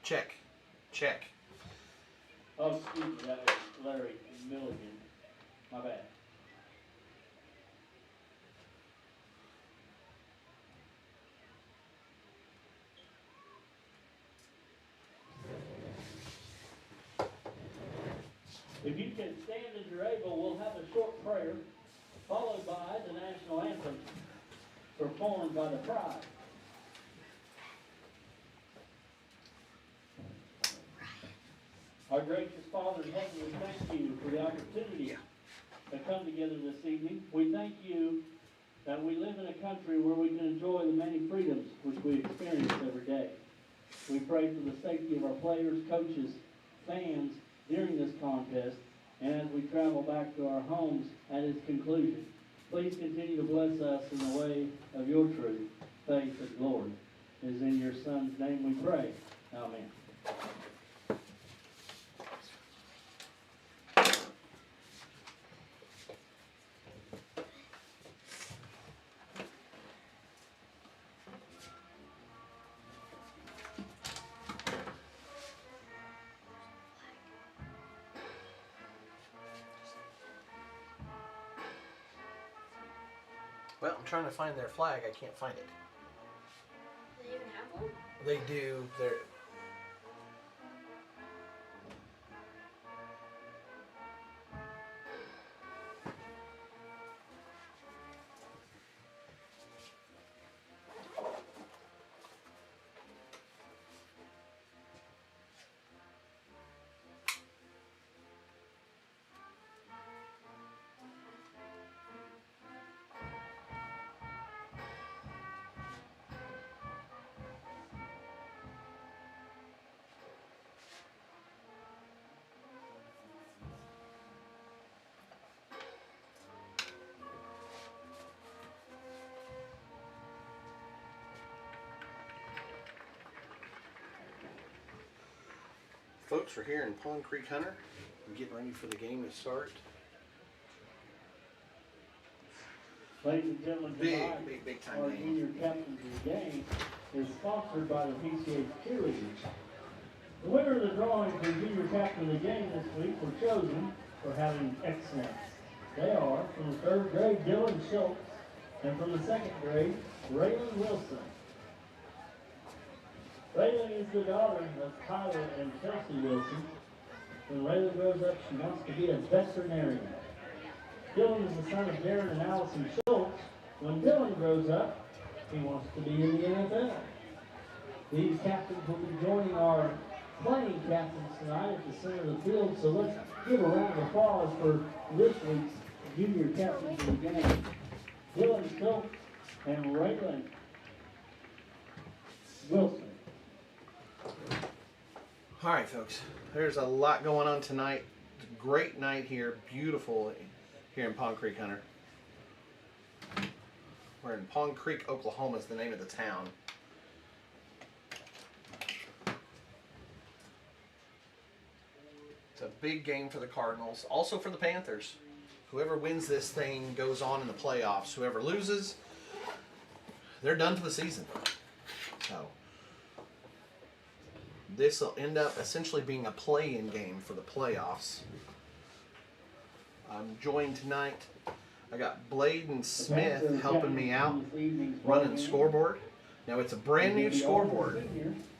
Check. Check. Oh, excuse me, that was Larry Milligan. My bad. If you can stand as you're able, we'll have a short prayer, followed by the national anthem, performed by the Pride. Our gracious Father in heaven, we thank you for the opportunity to come together this evening. We thank you that we live in a country where we can enjoy the many freedoms which we experience every day. We pray for the safety of our players, coaches, fans during this contest, and as we travel back to our homes at its conclusion. Please continue to bless us in the way of your truth, faith, and glory. It is in your Son's name we pray. Amen. Well, I'm trying to find their flag. I can't find it. Do they even have one? They do. They're... Folks, we're here in Pond Creek Hunter. We're getting ready for the game to start. Ladies and gentlemen, tonight, big time our game. junior captains of the game is sponsored by the PCA cheerleaders. The winner of the drawing for junior captain of the game this week were chosen for having excellence. They are from the 3rd grade, Dylan Schultz, and from the 2nd grade, Raylan Wilson. Raylan is the daughter of Tyler and Kelsey Wilson. When Raylan grows up, she wants to be a veterinarian. Dylan is the son of Darren and Allison Schultz. When Dylan grows up, he wants to be in the NFL. These captains will be joining our playing captains tonight at the center of the field, so let's give a round of applause for this week's junior captains of the game. Dylan Schultz and Raylan Wilson. All right, folks. There's a lot going on tonight. It's a great night here. Beautiful here in Pond Creek Hunter. We're in Pond Creek, Oklahoma is the name of the town. It's a big game for the Cardinals. Also for the Panthers. Whoever wins this thing goes on in the playoffs. Whoever loses, they're done for the season. So this will end up essentially being a play-in game for the playoffs. I'm joined tonight. I got Bladen Smith helping me out, running the scoreboard. Now it's a brand new scoreboard.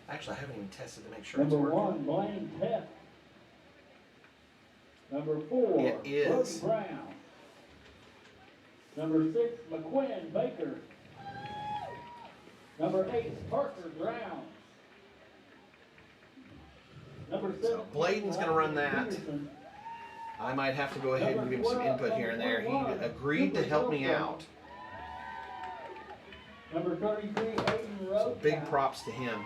Actually, I haven't even tested to make sure it's Number working. 1, Blaine Peck. Number 4, It is. Brody Brown. Number 6, McQuinn Baker. Number 8, Parker Brown. Number 7, So Bladen's going to run that. Peterson. I might have to go ahead and give him some input here and there. He agreed to help me out. Number 33, Aiden Rose. So big props to him.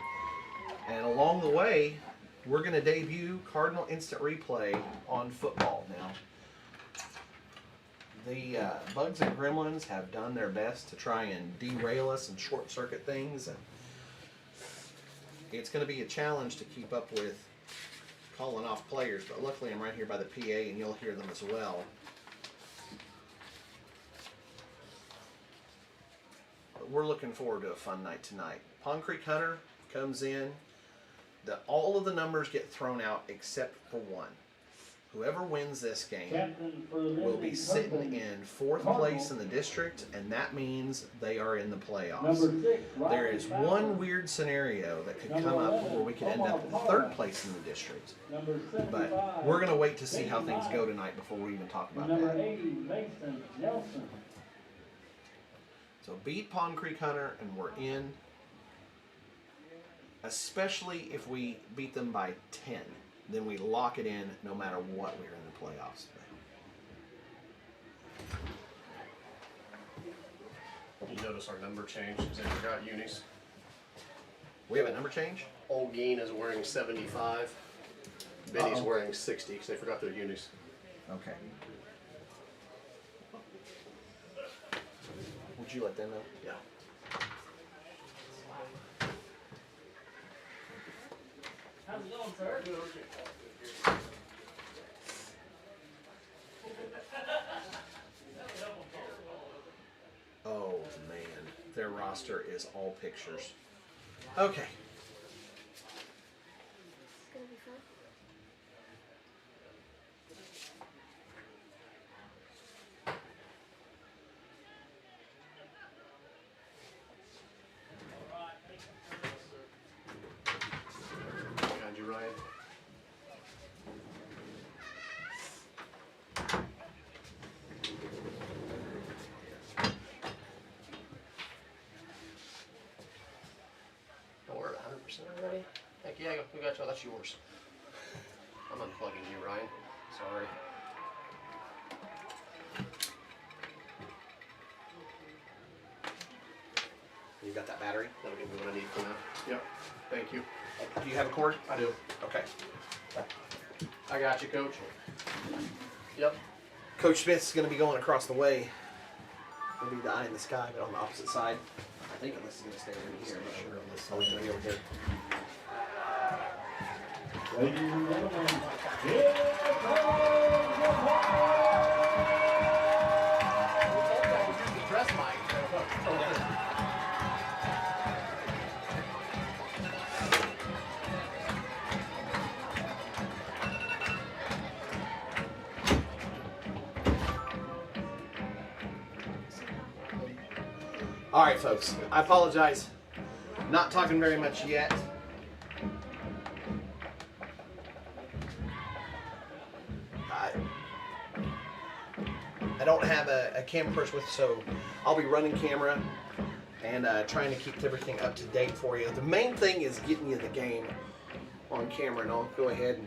And along the way, we're going to debut Cardinal Instant Replay on football now. The Bugs and Gremlins have done their best to try and derail us and short circuit things. And it's going to be a challenge to keep up with calling off players, but luckily I'm right here by the PA and you'll hear them as well. But we're looking forward to a fun night tonight. Pond Creek Hunter comes in all of the numbers get thrown out except for one. Whoever wins this game Captain for the will be visiting sitting Turpin in fourth place in the district, and that means they are in the playoffs. Number 6, There is one weird scenario that could come up where we could end up in third place in the district. Number 75, But we're going to wait to see how things go tonight before we even talk about number that. 80, Mason Nelson. So beat Pond Creek Hunter, and we're in. Especially if we beat them by 10. Then we lock it in no matter what we're in the playoffs. You notice our number changed because they forgot unis. We have a number change? Olgeen is wearing 75. Benny's Uh-oh. wearing 60 because they forgot their unis. Okay. Would you let them know? Yeah. How's it going, sir? Oh man, their roster is all pictures. Okay. It's gonna be fun. Behind you, Ryan. Oh, we're at 100% already? Heck yeah, we got you. That's yours. I'm unplugging you, Ryan. Sorry. You got that battery? That'll give me what I need for now. Yep. Thank you. Do you have a cord? I do. Okay. I got you, Coach. Yep. Coach Smith's going to be going across the way. It'll be the eye in the sky, but on the opposite side. I think unless he's going to stay over here. I'm not sure on this side. He's going to be over here. Ladies and gentlemen, here Dress mic. All right, folks. I apologize. Not talking very much yet. I don't have a camera person with, so I'll be running camera and trying to keep everything up to date for you. The main thing is getting you the game on camera, and I'll go ahead and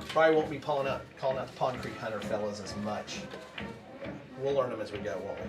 probably won't be calling out the Pond Creek Hunter fellas as much. We'll learn them as we go, won't we?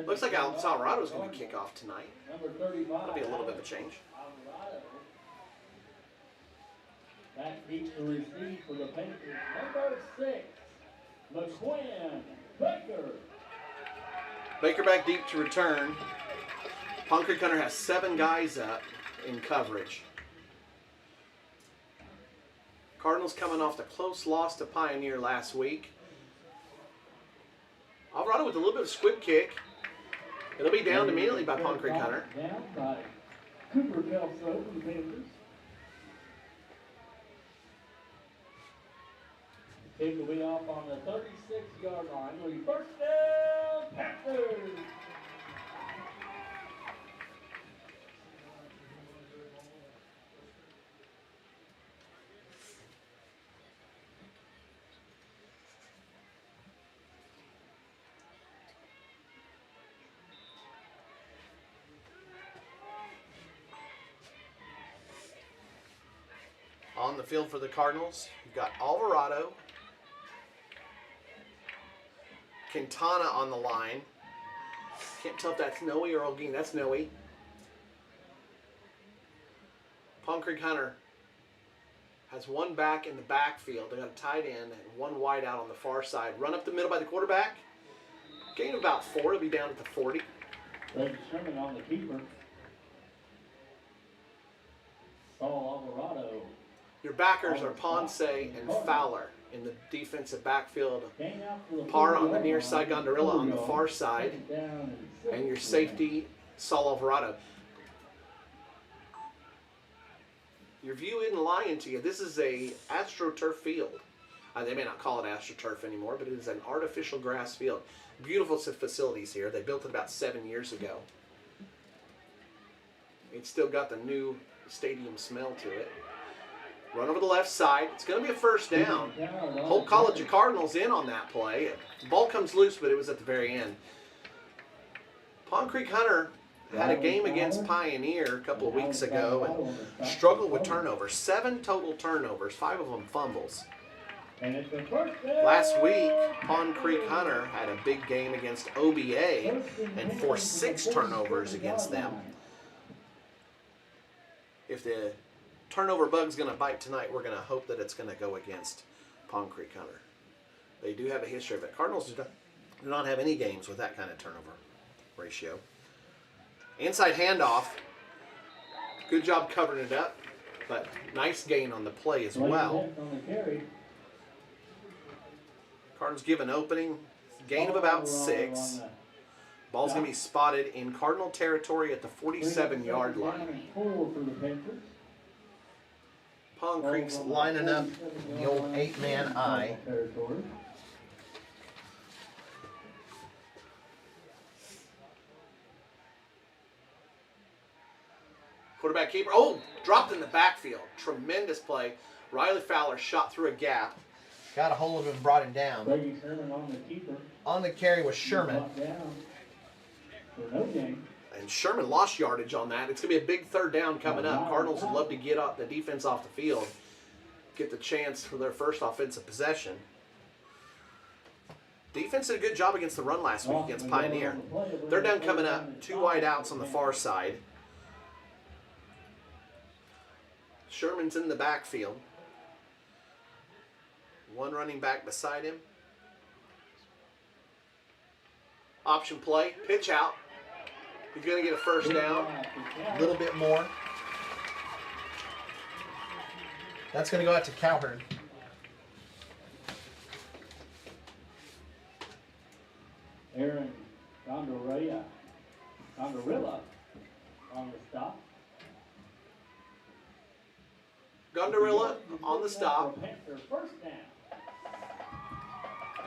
Looks like Alvarado's going to kick off tonight. Number 35. That'll be a little bit of a change. Alvarado. Back deep to receive for the Panthers. Number 6, McQuinn Baker. Baker back deep to return. Pond Creek Hunter has 7 guys up in coverage. Cardinals coming off the close loss to Pioneer last week. Alvarado with a little bit of squib kick. It'll be downed immediately by Pond Creek Hunter. Down by Cooper Kelso from the Panthers. Kick will be off on the 36-yard line. Will be first down, Panthers. On the field for the Cardinals, you've got Alvarado, Quintana on the line, Can't tell if that's Noe or Olguin. That's Noe. Palm Creek Hunter has one back in the backfield. They got a tight end and one wide out on the far side. Run up the middle by the quarterback. Gain of about 4. It'll be down at the 40. Reggie Sherman on the keeper. Saul Alvarado. Your backers are Ponce and Fowler in the defensive backfield. Came out for the Parra on the 40-yard near line. side, Gondorilla on the far side, Second down and and your 6. safety, Saul Alvarado. Your view isn't lying to you. This is a AstroTurf field. They may not call it AstroTurf anymore, but it is an artificial grass field. Beautiful facilities here. They built it about 7 years ago. It's still got the new stadium smell to it. Run over the left side. It's going to be a first down. Whole College of Cardinals in on that play. The ball comes loose, but it was at the very end. Palm Creek Hunter had a game against Pioneer a couple of weeks ago and struggled with turnovers. 7 total turnovers, 5 of them fumbles. And it's a first down. Last week, Palm Creek Hunter had a big game against OBA and forced 6 turnovers against them. If the turnover bug's going to bite tonight, we're going to hope that it's going to go against Palm Creek Hunter. They do have a history of it. Cardinals do not have any games with that kind of turnover ratio. Inside handoff. Good job covering it up, but nice gain on the play as well. On the carry. Cardinals give an opening. Gain of about 6. Ball's going to be spotted in Cardinal territory at the 47-yard line. 4 for the Panthers. Palm Creek's lining up the old 8-man eye. Territory. Quarterback keeper. Oh, dropped in the backfield. Tremendous play. Riley Fowler shot through a gap. Got a hold of him and brought him down. Reggie Sherman on the keeper. On the carry was Sherman. Brought down for no gain. And Sherman lost yardage on that. It's going to be a big third down coming up. Cardinals would love to get the defense off the field. Get the chance for their first offensive possession. Defense did a good job against the run last week against Pioneer. Third down coming up. 2 wide outs on the far side. Sherman's in the backfield. 1 running back beside him. Option play. Pitch out. He's going to get a first down. A little bit more. That's going to go out to Cowherd. Aaron Gondorilla on the stop. Gondorilla on the stop. Panther first down.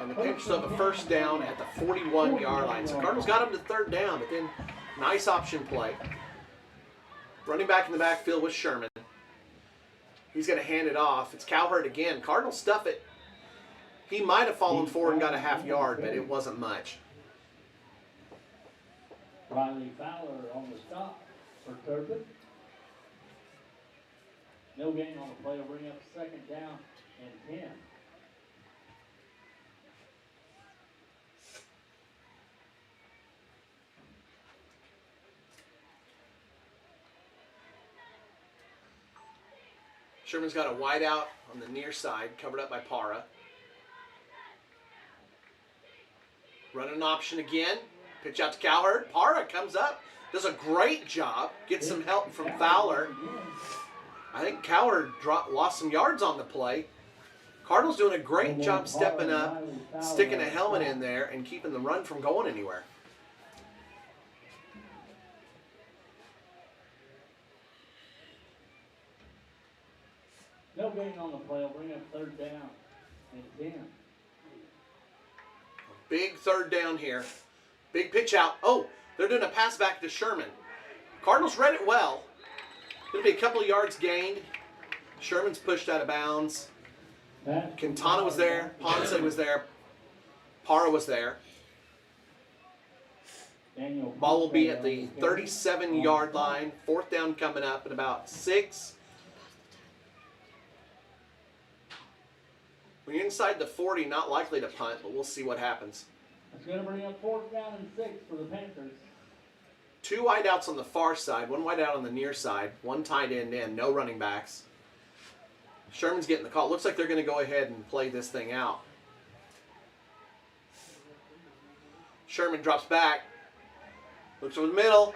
And the Panthers have a first down at the 41-yard line. So Cardinals got him to third down, but then nice option play. Running back in the backfield with Sherman. He's going to hand it off. It's Cowherd again. Cardinals stuff it. He might have fallen forward and got a half yard, but it wasn't much. Riley Fowler on the stop for Turpin. No gain on the play will bring up second down and 10. Sherman's got a wide out on the near side, covered up by Parra. Running option again. Pitch out to Cowherd. Parra comes up, does a great job, gets some help from Fowler. I think Cowherd lost some yards on the play. Cardinals doing a great job stepping up, sticking a helmet in there, and keeping the run from going anywhere. No gain on the play will bring up third down and 10. Big third down here. Big pitch out. Oh, they're doing a pass back to Sherman. Cardinals read it well. It'll be a couple of yards gained. Sherman's pushed out of bounds. Quintana was there. Ponce was there. Parra was there. Ball will be at the 37-yard line. Fourth down coming up at about 6. When you're inside the 40, not likely to punt, but we'll see what happens. It's going to bring up 4th down and 6 for the Panthers. 2 wideouts on the far side, 1 wideout on the near side, 1 tight end in, no running backs. Sherman's getting the call. Looks like they're going to go ahead and play this thing out. Sherman drops back. Looks over the middle.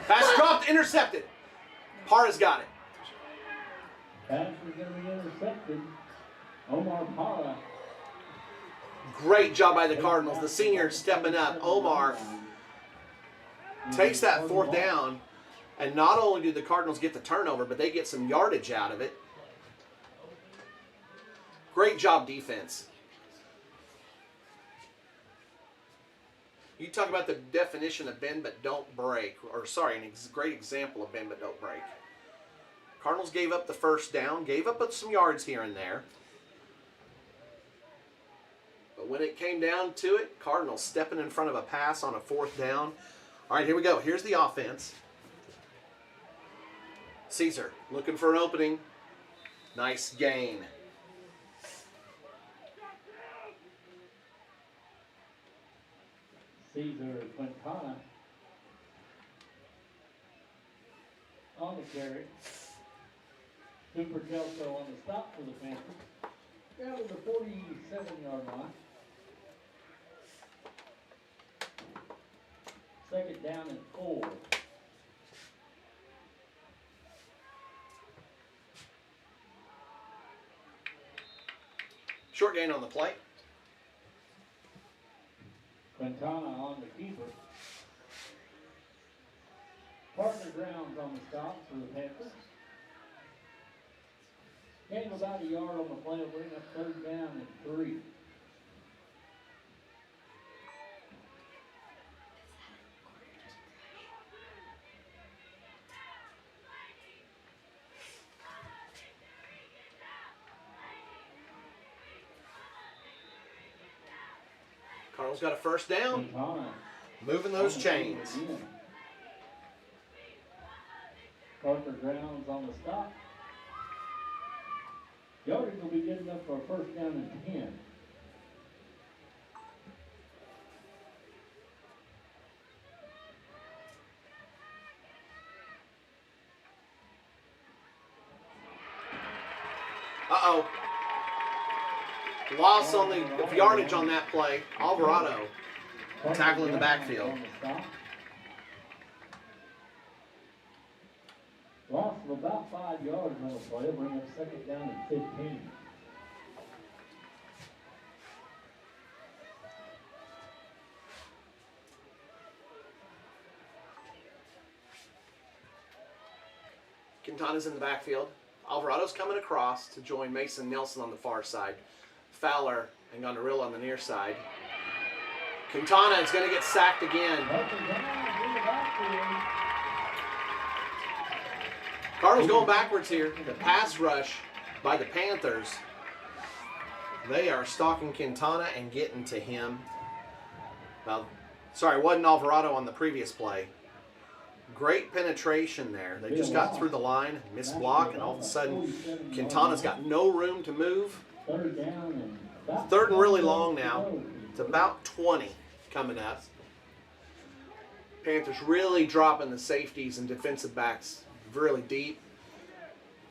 Pass dropped, intercepted. Parra's got it. Pass is going to be intercepted. Omar Parra. Great job by the Cardinals. The senior stepping up. Omar takes that 4th down, and not only do the Cardinals get the turnover, but they get some yardage out of it. Great job defense. You talk about the definition of bend but don't break, or sorry, great example of bend but don't break. Cardinals gave up the 1st down, gave up some yards here and there. But when it came down to it, Cardinals stepping in front of a pass on a 4th down. All right, here we go. Here's the offense. Caesar looking for an opening. Nice gain. Caesar Quintana on the carry. Cooper Kelso on the stop for the Panthers. Down to the 47-yard line. 2nd down and 4. Short gain on the play. Quintana on the keeper. Partner Grounds on the stop for the Panthers. Gain about a yard on the play will bring up 3rd down and 3. Cardinals got a 1st down. Quintana. Moving those chains. Again. Parker Grounds on the stop. Yardage will be good enough for a 1st down and 10. Uh-oh. Loss on the yardage on that play. Alvarado tackling the backfield. Loss of about 5 yards on the play, bring up 2nd down and 15. Quintana's in the backfield. Alvarado's coming across to join Mason Nelson on the far side. Fowler and Gondorilla on the near side. Quintana is going to get sacked again. Cardinals going backwards here. The pass rush by the Panthers. They are stalking Quintana and getting to him. Well, sorry, it wasn't Alvarado on the previous play. Great penetration there. They just got through the line, missed block, and all of a sudden, Quintana's got no room to move. 3rd and really long now. It's about 20 coming up. Panthers really dropping the safeties and defensive backs really deep.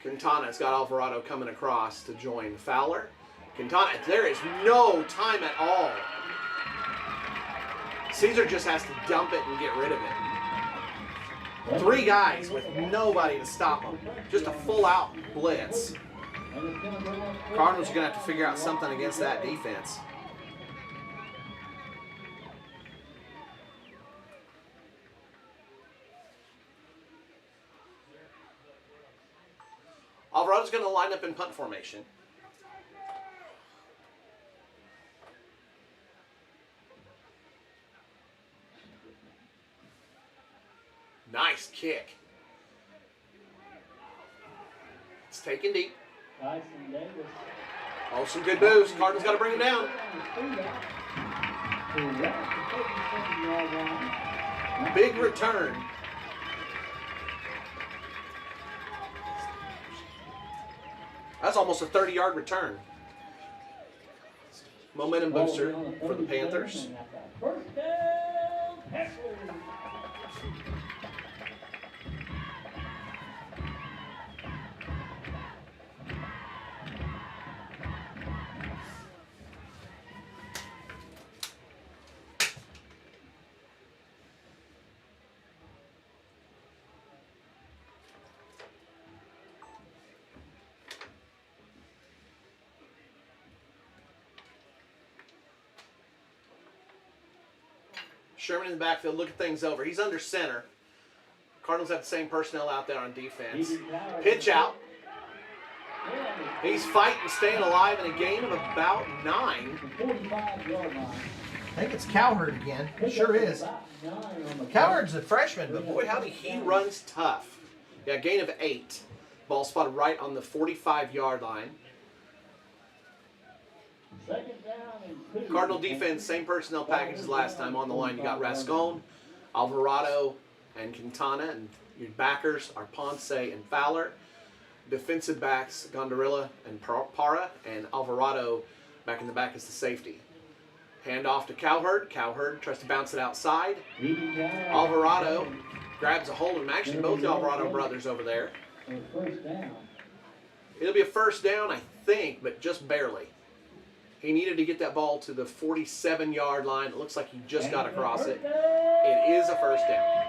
Quintana's got Alvarado coming across to join Fowler. Quintana, there is no time at all. Caesar just has to dump it and get rid of it. 3 guys with nobody to stop them. Just a full-out blitz. Cardinals are going to have to figure out something against that defense. Alvarado's going to line up in punt formation. Nice kick. It's taken deep. Tyson Davis. Oh, some good moves. Cardinals got to bring him down. Big return. That's almost a 30-yard return. momentum Ball booster down the for the 37, Panthers. and that's a first down, Panthers. Sherman in the backfield, looking things over. He's under center. Cardinals have the same personnel out there on defense. Pitch out. He's fighting, staying alive in a gain of about 9. 45-yard line. I think it's Cowherd again. It sure is. Cowherd's a freshman, but boy, howdy, he runs tough. Yeah, gain of 8. Ball spotted right on the 45-yard line. Second down and 2. Cardinal defense, same personnel package as last time. On the line, you got Rascon, Alvarado, and Quintana. And your backers are Ponce and Fowler. Defensive backs, Gondorilla and Para. And Alvarado back in the back is the safety. Hand off to Cowherd. Cowherd tries to bounce it outside. Alvarado grabs a hold of him. Actually, both the Alvarado brothers over there. First down. It'll be a first down, I think, but just barely. He needed to get that ball to the 47-yard line. It looks like he just got across it. It is a first down.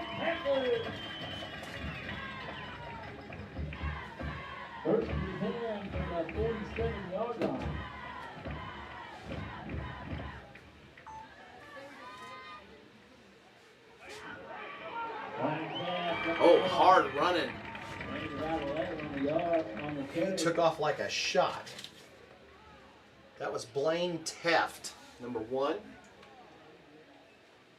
First and 10 from the 47-yard line. Oh, hard running. He took off like a shot. That was Blaine Teft, number 1.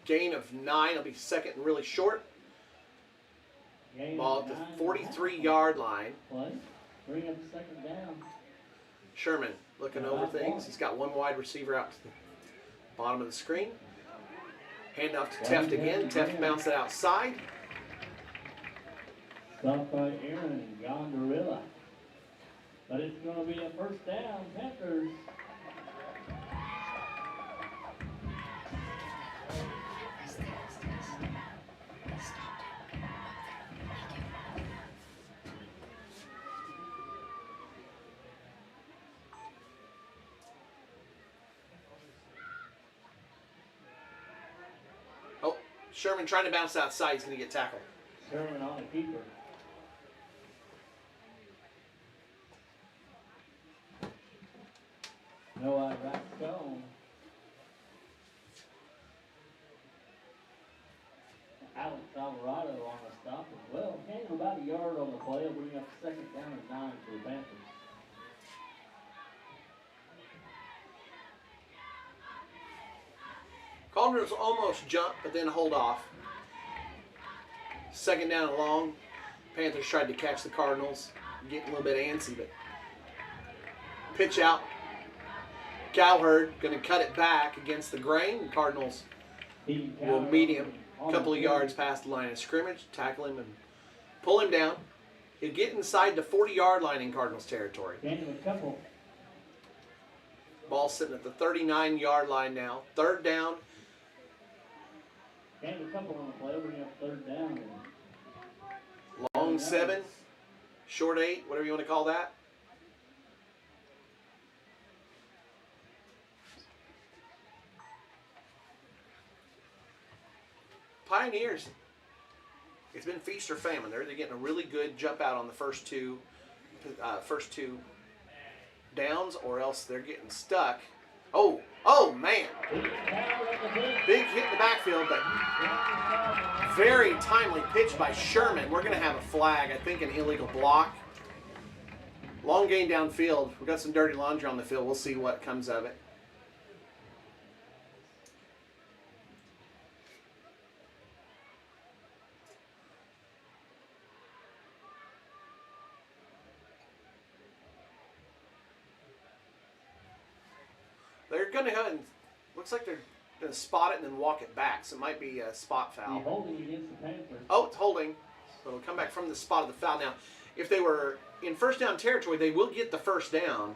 Gain of 9. It'll be second and really short. Ball at the 43-yard line. Bring up second down. Sherman looking over things. He's got one wide receiver out to the bottom of the screen. Hand off to Teft again. Teft bounced it outside. Stopped by Aaron Gondorilla. But it's going to be a first down, Panthers. Oh, Sherman trying to bounce outside. He's going to get tackled. Sherman on the keeper. Noah Rascon. Alex Alvarado on the stop as well. Gain about a yard on the play. Will bring up second down and 9 for the Panthers. Cardinals almost jump, but then hold off. Second down and long. Panthers tried to catch the Cardinals. Getting a little bit antsy, but pitch out. Cowherd going to cut it back against the grain. Cardinals will meet him a couple of yards past the line of scrimmage, tackle him and pull him down. He'll get inside the 40-yard line in Cardinals territory. Ball sitting at the 39-yard line now. Third down. Gain a couple on the play. Bring up third down. Long 7, short 8, whatever you want to call that. Pioneers, it's been feast or famine. They're getting a really good jump out on the first two downs, or else they're getting stuck. Oh man! Big hit in the backfield, but very timely pitch by Sherman. We're going to have a flag, I think an illegal block. Long gain downfield. We've got some dirty laundry on the field. We'll see what comes of it. They're going to go and looks like they're going to spot it and then walk it back. So it might be a spot foul. Holding against the Panthers. Oh, it's holding. So it'll come back from the spot of the foul. Now, if they were in first down territory, they will get the first down.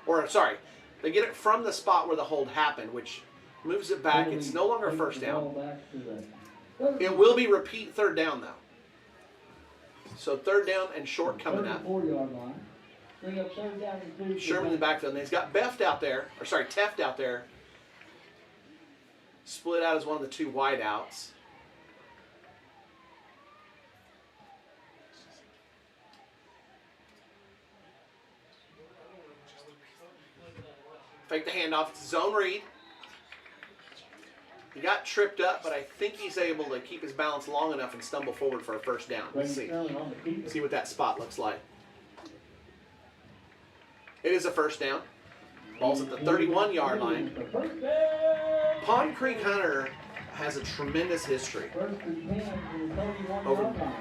Or, sorry, They get it from the spot where the hold happened, which moves it back. It's no longer first down. It will be repeat third down, though. So third down and short coming up. 34-yard line. Bring up third down and 2. Sherman in the backfield. And he's got Teft out there. Split out as one of the two wideouts. Fake the handoff. It's zone read. He got tripped up, but I think he's able to keep his balance long enough and stumble forward for a first down. Let's see. See what that spot looks like. It is a first down. Ball's at the 31-yard line. Pond Creek Hunter has a tremendous history.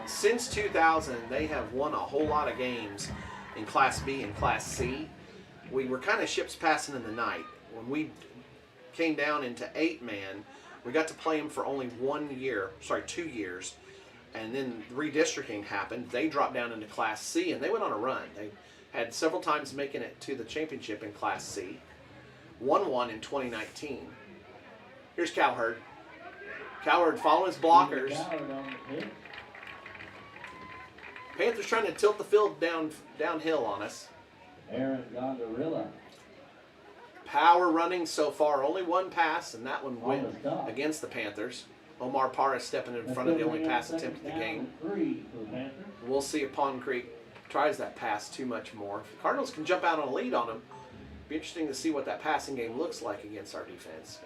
Since 2000, they have won a whole lot of games in Class B and Class C. We were kind of ships passing in the night. When we came down into 8-man, we got to play them for only 2 years. And then redistricting happened. They dropped down into Class C, and they went on a run. They had several times making it to the championship in Class C. Won one in 2019. Here's Cowherd. Cowherd following his blockers. Panthers trying to tilt the field downhill on us. Aaron Gondorilla. Power running so far. Only one pass, and that one went against the Panthers. Omar Parra stepping in front of the only pass attempt of the game. We'll see if Pond Creek tries that pass too much more. If the Cardinals can jump out on a lead on them, be interesting to see what that passing game looks like against our defense.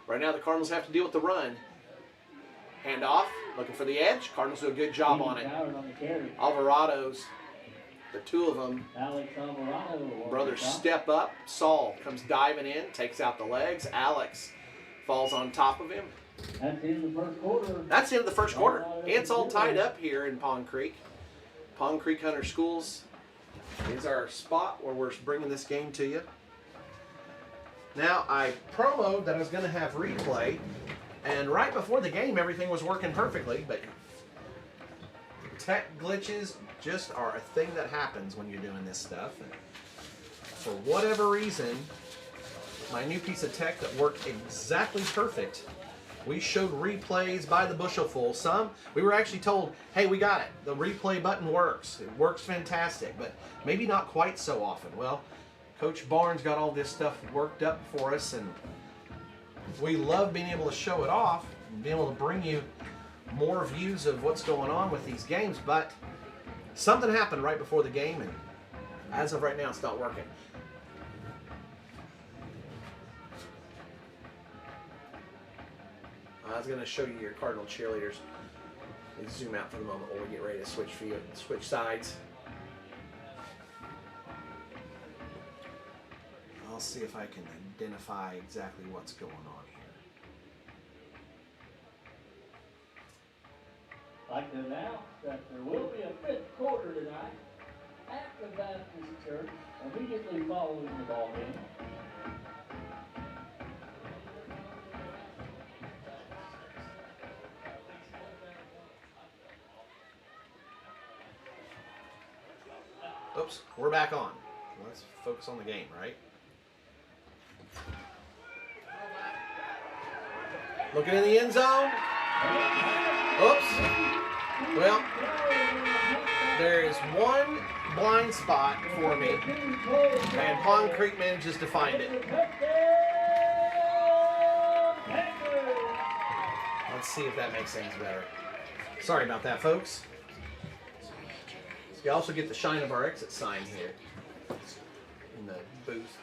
Right now, the Cardinals have to deal with the run. Handoff, looking for the edge. Cardinals do a good job on it. Alvarado's, the two of them, brothers step up. Saul comes diving in, takes out the legs. Alex falls on top of him. That's the end of the first quarter. That's the end of the first quarter. It's all tied up here in Pond Creek. Pond Creek Hunter Schools is our spot where we're bringing this game to you. Now, I promoed that I was going to have replay, and right before the game, everything was working perfectly, but tech glitches just are a thing that happens when you're doing this stuff. And for whatever reason, my new piece of tech that worked exactly perfect, we showed replays by the bushelful. Some, we were actually told, hey, we got it. The replay button works. It works fantastic, but maybe not quite so often. Well, Coach Barnes got all this stuff worked up for us, and we love being able to show it off and being able to bring you more views of what's going on with these games, but something happened right before the game, and as of right now, it's not working. I was going to show you your Cardinal cheerleaders. Let me zoom out for the moment while we get ready to switch sides. I'll see if I can identify exactly what's going on here. I'd like to announce that there will be a fifth quarter tonight at the Baptist Church, immediately following the ball game. Oops, we're back on. Let's focus on the game, right? Looking in the end zone. Oops. Well, there is one blind spot for me, and Pond Creek manages to find it. Let's see if that makes things better. Sorry about that, folks. You also get the shine of our exit sign here in the booth.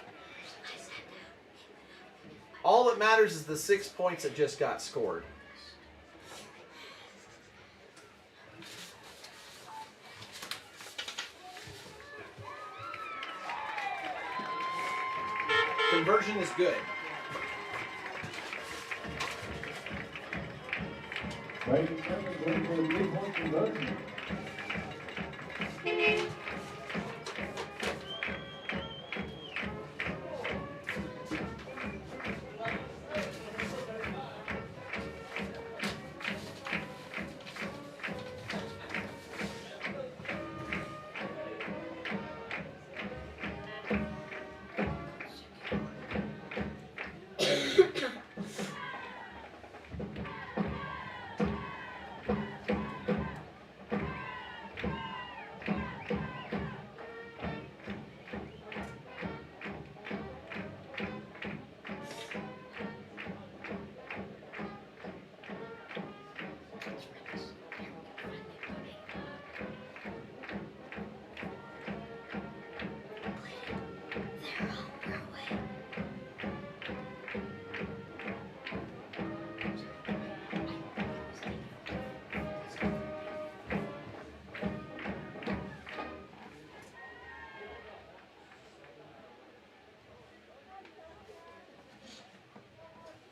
All that matters is the 6 points that just got scored. Conversion is good. Brady Turpin going for a 3-point conversion.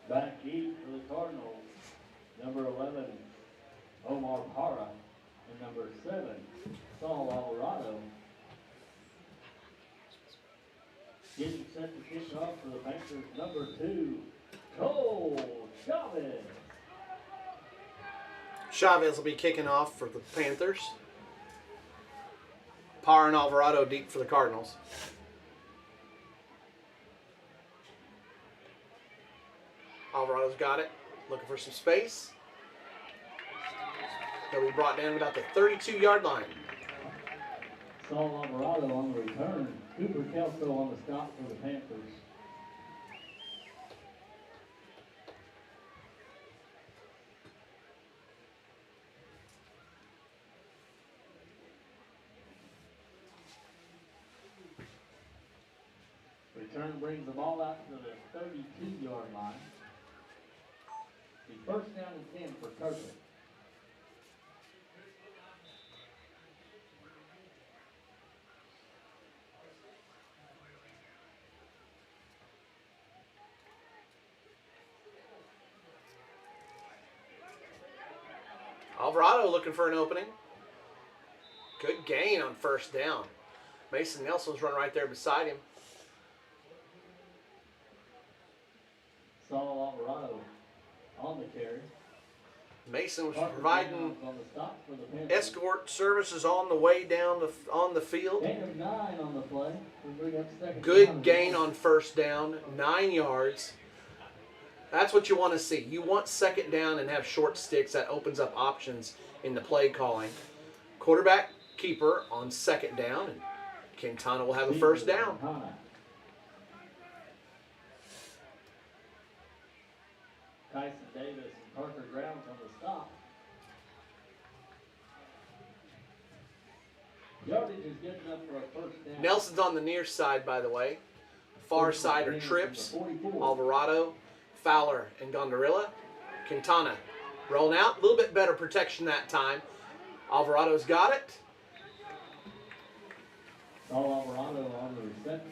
Back eight for the Cardinals, number 11, Omar Parra, and number 7, Saul Alvarado. Getting set to kick off for the Panthers, number 2, Cole Chavez. Chavez will be kicking off for the Panthers. Parra and Alvarado deep for the Cardinals. Alvarado's got it. Looking for some space. They'll be brought down about the 32-yard line. Saul Alvarado on the return. Cooper Kelso on the stop for the Panthers. Return brings the ball out to the 32-yard line. The first down and 10 for Turpin. Alvarado looking for an opening. Good gain on first down. Mason Nelson's running right there beside him. Saul Alvarado on the carry. Mason was Parker providing Brown on the stop for the Panthers. escort services on the way down on the field. Gain of 9 on the play. We bring up second down Good and gain 1. on first down, 9 yards. That's what you want to see. You want second down and have short sticks. That opens up options in the play calling. Quarterback keeper on second down, and Quintana will have a first down. Tyson Davis and Parker Brown on the stop. Yardage is good enough for a first down. Nelson's on the near side, by the way. Far side are Trips, Alvarado, Fowler, and Gondorilla. Quintana rolling out. A little bit better protection that time. Alvarado's got it. Saul Alvarado on the reception.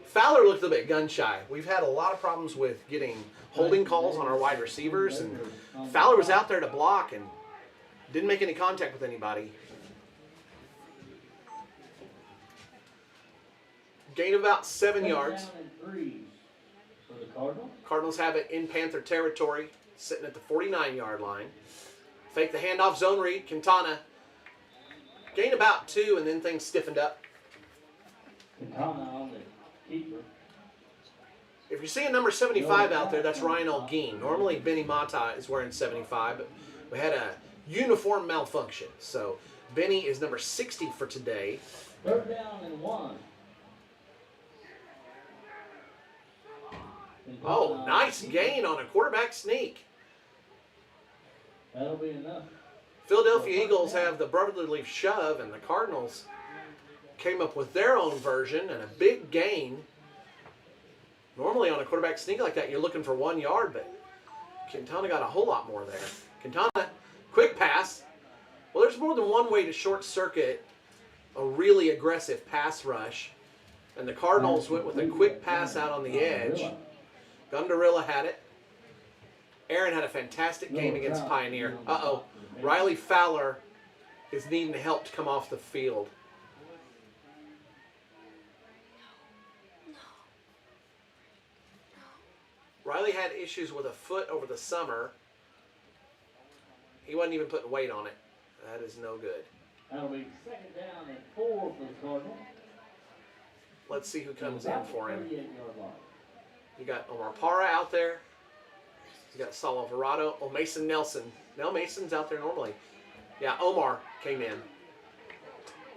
Fowler looked a little bit gun shy. We've had a lot of problems with getting holding calls on our wide receivers, and Fowler was out there to block and didn't make any contact with anybody. Gain of about 7 yards. Down and 3 for the Cardinals. Cardinals have it in Panther territory, sitting at the 49-yard line. Fake the handoff, zone read, Quintana. Gain about 2, and then things stiffened up. Quintana on the keeper. If you're seeing number 75 out there, that's Ryan Olguin. Normally, Benny Mata is wearing 75, but we had a uniform malfunction. So, Benny is number 60 for today. Third down and 1. Oh, nice gain on a quarterback sneak. That'll be enough. Philadelphia Eagles have the brotherly shove, and the Cardinals came up with their own version and a big gain. Normally on a quarterback sneak like that, you're looking for 1 yard, but Quintana got a whole lot more there. Quintana, quick pass. Well, there's more than one way to short circuit a really aggressive pass rush, and the Cardinals went with a quick pass out on the edge. Gondorilla had it. Aaron had a fantastic game against Pioneer. Uh-oh. Riley Fowler is needing help to come off the field. Riley had issues with a foot over the summer. He wasn't even putting weight on it. That is no good. That'll be second down and 4 for the Cardinals. Let's see who comes in for him. 38-yard line. You got Omar Parra out there. You got Saul Alvarado. Oh, Mason Nelson. No, Mason's out there normally. Yeah, Omar came in.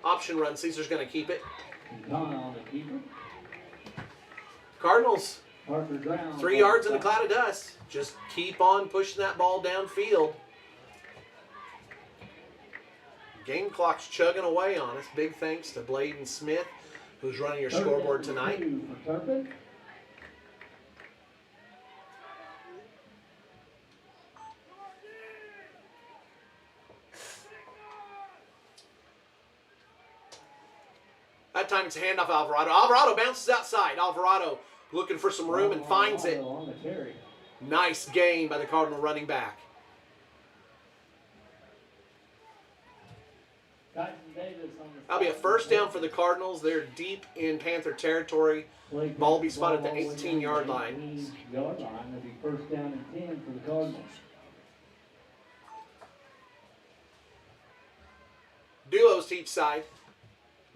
Option run. Caesar's going to keep it. Quintana on the keeper. Cardinals, Parker Brown. 3 yards in a cloud of dust. Just keep on pushing that ball downfield. Game clock's chugging away on us. Big thanks to Bladen Smith, who's running your Third scoreboard down tonight. 2 for Turpin. That time it's a handoff, Alvarado. Alvarado bounces outside. Alvarado looking for some room and finds it. On the carry. Nice gain by the Cardinal running back. Tyson Davis on the That'll be a first down for the Cardinals. They're deep in Panther territory. Ball will be spotted at the 18-yard line. 18-yard line. It'll be first down and 10 for the Cardinals. Duos to each side.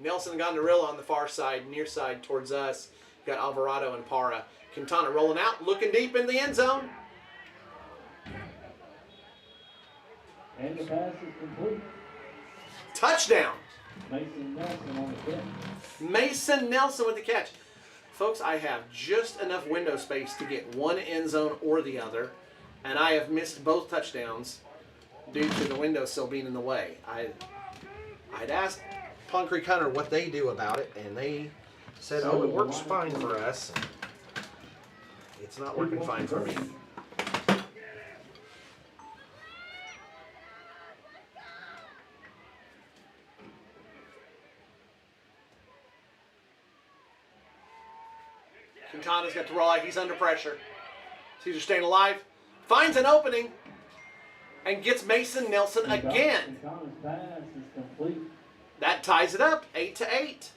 Nelson and Gondarilla on the far side, near side towards us. Got Alvarado and Parra. Quintana rolling out, looking deep in the end zone. And the pass is complete. Touchdown. Mason Nelson on the catch. Mason Nelson with the catch. Folks, I have just enough window space to get one end zone or the other, and I have missed both touchdowns due to the windowsill being in the way. I'd asked Pond Creek Hunter what they do about it, and they said, oh, it works fine for us. It's not working fine for me. Quintana's got the roll out. He's under pressure. Caesar staying alive. Finds an opening and gets Mason Nelson again. Quintana's pass is complete. That ties it up, 8-8.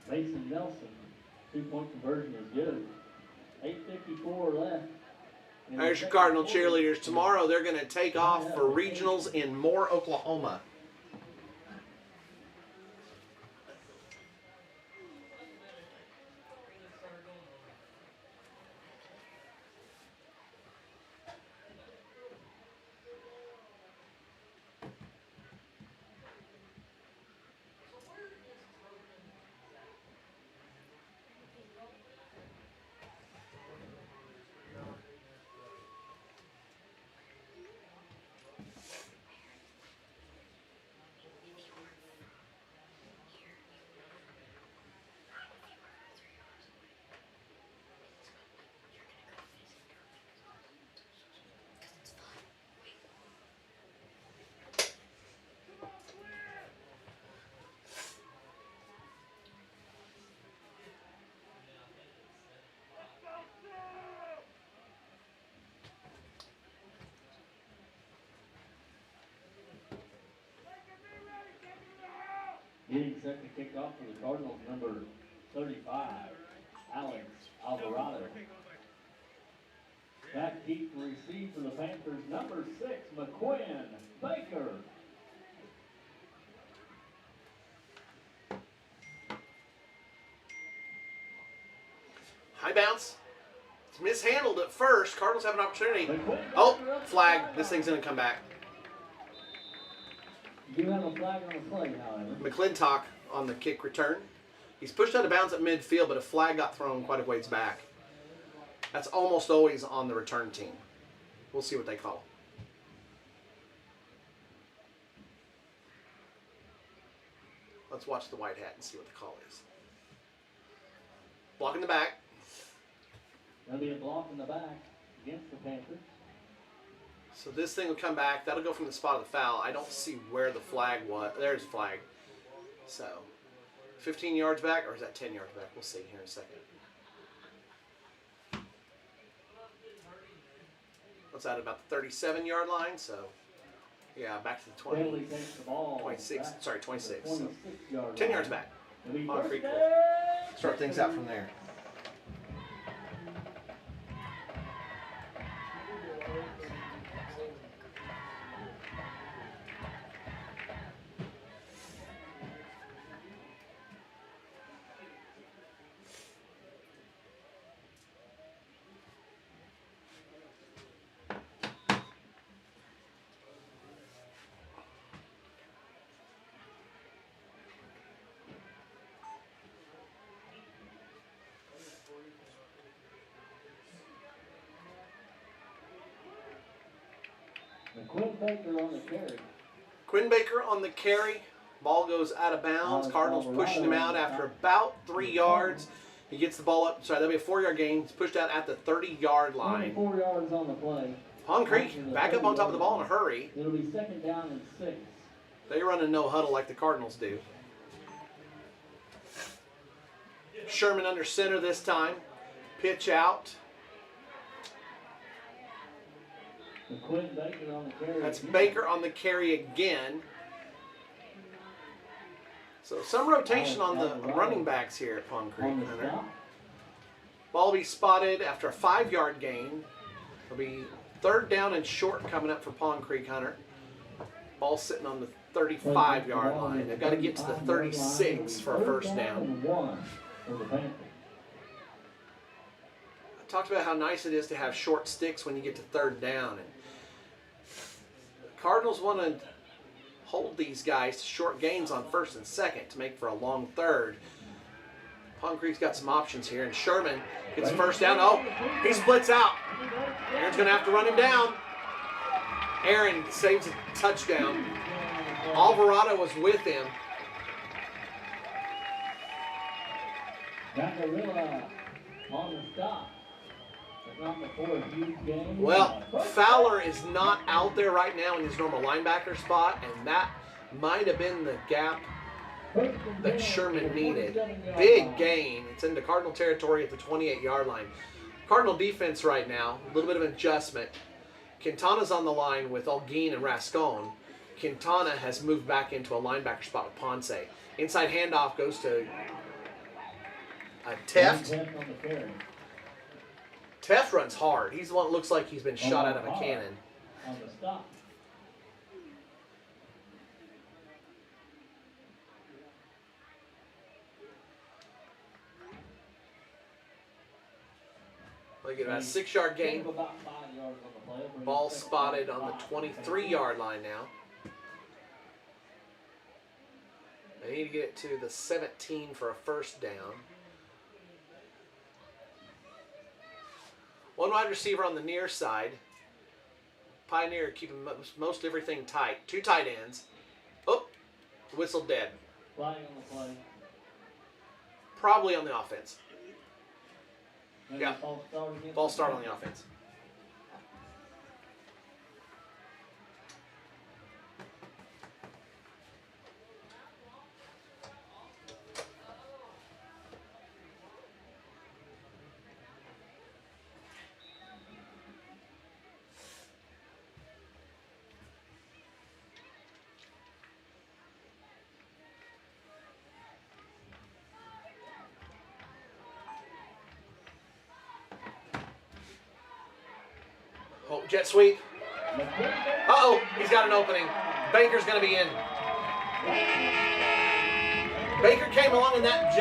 Mason Nelson, 2-point conversion is good. 8:54 left. There's your Cardinal cheerleaders. Tomorrow they're going to take off for regionals in Moore, Oklahoma. Getting set to kick off for the Cardinals, number 35, Alex Alvarado. Back deep to receive for the Panthers, number 6, McQuinn Baker. High bounce. It's mishandled at first. Cardinals have an opportunity. Oh, flag. This thing's going to come back. You do have a flag on the play, however. McClintock on the kick return. He's pushed out of bounds at midfield, but a flag got thrown quite a ways back. That's almost always on the return team. We'll see what they call. Let's watch the white hat and see what the call is. Block in the back. There'll be a block in the back against the Panthers. So this thing will come back. That'll go from the spot of the foul. I don't see where the flag was. There's the flag. So 15 yards back, or is that 10 yards back? We'll see here in a second. What's that, about the 37-yard line? So, yeah, back to the 20. Bailey takes the ball 26. back Sorry, to 26. the So 26-yard 10 line. yards back. It'll be On first free down. kick. Start things out from there. McQuinn Baker on the carry. Quinn Baker on the carry. Ball goes out of bounds. Cardinals pushing him out after about 3 yards. He gets the ball up. Sorry, that'll be a 4-yard gain. He's pushed out at the 30-yard line. 4 yards on the play. Pond Creek back up on top of the ball in a hurry. It'll be 2nd down and 6. They run a no huddle like the Cardinals do. Sherman under center this time. Pitch out. Quinn Baker on the carry. That's Baker on the carry again. So some rotation on the running backs here at Pond Creek. On the Hunter. stop. Ball will be spotted after a 5-yard gain. It'll be 3rd down and short coming up for Pond Creek, Hunter. Ball sitting on the 35-yard line. They've got to get to the 36 for a 1st down. I talked about how nice it is to have short sticks when you get to 3rd down. And the Cardinals want to hold these guys to short gains on 1st and 2nd to make for a long 3rd. Pond Creek's got some options here, and Sherman gets 1st down. Oh, he splits out. Aaron's going to have to run him down. Aaron saves a touchdown. Alvarado was with him. Macarilla on the stop. But not before a huge game. Well, Fowler is not out there right now in his normal linebacker spot, and that might have been the gap that Sherman needed. Big gain. It's into Cardinal territory at the 28-yard line. Cardinal defense right now, a little bit of adjustment. Quintana's on the line with Olguin and Rascon. Quintana has moved back into a linebacker spot with Ponce. Inside handoff goes to Teft. Teft runs hard. He's the one that looks like he's been shot out of a cannon. On the stop. Look at that 6-yard gain. About 5 yards on the play. Ball spotted on the 23-yard line now. They need to get it to the 17 for a 1st down. One wide receiver on the near side. Pioneer keeping most everything tight. 2 tight ends. Oh, whistle dead. Flag on the play. Probably on the offense. Maybe Yeah. Ball start on the offense. Oh, jet sweep. Uh-oh, he's got an opening. Baker's going to be in. Baker came along in that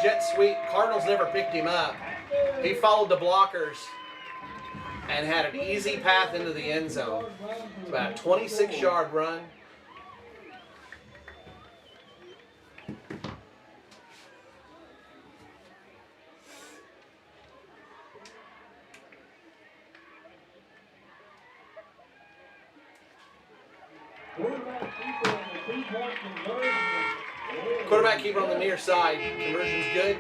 jet sweep. Cardinals never picked him up. He followed the blockers and had an easy path into the end zone. It's about a 26-yard run. Quarterback keeper on the near side. Conversion's good.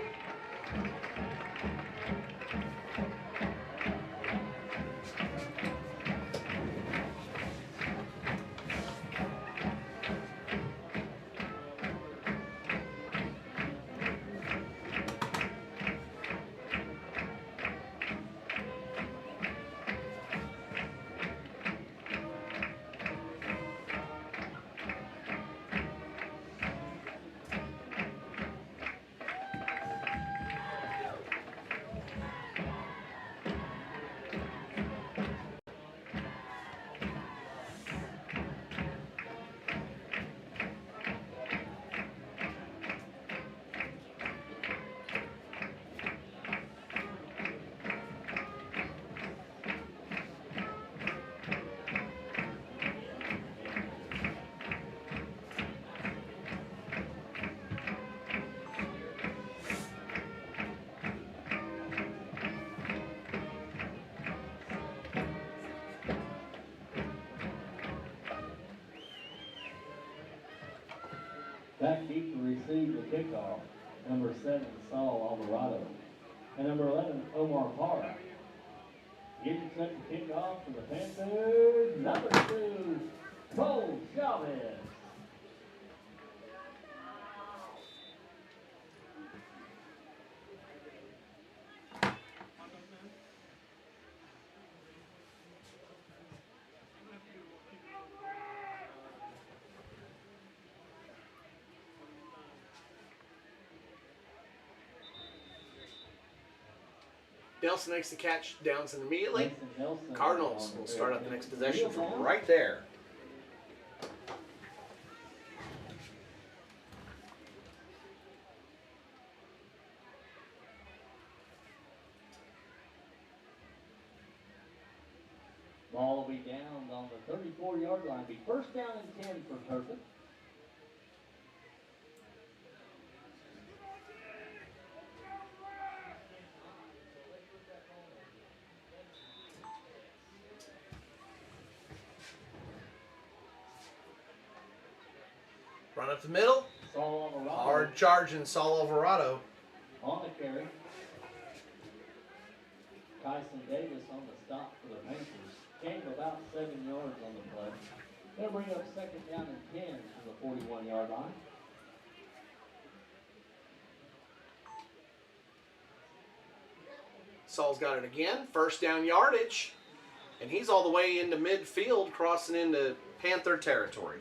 Back deep to receive the kickoff. Number 7, Saul Alvarado. And number 11, Omar Parra. Getting set to kick off for the Panthers, number 2, Cole Chavez. Nelson makes the catch, Downson immediately. Nelson Cardinals will start out the next possession from right there. Ball will be down on the 34-yard line. Be first down and 10 for Turpin. Run up the middle. Saul Alvarado Hard charging Saul Alvarado. on the carry. Tyson Davis on the stop for the Panthers. Came about 7 yards on the play. They'll bring up second down and 10 from the 41-yard line. Saul's got it again. First down yardage. And he's all the way into midfield, crossing into Panther territory.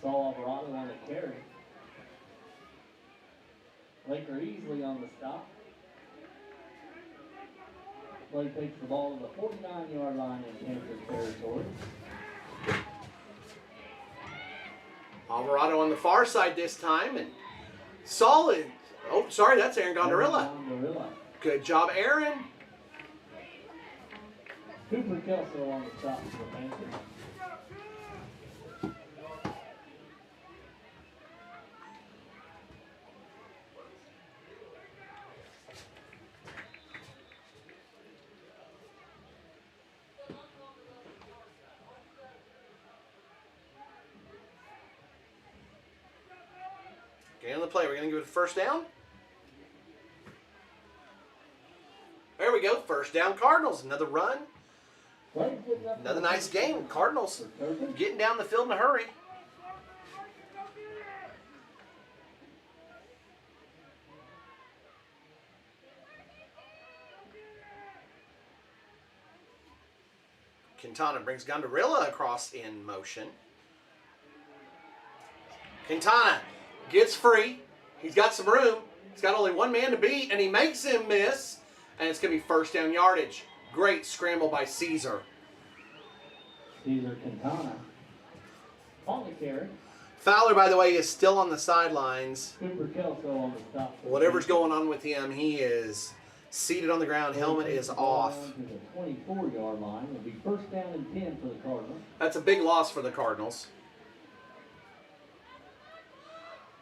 Saul Alvarado on the carry. Laker Easley on the stop. Play takes the ball to the 49-yard line in Panther territory. Alvarado on the far side this time, and solid. Oh, sorry, that's Aaron Gondorilla. Good job, Aaron. Cooper Kelso on the stop for the Panthers. Okay, on the play, we're going to give it a first down. There we go, first down Cardinals. Another run. Another nice game. Cardinals getting down the field in a hurry. Quintana brings Gondorilla across in motion. Quintana gets free. He's got some room. He's got only one man to beat, and he makes him miss. And it's going to be first down yardage. Great scramble by Caesar. Caesar Quintana on the carry. Fowler, by the way, is still on the sidelines. Cooper Kelso on the stop. Whatever's going on with him, he is seated on the ground. Helmet is off. To the 24-yard line. It'll be first down and 10 for the Cardinals. That's a big loss for the Cardinals.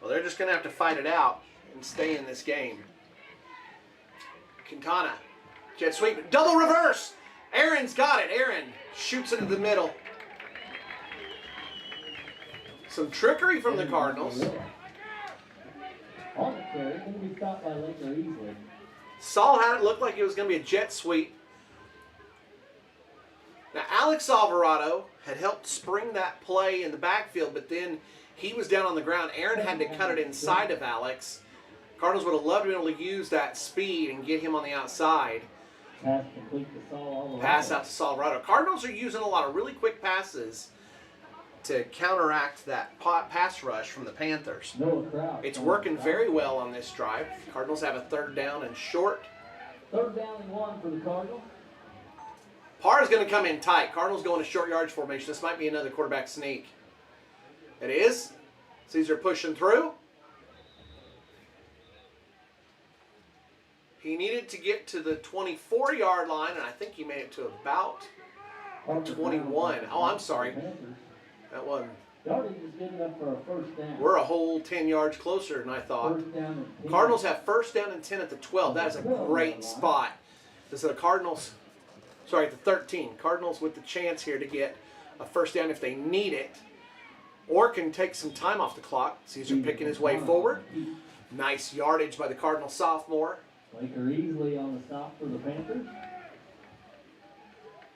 Well, they're just going to have to fight it out and stay in this game. Quintana, jet sweep, double reverse. Aaron's got it. Aaron shoots into the middle. Some trickery from the Cardinals. On the carry, going to be stopped by Laker Easley. Saul had it look like it was going to be a jet sweep. Now, Alex Alvarado had helped spring that play in the backfield, but then he was down on the ground. Aaron had to cut it inside of Alex. Cardinals would have loved to be able to use that speed and get him on the outside. Pass complete to Saul Alvarado. Pass out to Saul Alvarado. Cardinals are using a lot of really quick passes to counteract that pass rush from the Panthers. It's working very well on this drive. Cardinals have a third down and short. Third down and 1 for the Cardinals. Parra's going to come in tight. Cardinals going to short yardage formation. This might be another quarterback sneak. It is. Caesar pushing through. He needed to get to the 24-yard line, and I think he made it to about 21. Oh, I'm sorry. That wasn't. Yardage is good enough for a first down. We're a whole 10 yards closer than I thought. First down and 10. Cardinals have first down and 10 at the 12. That is a great spot. This is the Cardinals, sorry, at the 13. Cardinals with the chance here to get a first down if they need it. or can take some time off the clock. Caesar picking his way forward. Nice yardage by the Cardinal sophomore. Laker easily on the stop for the Panthers.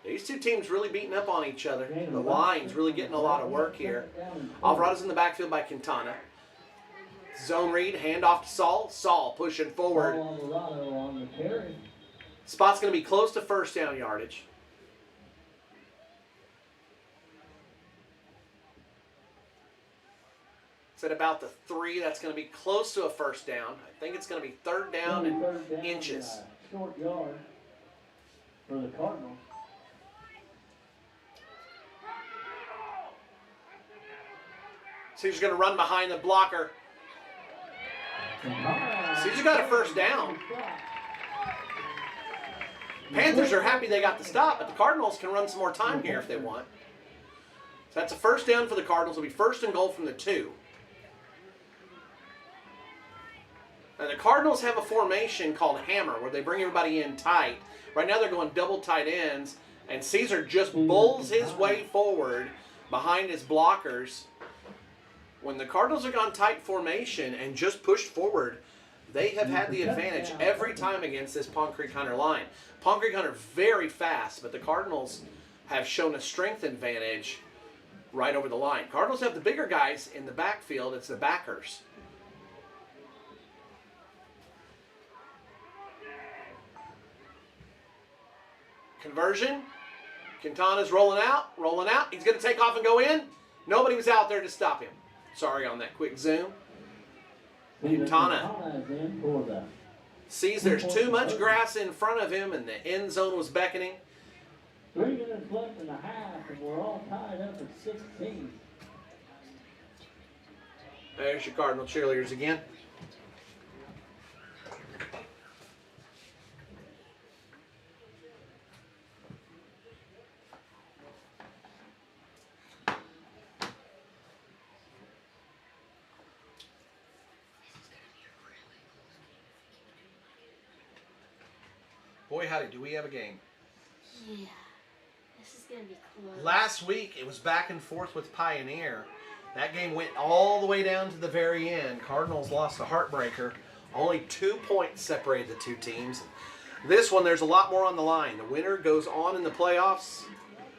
These two teams really beating up on each other. The line's really getting a lot of work here. Alvarado's in the backfield by Quintana. Zone read, handoff to Saul. Saul pushing forward. Alvarado on the carry. Spot's going to be close to first down yardage. It's at about the 3. That's going to be close to a first down. I think it's going to be third down and inches. Short yard for the Cardinals. Caesar's going to run behind the blocker. Caesar got a first down. Panthers are happy they got the stop, but the Cardinals can run some more time here if they want. So that's a first down for the Cardinals. It'll be first and goal from the 2. And the Cardinals have a formation called hammer where they bring everybody in tight. Right now they're going double tight ends, and Caesar just bulls his way forward behind his blockers. When the Cardinals have gone tight formation and just pushed forward, they have had the advantage every time against this Palm Creek Hunter line. Palm Creek Hunter very fast, but the Cardinals have shown a strength advantage right over the line. Cardinals have the bigger guys in the backfield. It's the backers. Conversion. Quintana's rolling out. He's going to take off and go in. Nobody was out there to stop him. Sorry on that quick zoom. Quintana sees there's too much grass in front of him and the end zone was beckoning. 3 minutes left in the half and we're all tied up at 16. There's your Cardinal cheerleaders again. Boy, howdy, do we have a game. Yeah. This is going to be close. Last week, it was back and forth with Pioneer. That game went all the way down to the very end. Cardinals lost a heartbreaker. Only 2 points separated the two teams. This one, there's a lot more on the line. The winner goes on in the playoffs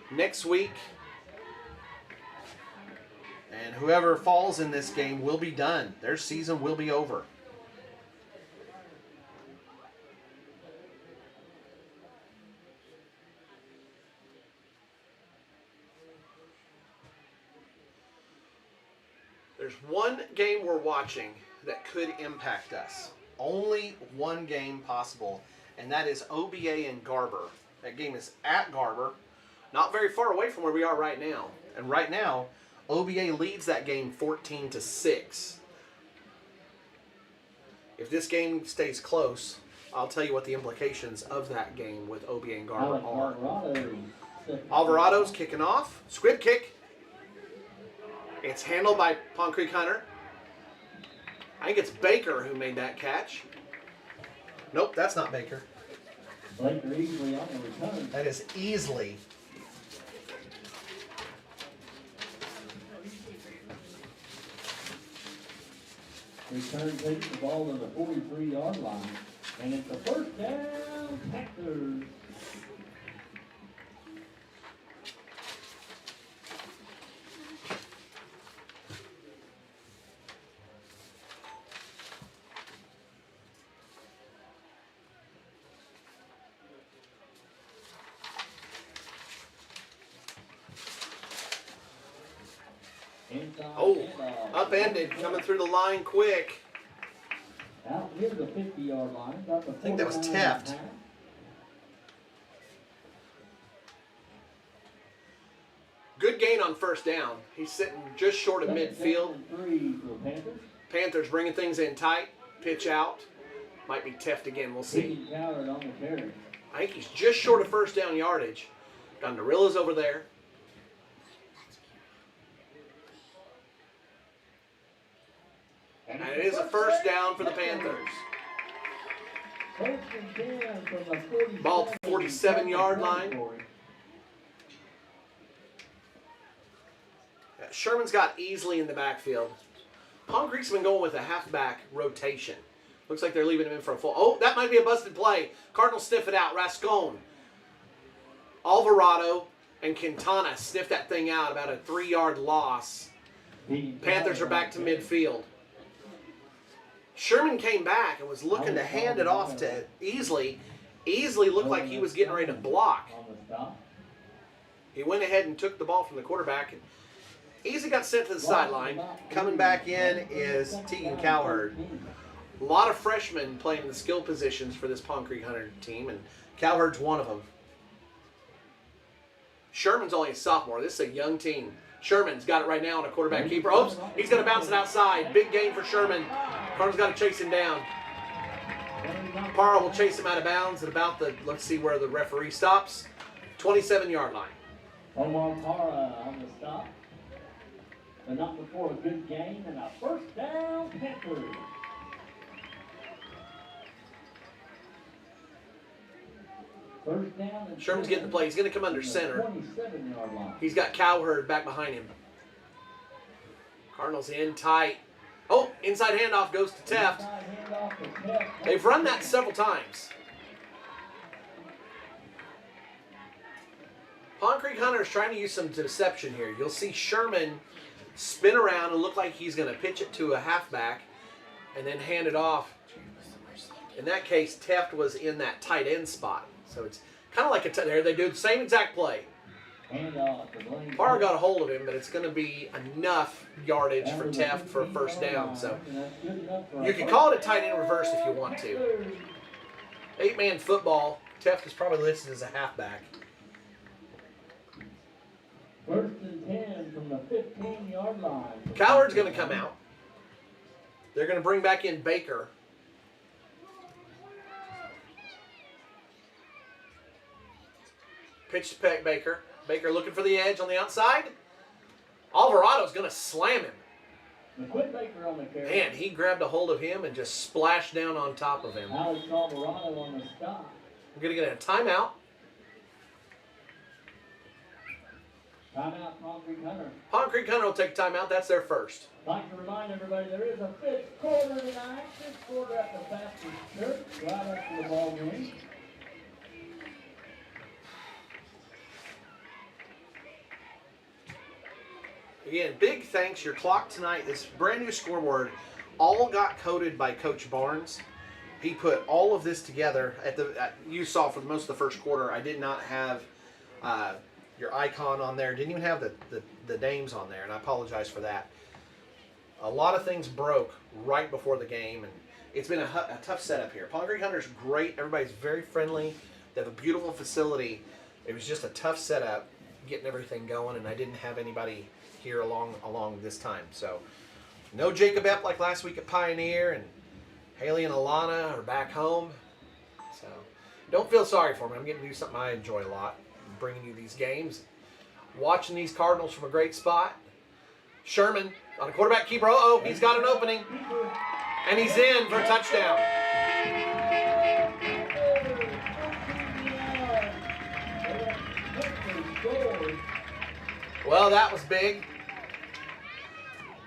next week. And whoever falls in this game will be done. Their season will be over. There's one game we're watching that could impact us. Only one game possible, and that is OBA and Garber. That game is at Garber, not very far away from where we are right now. And right now, OBA leads that game 14-6. If this game stays close, I'll tell you what the implications of that game with OBA and Garber are. Alvarado's kicking off. Squib kick. It's handled by Palm Creek Hunter. I think it's Baker who made that catch. Nope, that's not Baker. Baker easily on the return. That is easily. Return takes the ball to the 43-yard line. And it's a first down, Panthers. Oh, upended, coming through the line quick. Out near the 50-yard line. Got the I think that was Teft. Good gain on first down. He's sitting just short of midfield. 3 for the Panthers. Panthers bringing things in tight. Pitch out. Might be Teft again. We'll see. On the carry. I think he's just short of first down yardage. Gondorilla's over there. And it is a first down for the Panthers. Ball to 47-yard line. Sherman's got Easley in the backfield. Palm Creek's been going with a halfback rotation. Looks like they're leaving him in for a full. Oh, that might be a busted play. Cardinals sniff it out. Rascone, Alvarado, and Quintana sniff that thing out. About a 3-yard loss. Panthers are back to midfield. Sherman came back and was looking to hand it off to Easley. Easley looked like he was getting ready to block. He went ahead and took the ball from the quarterback. And Easley got sent to the sideline. Coming back in is Tegan Cowherd. A lot of freshmen playing the skill positions for this Palm Creek Hunter team, and Cowherd's one of them. Sherman's only a sophomore. This is a young team. Sherman's got it right now on a quarterback keeper. Oops, he's going to bounce it outside. Big gain for Sherman. Cardinals got to chase him down. Parra will chase him out of bounds at about the, let's see where the referee stops, 27-yard line. Omar Parra on the stop. But not before a good gain and a first down Panthers. First down and Sherman's getting the play. He's going to come under center. 27-yard line. He's got Cowherd back behind him. Cardinals in tight. Oh, inside handoff goes to Teft. Inside handoff to Teft. They've run that several times. Palm Creek Hunter's trying to use some deception here. You'll see Sherman spin around and look like he's going to pitch it to a halfback and then hand it off. In that case, Teft was in that tight end spot. So it's kind of like there they do the same exact play. Parra got a hold of him, but it's going to be enough yardage for Teft for a first down. So you can call it a tight end reverse if you want to. 8-man football. Teft is probably listed as a halfback. First and 10 from the 15-yard line. Cowherd's going to come out. They're going to bring back in Baker. Pitch to Baker. Baker looking for the edge on the outside. Alvarado's going to slam him. Quit Baker on the carry. Man, he grabbed a hold of him and just splashed down on top of him. Alex Alvarado on the stop. We're going to get a timeout. Timeout, Palm Creek Hunter. Palm Creek Hunter will take a timeout. That's their first. I'd like to remind everybody there is a fifth quarter tonight. Fifth quarter at the Baptist Church, right after the ball game. Again, big thanks. Your clock tonight, this brand new scoreboard, all got coded by Coach Barnes. He put all of this together. You saw for most of the first quarter, I did not have your icon on there. Didn't even have the names on there, and I apologize for that. A lot of things broke right before the game, and it's been a tough setup here. Palm Creek Hunter's great. Everybody's very friendly. They have a beautiful facility. It was just a tough setup getting everything going, and I didn't have anybody here along this time. So no Jacob Epp like last week at Pioneer, and Haley and Alana are back home. So don't feel sorry for me. I'm getting to do something I enjoy a lot, bringing you these games, watching these Cardinals from a great spot. Sherman on a quarterback keeper. Uh-oh, he's got an opening, and he's in for a touchdown. Well, that was big.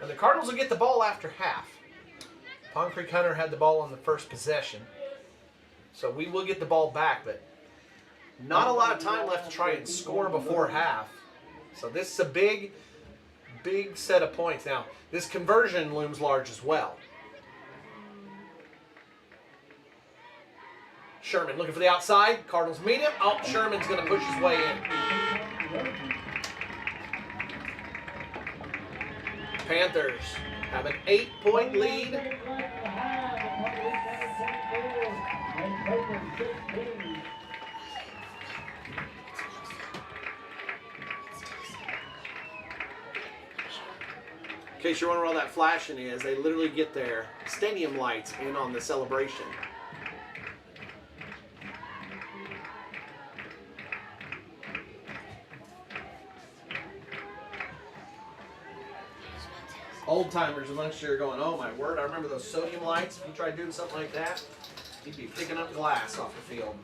And the Cardinals will get the ball after half. Palm Creek Hunter had the ball on the first possession. So we will get the ball back, but not a lot of time left to try and score before half. So this is a big set of points. Now, this conversion looms large as well. Sherman looking for the outside. Cardinals meet him. Oh, Sherman's going to push his way in. Panthers have an 8-point lead. In case you're wondering where all that flashing is, they literally get their stadium lights in on the celebration. Old timers amongst you are going, oh my word, I remember those sodium lights. If you tried doing something like that, you'd be picking up glass off the field.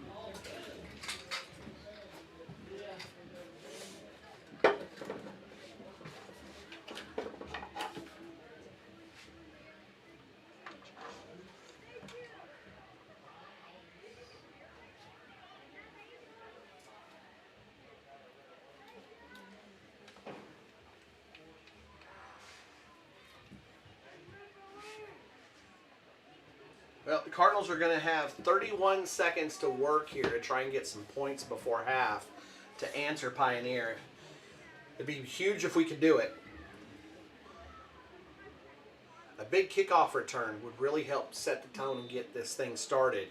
Well, the Cardinals are going to have 31 seconds to work here to try and get some points before half to answer Pioneer. It'd be huge if we could do it. A big kickoff return would really help set the tone and get this thing started.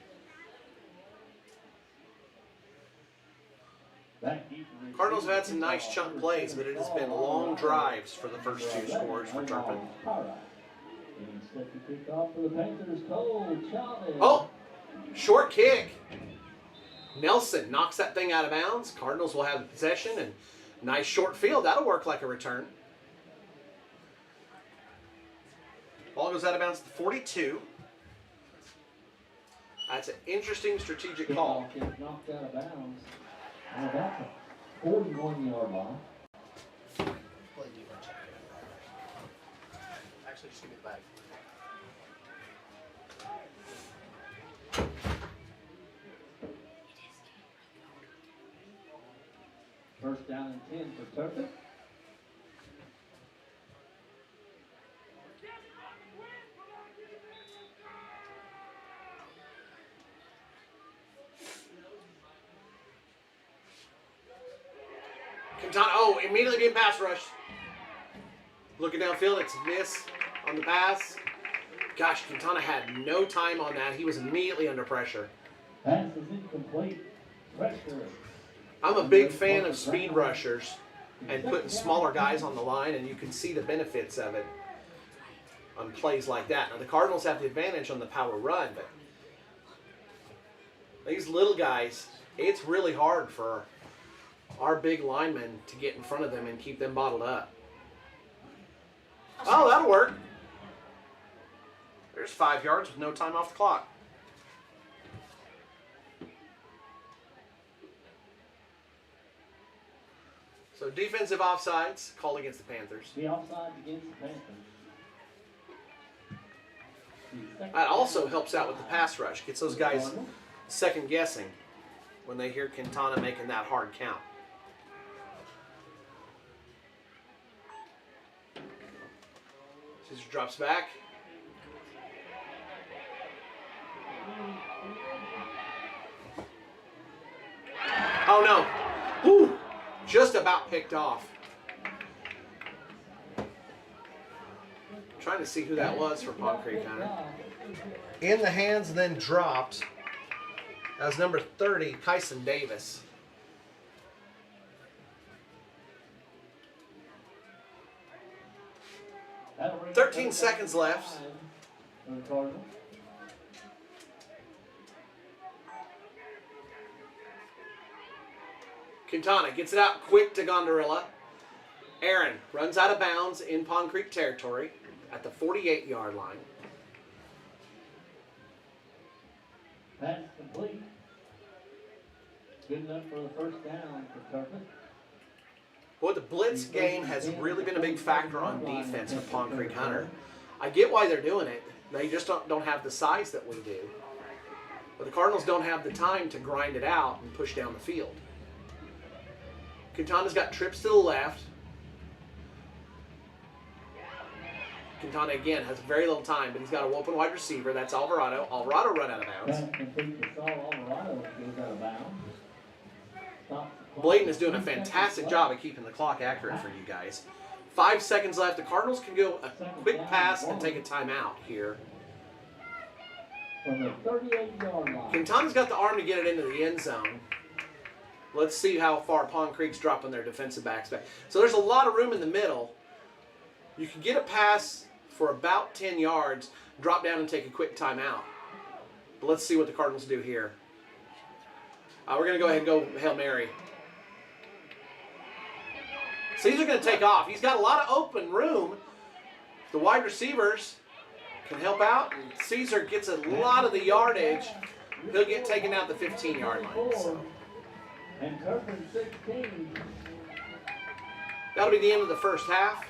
Cardinals have had some nice chunk plays, but it has been long drives for the first two scores for Turpin. Oh, short kick. Nelson knocks that thing out of bounds. Cardinals will have possession and nice short field. That'll work like a return. Ball goes out of bounds at the 42. That's an interesting strategic call. Knocked out of bounds. Now that's a 41-yard line. Actually, just give me the bag. First down and 10 for Turpin. Quintana, oh, immediately being pass rushed. Looking downfield, it's a miss on the pass. Gosh, Quintana had no time on that. He was immediately under pressure. Pass is incomplete. Pressure. I'm a big fan of speed rushers and putting smaller guys on the line, and you can see the benefits of it on plays like that. Now, the Cardinals have the advantage on the power run, but these little guys, it's really hard for our big linemen to get in front of them and keep them bottled up. Oh, that'll work. There's 5 yards with no time off the clock. So defensive offsides called against the Panthers. The offside against the Panthers. That also helps out with the pass rush. Gets those guys second guessing when they hear Quintana making that hard count. Caesar drops back. Oh no. Whew. Just about picked off. Trying to see who that was for Palm Creek Hunter. In the hands, then dropped. That was number 30, Kyson Davis. That'll bring 13 seconds left. For the Cardinals. Quintana gets it out quick to Gondorilla. Aaron runs out of bounds in Pond Creek territory at the 48-yard line. Pass complete. Good enough for the first down for Turpin. Boy, the blitz game has really been a big factor on defense for Pond Creek Hunter. I get why they're doing it. They just don't have the size that we do. But the Cardinals don't have the time to grind it out and push down the field. Quintana's got trips to the left. Quintana, again, has very little time, but he's got an open wide receiver. That's Alvarado. Alvarado run out of bounds. Pass complete to Saul Alvarado goes out of bounds. Stops the clock. Bladen is doing a fantastic job of keeping the clock accurate for you guys. 5 seconds left. The Cardinals can go a quick pass and take a timeout here. From the 38-yard line. Quintana's got the arm to get it into the end zone. Let's see how far Pond Creek's dropping their defensive backs back. So there's a lot of room in the middle. You can get a pass for about 10 yards, drop down and take a quick timeout. But let's see what the Cardinals do here. We're going to go ahead and go Hail Mary. Caesar's going to take off. He's got a lot of open room. The wide receivers can help out. And Caesar gets a lot of the yardage. He'll get taken out the 15-yard line. So. And Turpin 16. That'll be the end of the first half.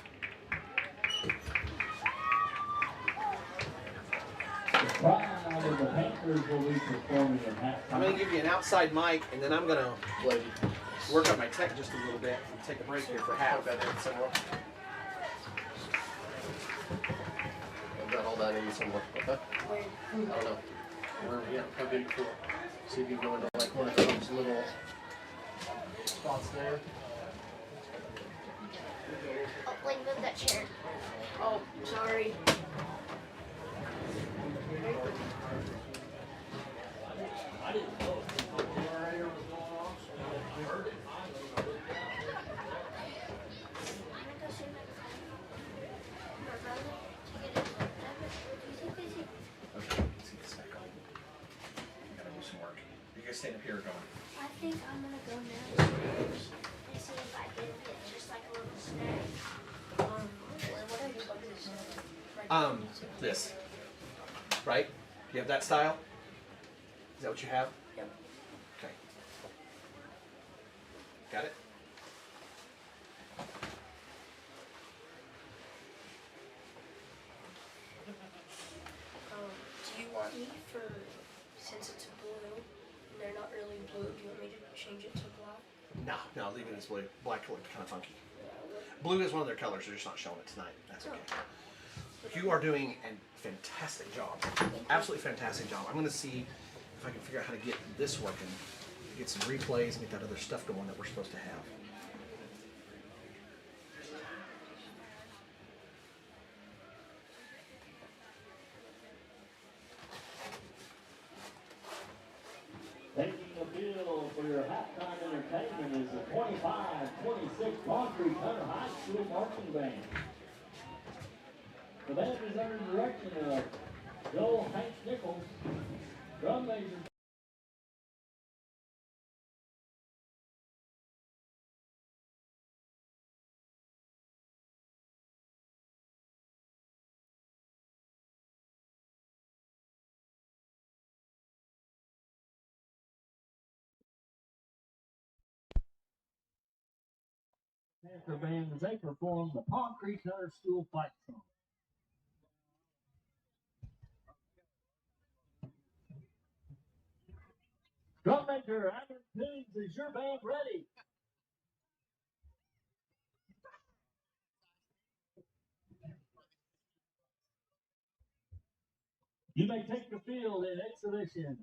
The crowd of the Panthers will be performing at halftime. I'm going to give you an outside mic, and then I'm going to Blady. work on my tech just a little bit and take a break here for half. I've got it somewhere. I've got all that in somewhere. Okay. I don't know. Wherever, yeah, plug in cool. See if you can go into like one of those little spots there. Oh, like move that chair. Oh, sorry. Okay, let's get this back on. Gotta do some work. You guys staying up here or going? I think I'm gonna go now and see if I can get just like a little snack. What are you going to say? This. Right? You have that style? Is that what you have? Yep. Okay. Got it? Do you want me for, since it's blue, and they're not really blue, do you want me to change it to black? No, leave it as blue. Black looked kind of funky. Blue is one of their colors. They're just not showing it tonight. That's okay. You are doing a fantastic job. Absolutely fantastic job. I'm going to see if I can figure out how to get this working, get some replays, and get that other stuff going that we're supposed to have. Taking the field for your halftime entertainment is the 25-26 Concrete Hunter High School Marching Band. The band is under the direction of Joel Hank Nichols, drum major. Panther Band as they perform the Concrete Hunter School Fight Song. Drum major Adam Coons, is your band ready? You may take the field in exhibition.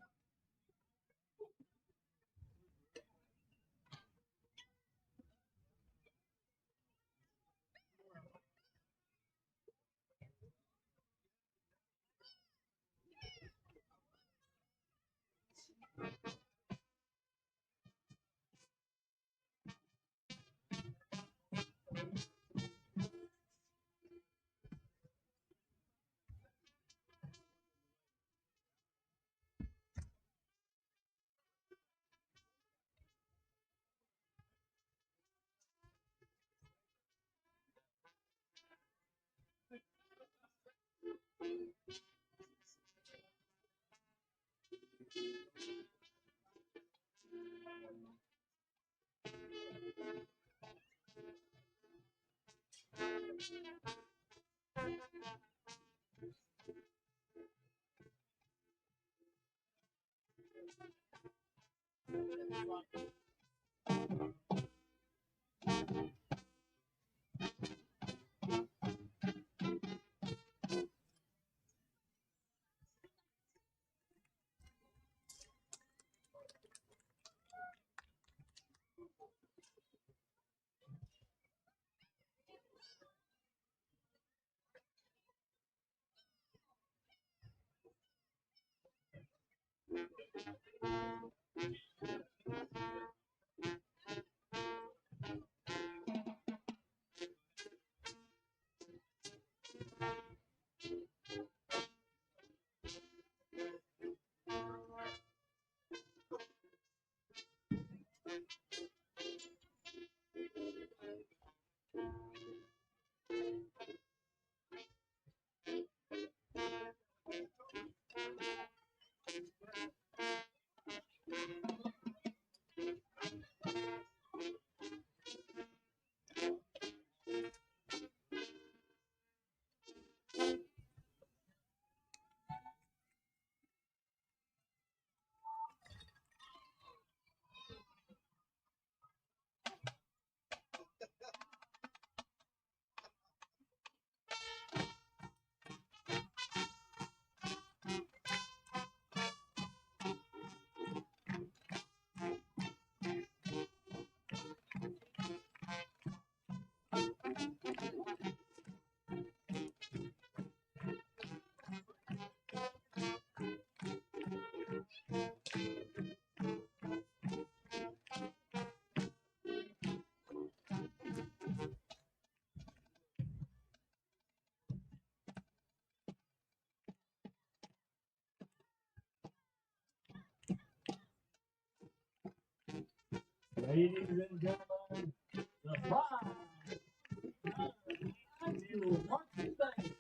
Ladies and gentlemen, the prize. You want to thank.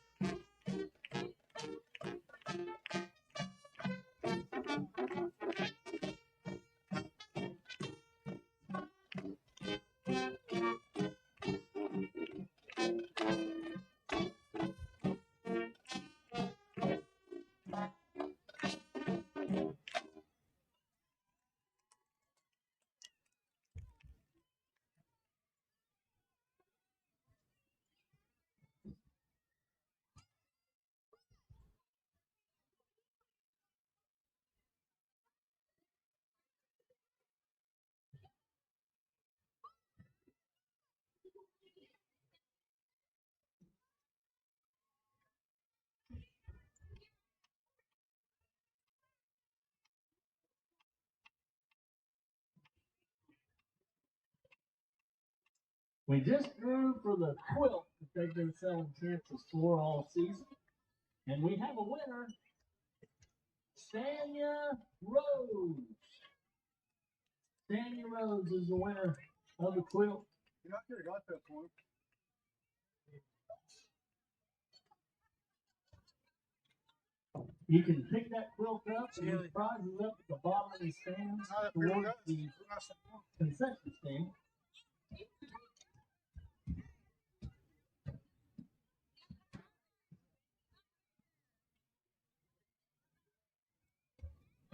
We just drew for the quilt that they've been selling chances for all season. And we have a winner, Stanya Rose. Stanya Rose is the winner of the quilt. You know, I could have got that for him. You can pick that quilt up, and the prize is up at the bottom of the stand towards the concession stand.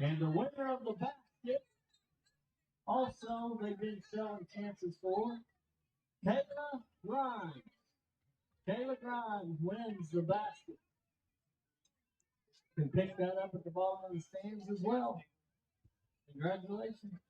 And the winner of the basket, also they've been selling chances for, Kayla Grimes. Kayla Grimes wins the basket. You can pick that up at the bottom of the stands as well. Congratulations.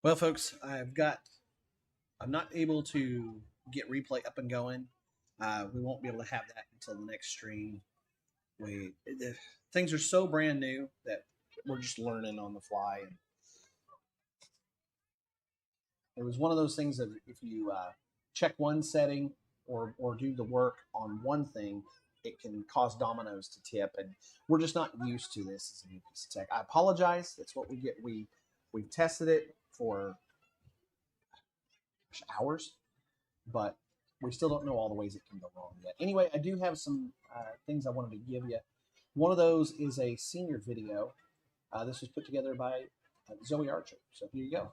Well, folks, I'm not able to get replay up and going. We won't be able to have that until the next stream. Things are so brand new that we're just learning on the fly. And it was one of those things that if you check one setting or do the work on one thing, it can cause dominoes to tip. And we're just not used to this as a new piece of tech. I apologize. That's what we get. We've tested it for hours, but we still don't know all the ways it can go wrong yet. Anyway, I do have some things I wanted to give you. One of those is a senior video. This was put together by Zoe Archer. So here you go.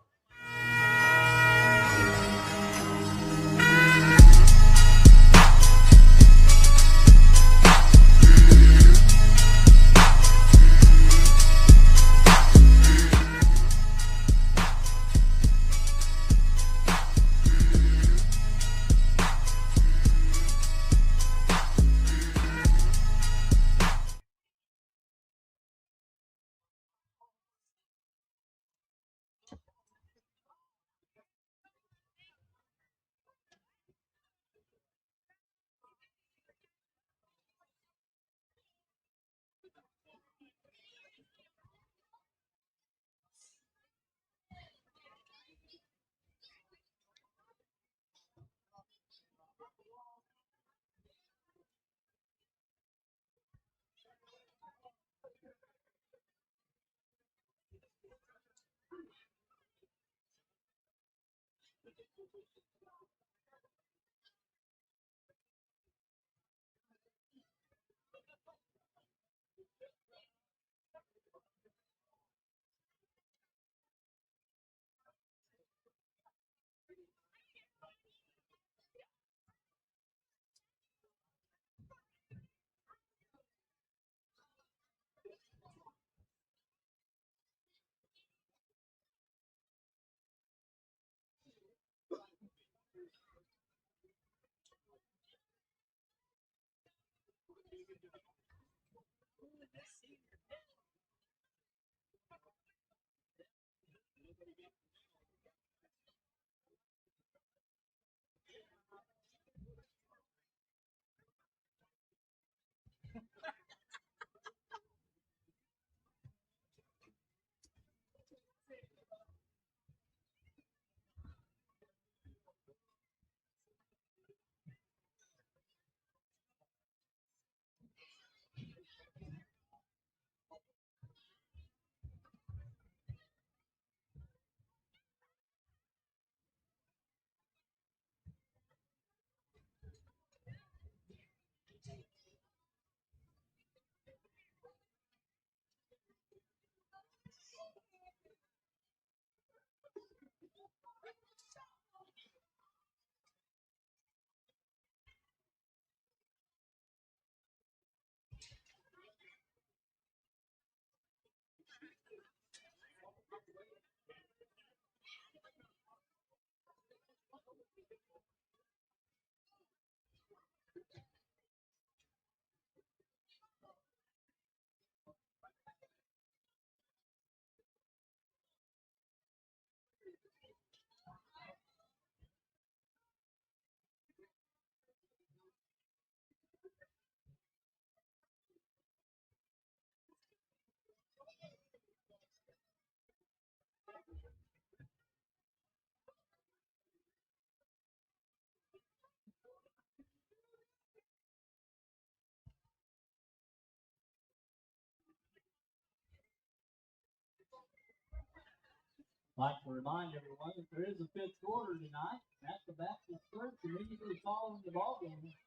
I'd like to remind everyone that there is a fifth quarter tonight at the Baptist Church immediately following the ball game.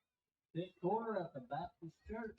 Fifth quarter at the Baptist Church.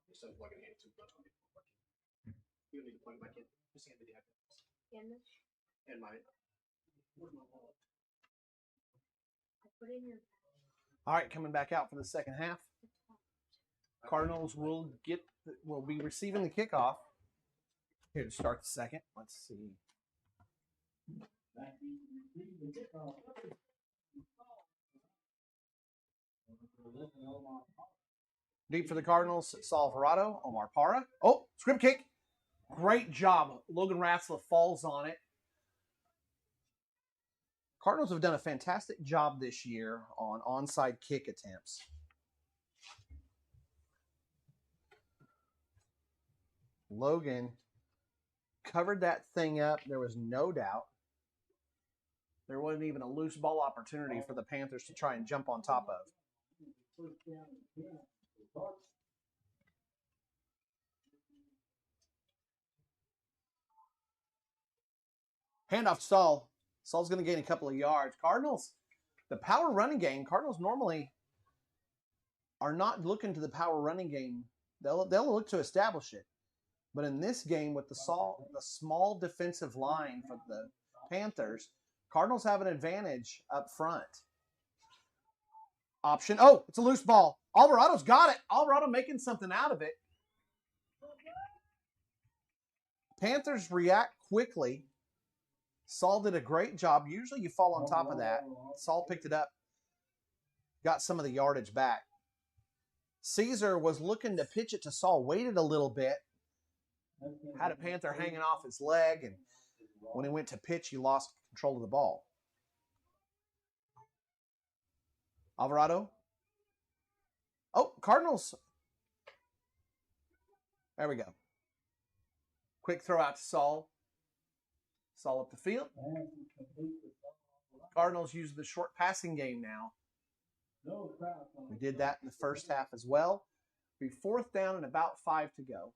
Instead of plugging it into you don't need to plug it back in. Just hand me the iPad. And mine. All right, coming back out for the second half. Cardinals will be receiving the kickoff. Here to start the second. Let's see. Deep for the Cardinals, Saul Alvarado, Omar Parra. Oh, script kick. Great job. Logan Ratzlaff falls on it. Cardinals have done a fantastic job this year on onside kick attempts. Logan covered that thing up. There was no doubt. There wasn't even a loose ball opportunity for the Panthers to try and jump on top of. Handoff to Saul. Saul's going to gain a couple of yards. Cardinals, the power running game, Cardinals normally are not looking to the power running game. They'll look to establish it. But in this game with the small defensive line for the Panthers, Cardinals have an advantage up front. Option. Oh, it's a loose ball. Alvarado's got it. Alvarado making something out of it. Panthers react quickly. Saul did a great job. Usually you fall on top of that. Saul picked it up. Got some of the yardage back. Caesar was looking to pitch it to Saul. Waited a little bit. Had a Panther hanging off his leg. And when he went to pitch, he lost control of the ball. Alvarado. Oh, Cardinals. There we go. Quick throw out to Saul. Saul up the field. Cardinals use the short passing game now. No crowd on We did that in the first half as well. Be 4th down and about 5 to go.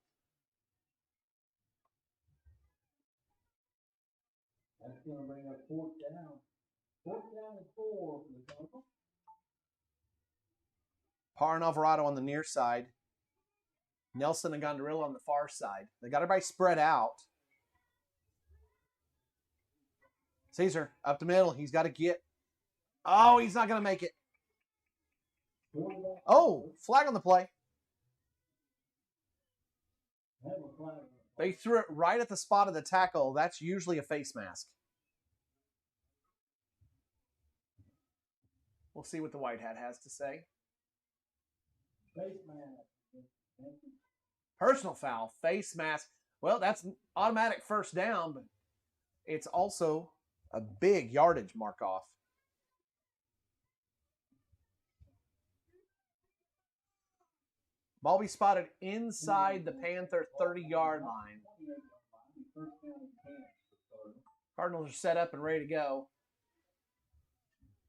That's going to bring up 4th down. 4th down and 4 for the Cardinals. Parr and Alvarado on the near side. Nelson and Gondorilla on the far side. They got everybody spread out. Caesar up the middle. He's got to get. Oh, he's not going to make it. Oh, flag on the play. They threw it right at the spot of the tackle. That's usually a face mask. We'll see what the white hat has to say. Face mask. Personal foul, face mask. Well, that's an automatic first down, but it's also a big yardage mark off. Ball be spotted inside the Panther 30-yard line. Cardinals are set up and ready to go.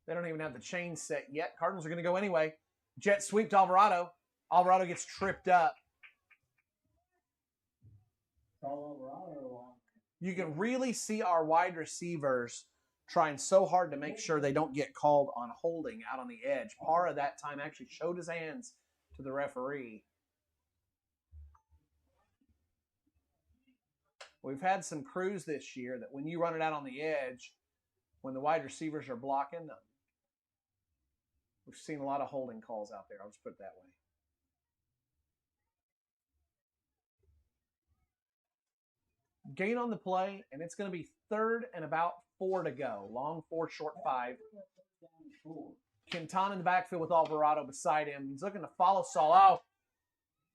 They don't even have the chain set yet. Cardinals are going to go anyway. Jet sweep to Alvarado. Alvarado gets tripped up. You can really see our wide receivers trying so hard to make sure they don't get called on holding out on the edge. Parra that time actually showed his hands to the referee. We've had some crews this year that when you run it out on the edge, when the wide receivers are blocking them, we've seen a lot of holding calls out there. I'll just put it that way. Gain on the play, and it's going to be 3rd and about 4 to go. Long 4, short 5. Quintana in the backfield with Alvarado beside him. He's looking to follow Saul. Oh,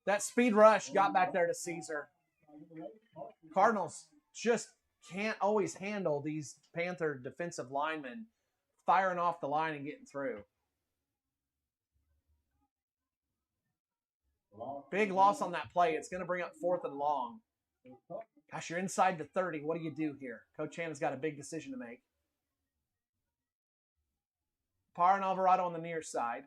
that speed rush got back there to Caesar. Cardinals just can't always handle these Panther defensive linemen firing off the line and getting through. Big loss on that play. It's going to bring up 4th and long. Gosh, you're inside the 30. What do you do here? Coach Hannah's got a big decision to make. Parr and Alvarado on the near side.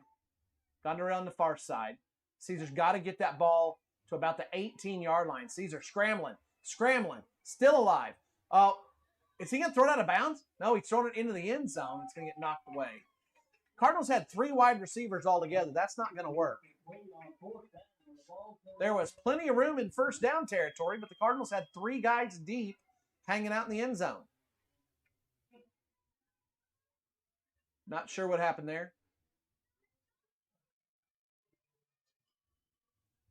Gondorilla on the far side. Caesar's got to get that ball to about the 18-yard line. Caesar scrambling, still alive. Oh, is he going to throw it out of bounds? No, he's throwing it into the end zone. It's going to get knocked away. Cardinals had 3 wide receivers altogether. That's not going to work. There was plenty of room in first down territory, but the Cardinals had 3 guys deep hanging out in the end zone. Not sure what happened there.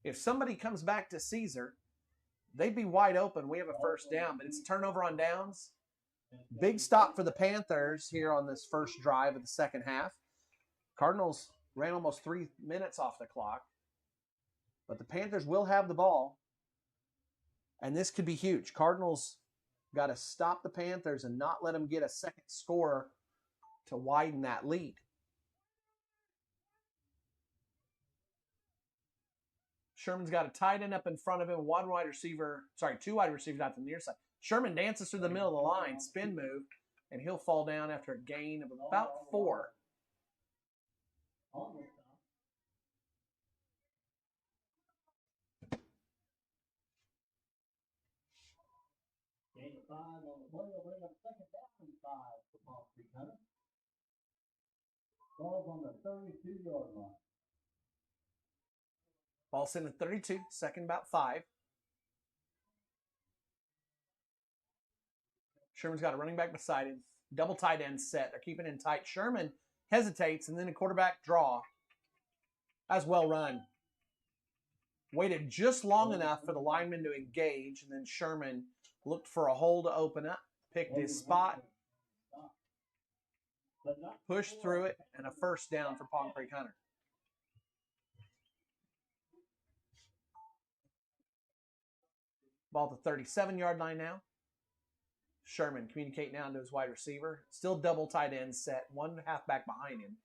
If somebody comes back to Caesar, they'd be wide open. We have a first down, but it's turnover on downs. Big stop for the Panthers here on this first drive of the second half. Cardinals ran almost 3 minutes off the clock. But the Panthers will have the ball. And this could be huge. Cardinals got to stop the Panthers and not let them get a second score to widen that lead. Sherman's got a tight end up in front of him, 2 wide receivers out to the near side. Sherman dances through the middle of the line, spin move, and he'll fall down after a gain of about 4. Gain of 5 on the play. They'll bring up 2nd down and 5 for Palm Creek Hunter. Ball's on the 32-yard line. Ball's in at 32, 2nd about 5. Sherman's got a running back beside him. Double tight end set. They're keeping in tight. Sherman hesitates, and then a quarterback draw. That's well run. Waited just long enough for the lineman to engage, and then Sherman looked for a hole to open up, picked his spot, pushed through it, and a first down for Palm Creek Hunter. Ball to 37-yard line now. Sherman communicating now to his wide receiver. Still double tight end set, 1 halfback behind him.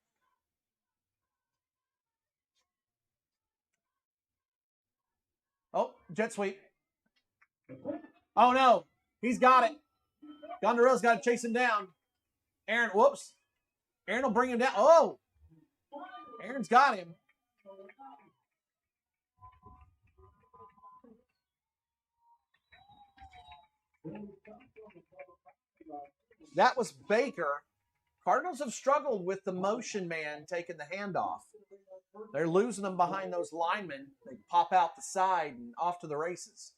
Oh, jet sweep. Oh, no. He's got it. Gondorilla's got to chase him down. Aaron, whoops. Aaron will bring him down. Oh! Aaron's got him. That was Baker. Cardinals have struggled with the motion man taking the handoff. They're losing them behind those linemen. They pop out the side and off to the races.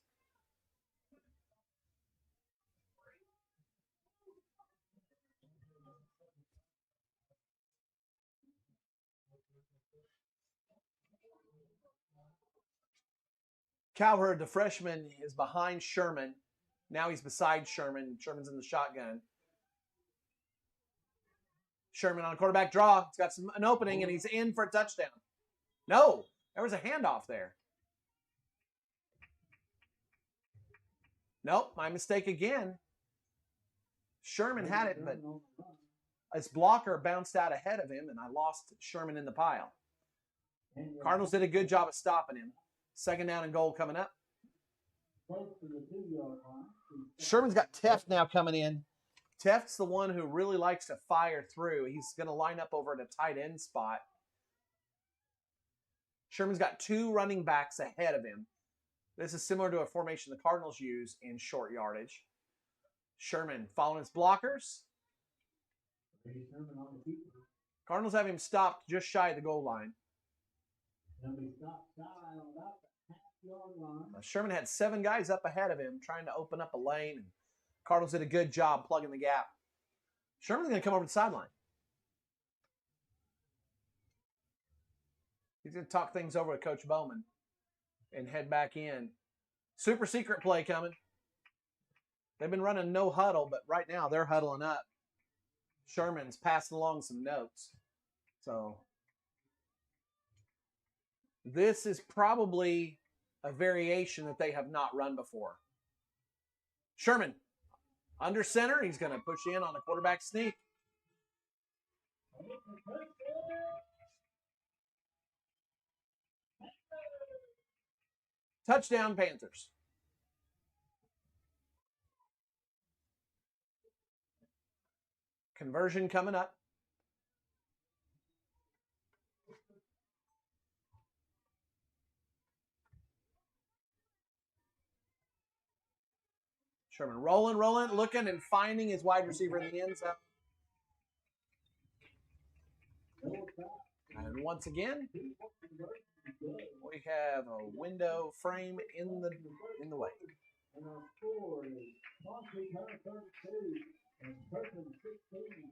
Cowherd, the freshman, is behind Sherman. Now he's beside Sherman. Sherman's in the shotgun. Sherman on a quarterback draw. He's got an opening, and he's in for a touchdown. No, there was a handoff there. Nope, my mistake again. Sherman had it, but his blocker bounced out ahead of him, and I lost Sherman in the pile. Cardinals did a good job of stopping him. Second down and goal coming up. Sherman's got Teft now coming in. Teft's the one who really likes to fire through. He's going to line up over at a tight end spot. Sherman's got two running backs ahead of him. This is similar to a formation the Cardinals use in short yardage. Sherman following his blockers. Cardinals have him stopped just shy of the goal line. Sherman had 7 guys up ahead of him trying to open up a lane. And Cardinals did a good job plugging the gap. Sherman's going to come over the sideline. He's going to talk things over with Coach Bowman and head back in. Super secret play coming. They've been running no huddle, but right now they're huddling up. Sherman's passing along some notes. So this is probably a variation that they have not run before. Sherman under center. He's going to push in on a quarterback sneak. Touchdown, Panthers. Conversion coming up. Sherman rolling, looking and finding his wide receiver in the end zone. And once again, we have a window frame in the way. And our score is 132 and Turpin 16.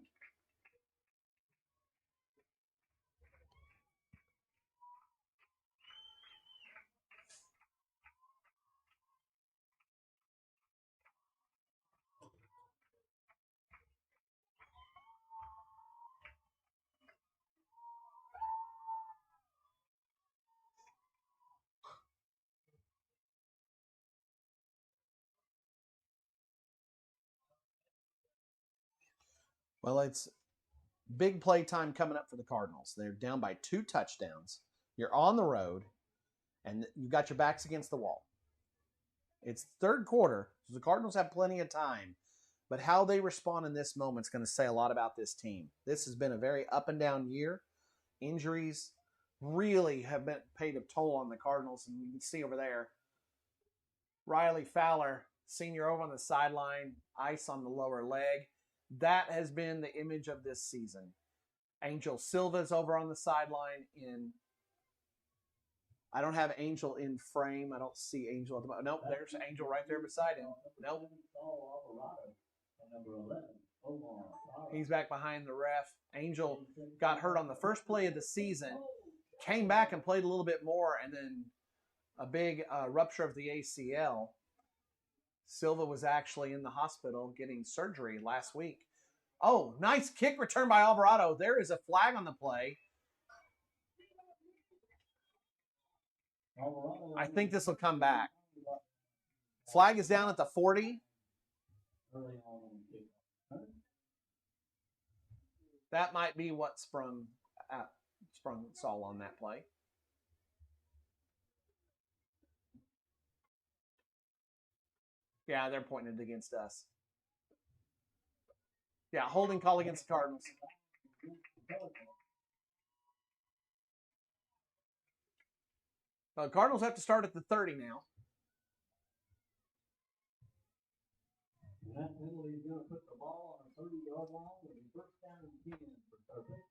Well, it's big play time coming up for the Cardinals. They're down by 2 touchdowns. You're on the road, and you've got your backs against the wall. It's third quarter, so the Cardinals have plenty of time. But how they respond in this moment is going to say a lot about this team. This has been a very up and down year. Injuries really have been paid a toll on the Cardinals, and you can see over there, Riley Fowler, senior over on the sideline, ice on the lower leg. That has been the image of this season. Angel Silva's over on the sideline I don't have Angel in frame. I don't see Angel at the moment. Nope, there's Angel right there beside him. Nope. He's back behind the ref. Angel got hurt on the first play of the season, came back and played a little bit more, and then a big rupture of the ACL. Silva was actually in the hospital getting surgery last week. Oh, nice kick return by Alvarado. There is a flag on the play. I think this will come back. Flag is down at the 40. That might be what sprung Saul on that play. Yeah, they're pointing it against us. Yeah, holding call against the Cardinals. Cardinals have to start at the 30 now. And that penalty is going to put the ball on a 30-yard line with a first down and 10 for Turpin.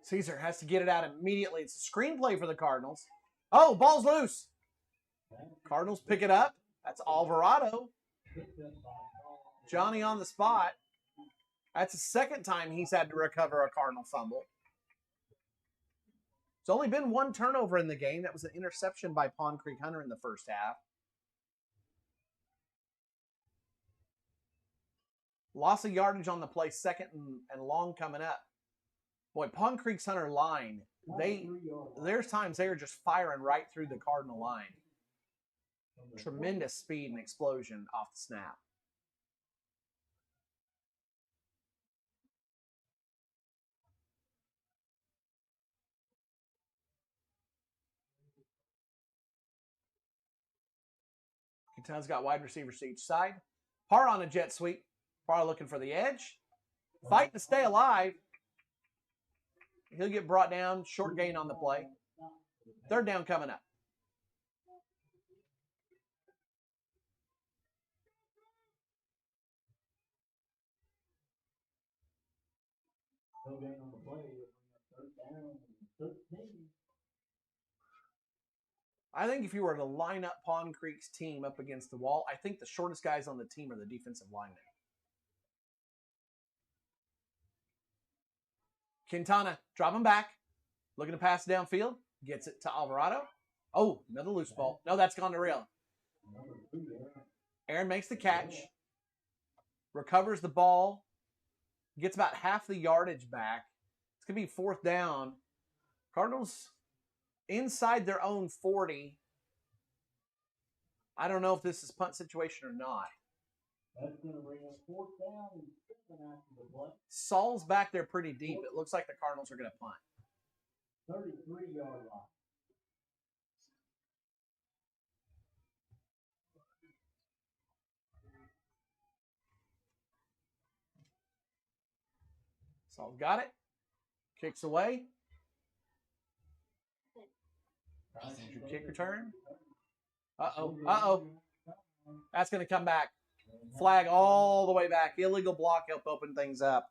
Caesar has to get it out immediately. It's a screenplay for the Cardinals. Oh, ball's loose. Cardinals pick it up. That's Alvarado. Johnny on the spot. That's the second time he's had to recover a Cardinal fumble. It's only been one turnover in the game. That was an interception by Pond Creek Hunter in the first half. Loss of yardage on the play, second and long coming up. Boy, Pond Creek's Hunter line, there's times they're just firing right through the Cardinal line. Tremendous speed and explosion off the snap. Kentucky's got wide receivers to each side. Parr on a jet sweep. Parr looking for the edge. Fighting to stay alive. He'll get brought down. Short gain on the play. Third down coming up. No gain on the play. Third down and 13. I think if you were to line up Pond Creek's team up against the wall, I think the shortest guys on the team are the defensive linemen. Quintana, drop him back. Looking to pass downfield. Gets it to Alvarado. Oh, another loose ball. No, that's gone to rail. Aaron makes the catch. Recovers the ball. Gets about half the yardage back. It's going to be fourth down. Cardinals inside their own 40. I don't know if this is punt situation or not. That's going to bring us fourth down and 7 after the play. Saul's back there pretty deep. It looks like the Cardinals are going to punt. 33-yard line. Saul's got it. Kicks away. Kick return. Uh-oh. That's going to come back. Flag all the way back. Illegal block helped open things up.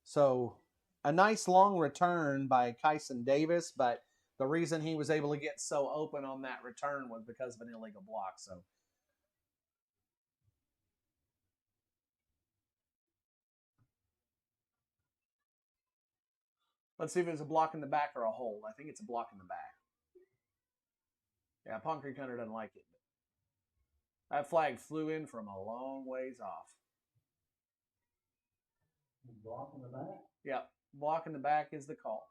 So a nice long return by Kyson Davis, but the reason he was able to get so open on that return was because of an illegal block. So let's see if it's a block in the back or a hold. I think it's a block in the back. Yeah, Pond Creek Hunter doesn't like it. That flag flew in from a long ways off. Block in the back? Yep. Block in the back is the call.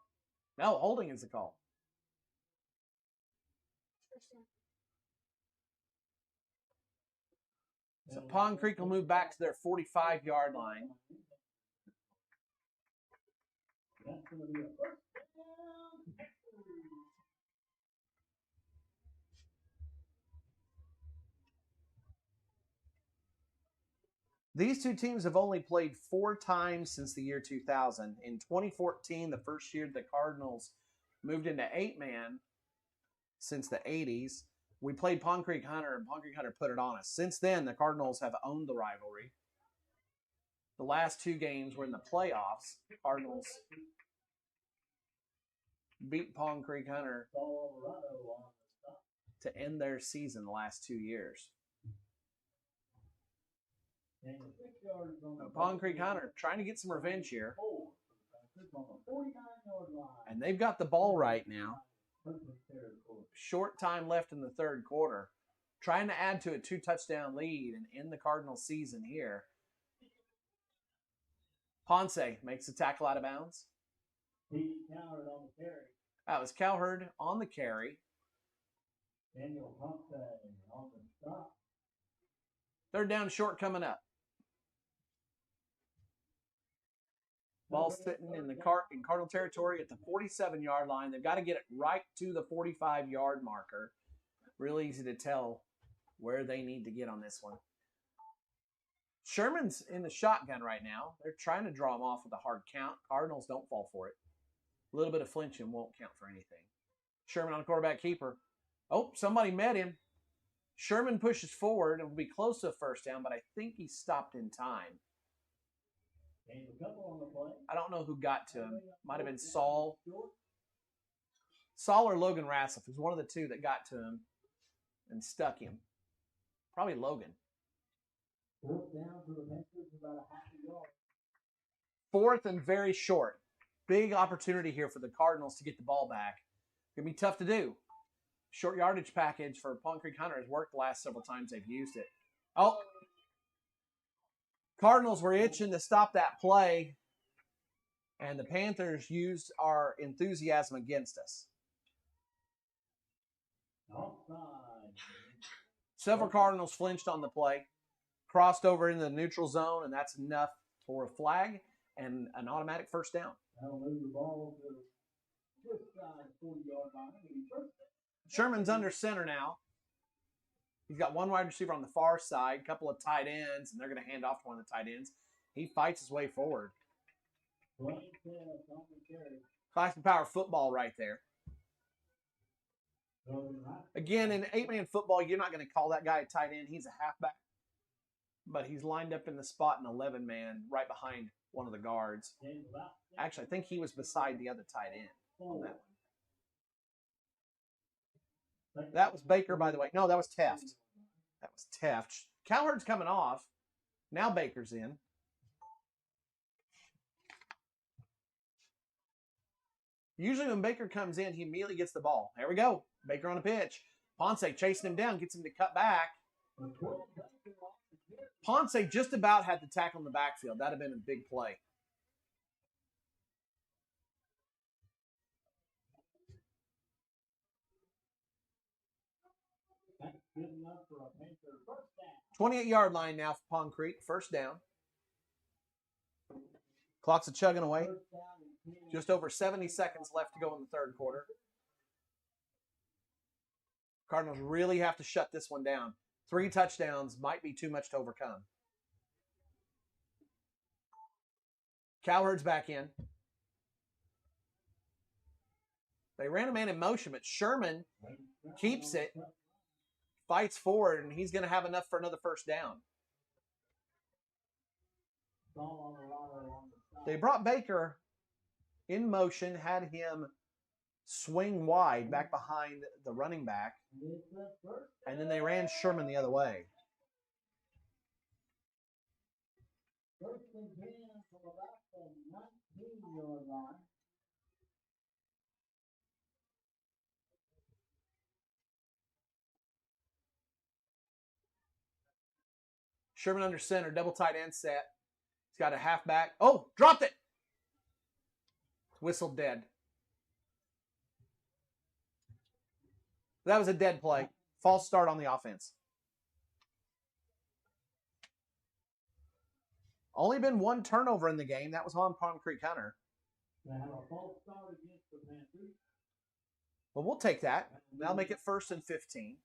No, holding is the call. So Pond Creek will move back to their 45-yard line. That's going to be a first down. These two teams have only played 4 times since the year 2000. In 2014, the first year the Cardinals moved into 8-man since the 80s. We played Pond Creek Hunter, and Pond Creek Hunter put it on us. Since then, the Cardinals have owned the rivalry. The last 2 games were in the playoffs. Cardinals beat Pond Creek Hunter to end their season the last 2 years. Pond Creek Hunter trying to get some revenge here. And they've got the ball right now. Short time left in the third quarter. Trying to add to a 2-touchdown lead and end the Cardinals season here. Ponce makes the tackle out of bounds. That was Cowherd on the carry. Daniel Humphrey on the stop. Third down short coming up. Ball sitting in the Cardinal territory at the 47-yard line. They've got to get it right to the 45-yard marker. Really easy to tell where they need to get on this one. Sherman's in the shotgun right now. They're trying to draw him off with a hard count. Cardinals don't fall for it. A little bit of flinching won't count for anything. Sherman on a quarterback keeper. Oh, somebody met him. Sherman pushes forward and will be close to a first down, but I think he stopped in time. I don't know who got to him. Might have been Saul. Saul or Logan Rassif is one of the two that got to him and stuck him. Probably Logan. Fourth down for the Panthers, about a half a yard. Fourth and very short. Big opportunity here for the Cardinals to get the ball back. Going to be tough to do. Short yardage package for Pond Creek Hunter has worked the last several times they've used it. Oh, Cardinals were itching to stop that play, and the Panthers used our enthusiasm against us. Several Cardinals flinched on the play, crossed over into the neutral zone, and that's enough for a flag and an automatic first down. That'll move the ball to just side 40-yard line. Sherman's under center now. He's got one wide receiver on the far side, a couple of tight ends, and they're going to hand off to one of the tight ends. He fights his way forward. Class and power football right there. Again, in 8-man football, you're not going to call that guy a tight end. He's a halfback. But he's lined up in the spot in 11-man right behind one of the guards. Actually, I think he was beside the other tight end on that one. That was Baker, by the way. No, that was Teft. That was Teft. Cowherd's coming off. Now Baker's in. Usually when Baker comes in, he immediately gets the ball. There we go. Baker on a pitch. Ponce chasing him down, gets him to cut back. Ponce just about had the tackle in the backfield. That would have been a big play. Good enough for a Panther first down. 28-yard line now for Pond Creek. First down. Clock's chugging away. Just over 70 seconds left to go in the third quarter. Cardinals really have to shut this one down. 3 touchdowns might be too much to overcome. Cowherd's back in. They ran a man in motion, but Sherman keeps it, fights forward, and he's going to have enough for another first down. They brought Baker in motion, had him swing wide back behind the running back, and then they ran Sherman the other way. First and 10 from about the 19-yard line. Sherman under center, double tight end set. He's got a halfback. Oh, dropped it. Whistled dead. That was a dead play. False start on the offense. Only been 1 turnover in the game. That was on Pond Creek Hunter. They have a false start against the Panthers. Well, we'll take that. That'll make it 1st and 15.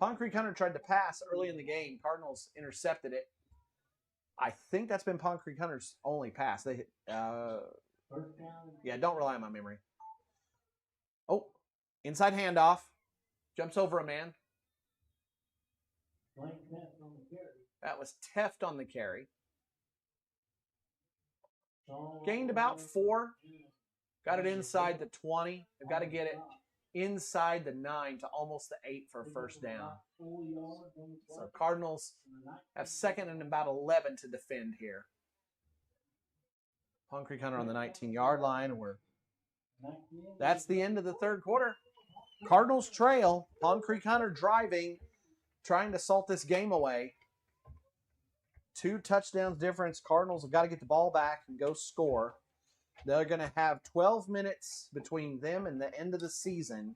Pond Creek Hunter tried to pass early in the game. Cardinals intercepted it. I think that's been Pond Creek Hunter's only pass. They, yeah, don't rely on my memory. Oh, inside handoff. Jumps over a man. That was Teft on the carry. Gained about 4. Got it inside the 20. They've got to get it inside the 9 to almost the 8 for a first down. So Cardinals have 2nd and about 11 to defend here. Pond Creek Hunter on the 19-yard line. That's the end of the third quarter. Cardinals trail. Pond Creek Hunter driving, trying to salt this game away. 2 touchdowns difference. Cardinals have got to get the ball back and go score. They're going to have 12 minutes between them and the end of the season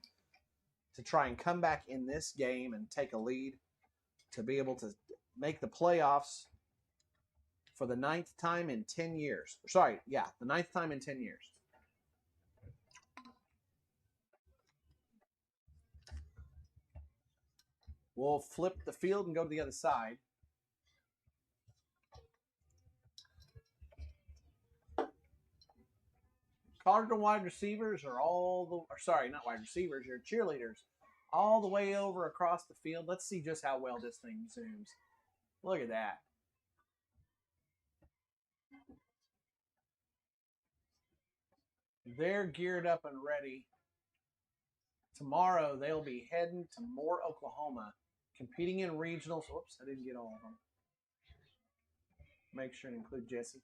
to try and come back in this game and take a lead to be able to make the playoffs for the 9th time in 10 years. Sorry, yeah, the 9th time in 10 years. We'll flip the field and go to the other side. Cardinal wide receivers are not wide receivers, your cheerleaders, all the way over across the field. Let's see just how well this thing zooms. Look at that. They're geared up and ready. Tomorrow they'll be heading to Moore, Oklahoma, competing in regionals. Whoops, I didn't get all of them. Make sure to include Jesse.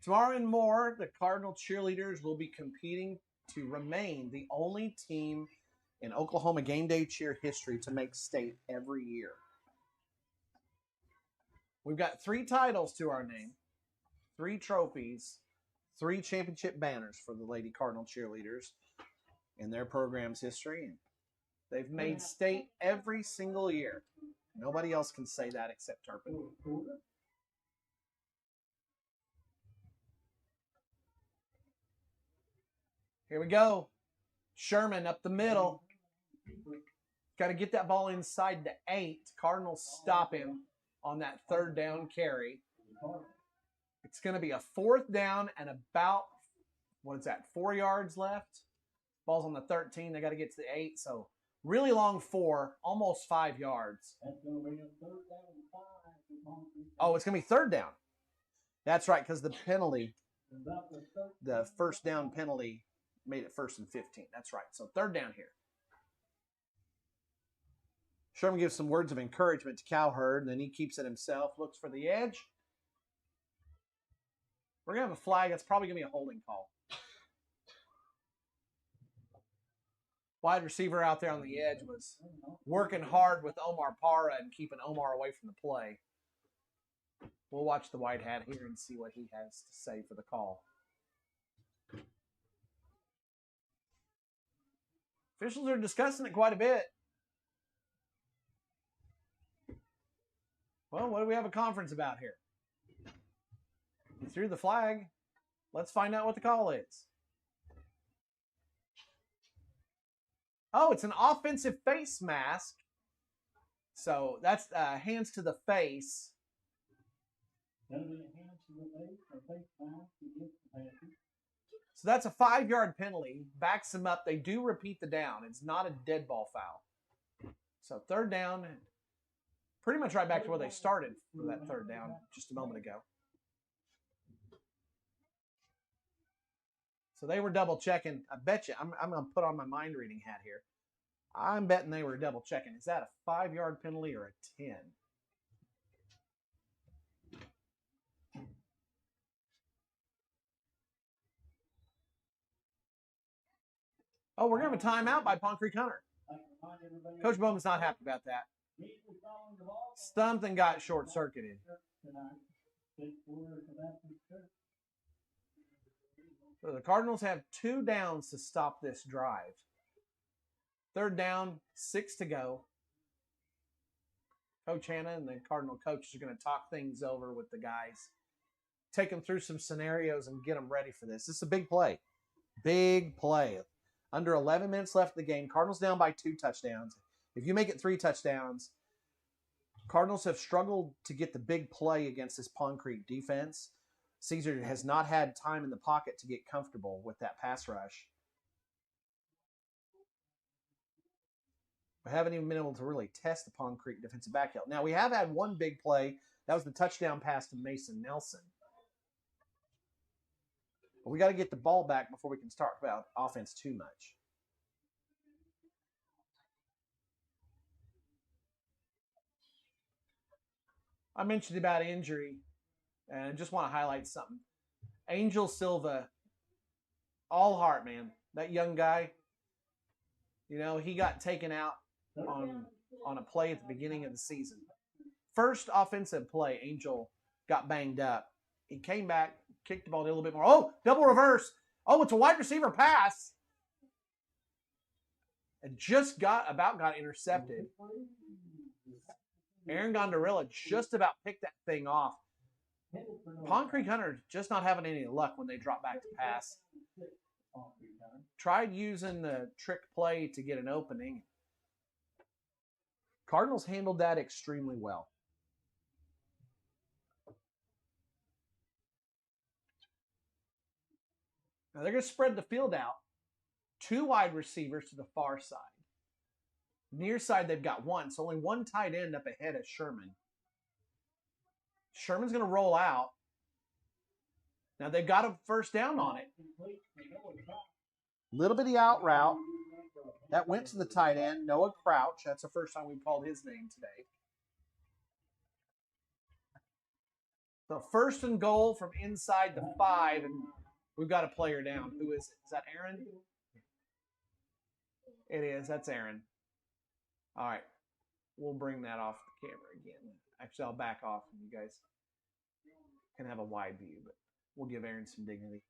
Tomorrow in Moore, the Cardinal cheerleaders will be competing to remain the only team in Oklahoma game day cheer history to make state every year. We've got 3 titles to our name, 3 trophies, 3 championship banners for the Lady Cardinal cheerleaders in their program's history. And they've made state every single year. Nobody else can say that except Turpin. Here we go. Sherman up the middle. Got to get that ball inside the 8. Cardinals stop him on that 3rd down carry. It's going to be a 4th down and about, 4 yards left. Ball's on the 13. They got to get to the 8. So really long 4, almost 5 yards. Oh, it's going to be 3rd down. That's right, because the penalty, the 1st down penalty, made it 1st and 15. That's right. So 3rd down here. Sherman gives some words of encouragement to Cowherd, and then he keeps it himself, looks for the edge. We're going to have a flag. That's probably going to be a holding call. Wide receiver out there on the edge was working hard with Omar Parra and keeping Omar away from the play. We'll watch the white hat here and see what he has to say for the call. Officials are discussing it quite a bit. Well, what do we have a conference about here? He threw the flag. Let's find out what the call is. Oh, it's an offensive face mask. So that's hands to the face. So that's a 5-yard penalty. Backs them up. They do repeat the down. It's not a dead ball foul. So 3rd down. Pretty much right back to where they started for that 3rd down just a moment ago. So they were double checking. I bet you, I'm going to put on my mind reading hat here. I'm betting they were double checking. Is that a 5-yard penalty or a 10? Oh, we're going to have a timeout by Pond Creek Hunter. Coach Bowman's not happy about that. Something got short-circuited. So the Cardinals have 2 downs to stop this drive. 3rd down, 6 to go. Coach Hanna and the Cardinal coaches are going to talk things over with the guys, take them through some scenarios and get them ready for this. This is a big play. Big play. Under 11 minutes left in the game. Cardinals down by 2 touchdowns. If you make it 3 touchdowns, Cardinals have struggled to get the big play against this Pond Creek defense. Caesar has not had time in the pocket to get comfortable with that pass rush. We haven't even been able to really test the Pond Creek defensive backfield. Now, we have had one big play. That was the touchdown pass to Mason Nelson. But we got to get the ball back before we can start about offense too much. I mentioned about injury, and I just want to highlight something. Angel Silva, all heart, man. That young guy, you know, he got taken out on a play at the beginning of the season. First offensive play, Angel got banged up. He came back, kick the ball a little bit more. Oh, double reverse. Oh, it's a wide receiver pass. And just got intercepted. Aaron Gondorilla just about picked that thing off. Pond Creek Hunter just not having any luck when they drop back to pass. Tried using the trick play to get an opening. Cardinals handled that extremely well. Now they're going to spread the field out. 2 wide receivers to the far side. Near side, they've got 1. So only 1 tight end up ahead of Sherman. Sherman's going to roll out. Now they've got a first down on it. Little bitty out route. That went to the tight end, Noah Crouch. That's the first time we've called his name today. So first and goal from inside the 5, and we've got a player down. Who is it? Is that Aaron? It is. That's Aaron. All right. We'll bring that off the camera again. Actually, I'll back off and you guys can have a wide view, but we'll give Aaron some dignity.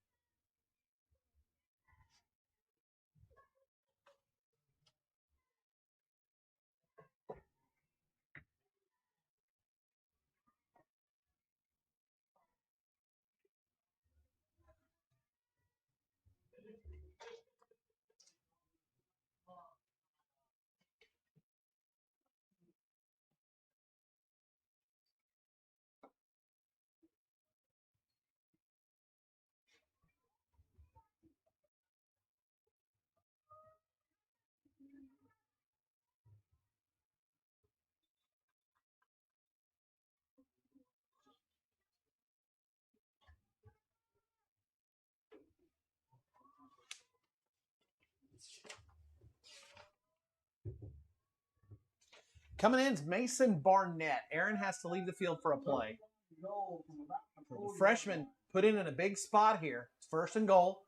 Coming in is Mason Barnett. Aaron has to leave the field for a play. The freshman put in a big spot here. It's first and goal.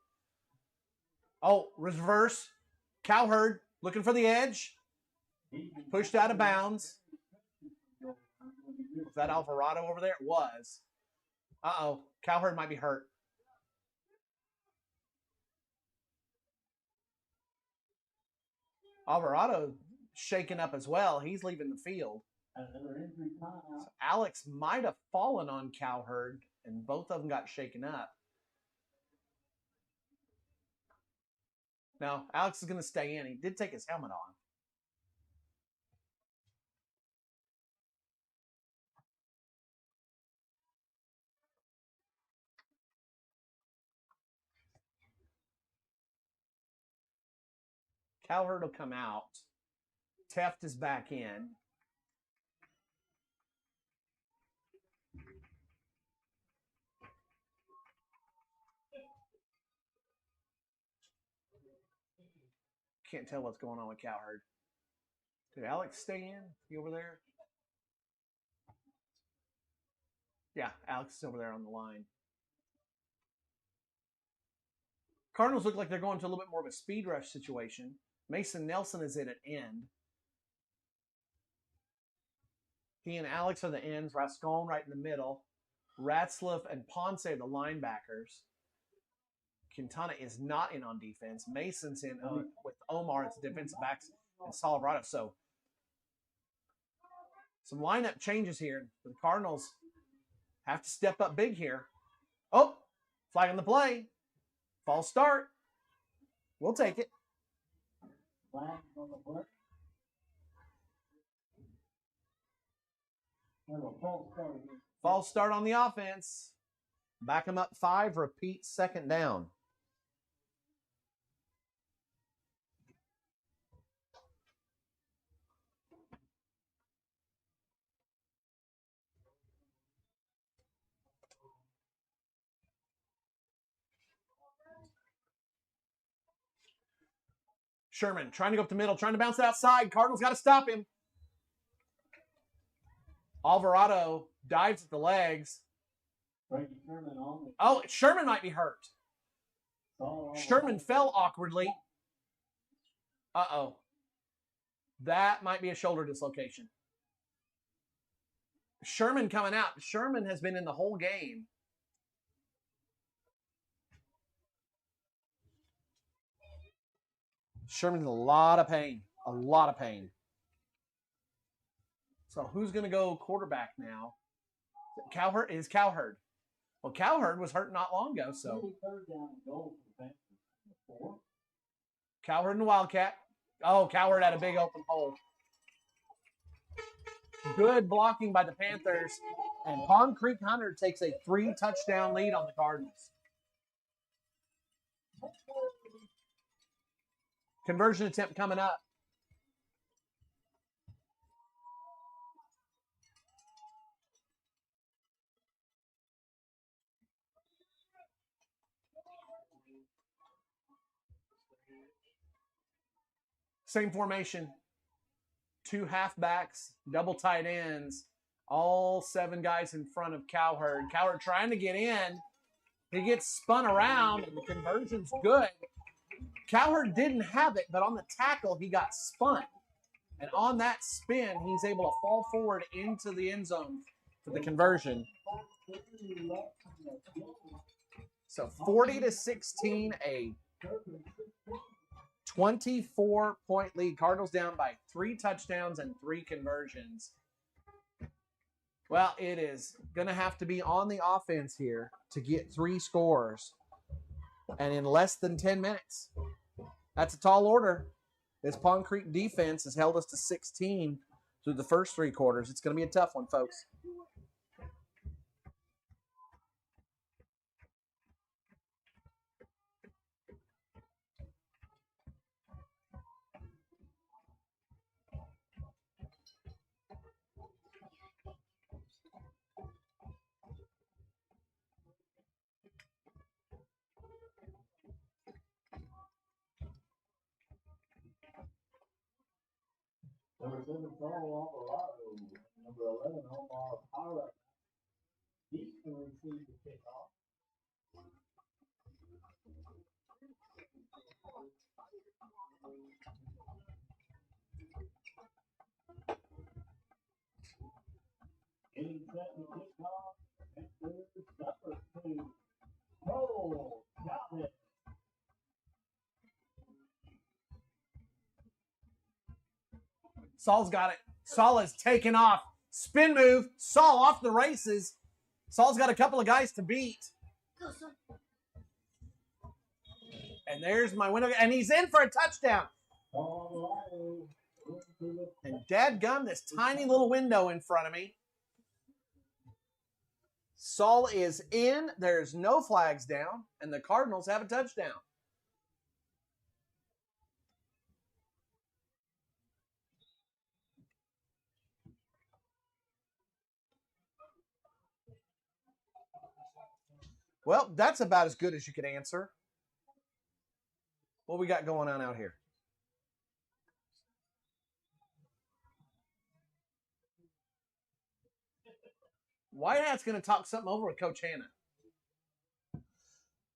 Oh, reverse. Cowherd looking for the edge. Pushed out of bounds. Was that Alvarado over there? It was. Uh-oh. Cowherd might be hurt. Alvarado shaken up as well. He's leaving the field. So Alex might have fallen on Cowherd, and both of them got shaken up. Now, Alex is going to stay in. He did take his helmet on. Cowherd will come out. Teft is back in. Can't tell what's going on with Cowherd. Did Alex stay in? He over there? Yeah, Alex is over there on the line. Cardinals look like they're going to a little bit more of a speed rush situation. Mason Nelson is in at end. He and Alex are the ends. Rascon right in the middle. Ratzliff and Ponce are the linebackers. Quintana is not in on defense. Mason's in with Omar. It's defensive backs and Alvarado. So some lineup changes here. The Cardinals have to step up big here. Oh, flag on the play. False start. We'll take it. False start on the offense. Back them up 5. Repeat second down. Sherman trying to go up the middle, trying to bounce it outside. Cardinals got to stop him. Alvarado dives at the legs. Oh, Sherman might be hurt. Sherman fell awkwardly. Uh-oh. That might be a shoulder dislocation. Sherman coming out. Sherman has been in the whole game. Sherman's in a lot of pain. A lot of pain. So who's going to go quarterback now? Cowherd is Cowherd. Well, Cowherd was hurt not long ago, so. Third down and goal for the Panthers. 4. Cowherd and the Wildcat. Oh, Cowherd had a big open hole. Good blocking by the Panthers. And Pond Creek Hunter takes a 3-touchdown lead on the Cardinals. Conversion attempt coming up. Same formation. 2 halfbacks, double tight ends, all 7 guys in front of Cowherd. Cowherd trying to get in. He gets spun around, and the conversion's good. Cowherd didn't have it, but on the tackle, he got spun. And on that spin, he's able to fall forward into the end zone for the conversion. So 40-16, a 24-point lead. Cardinals down by 3 touchdowns and 3 conversions. Well, it is going to have to be on the offense here to get 3 scores. And in less than 10 minutes. That's a tall order. This Pond Creek defense has held us to 16 through the first 3 quarters. It's going to be a tough one, folks. Number 7, Paul Alvarado. Number 11, Omar Para. He's going to receive the kickoff. Getting set to kick off. Number 2, Cole Chavez. Saul's got it. Saul is taken off. Spin move. Saul off the races. Saul's got a couple of guys to beat. And there's my window. And he's in for a touchdown. And dadgum, this tiny little window in front of me. Saul is in. There's no flags down. And the Cardinals have a touchdown. Well, that's about as good as you could answer. What we got going on out here? Whitehat's going to talk something over with Coach Hanna.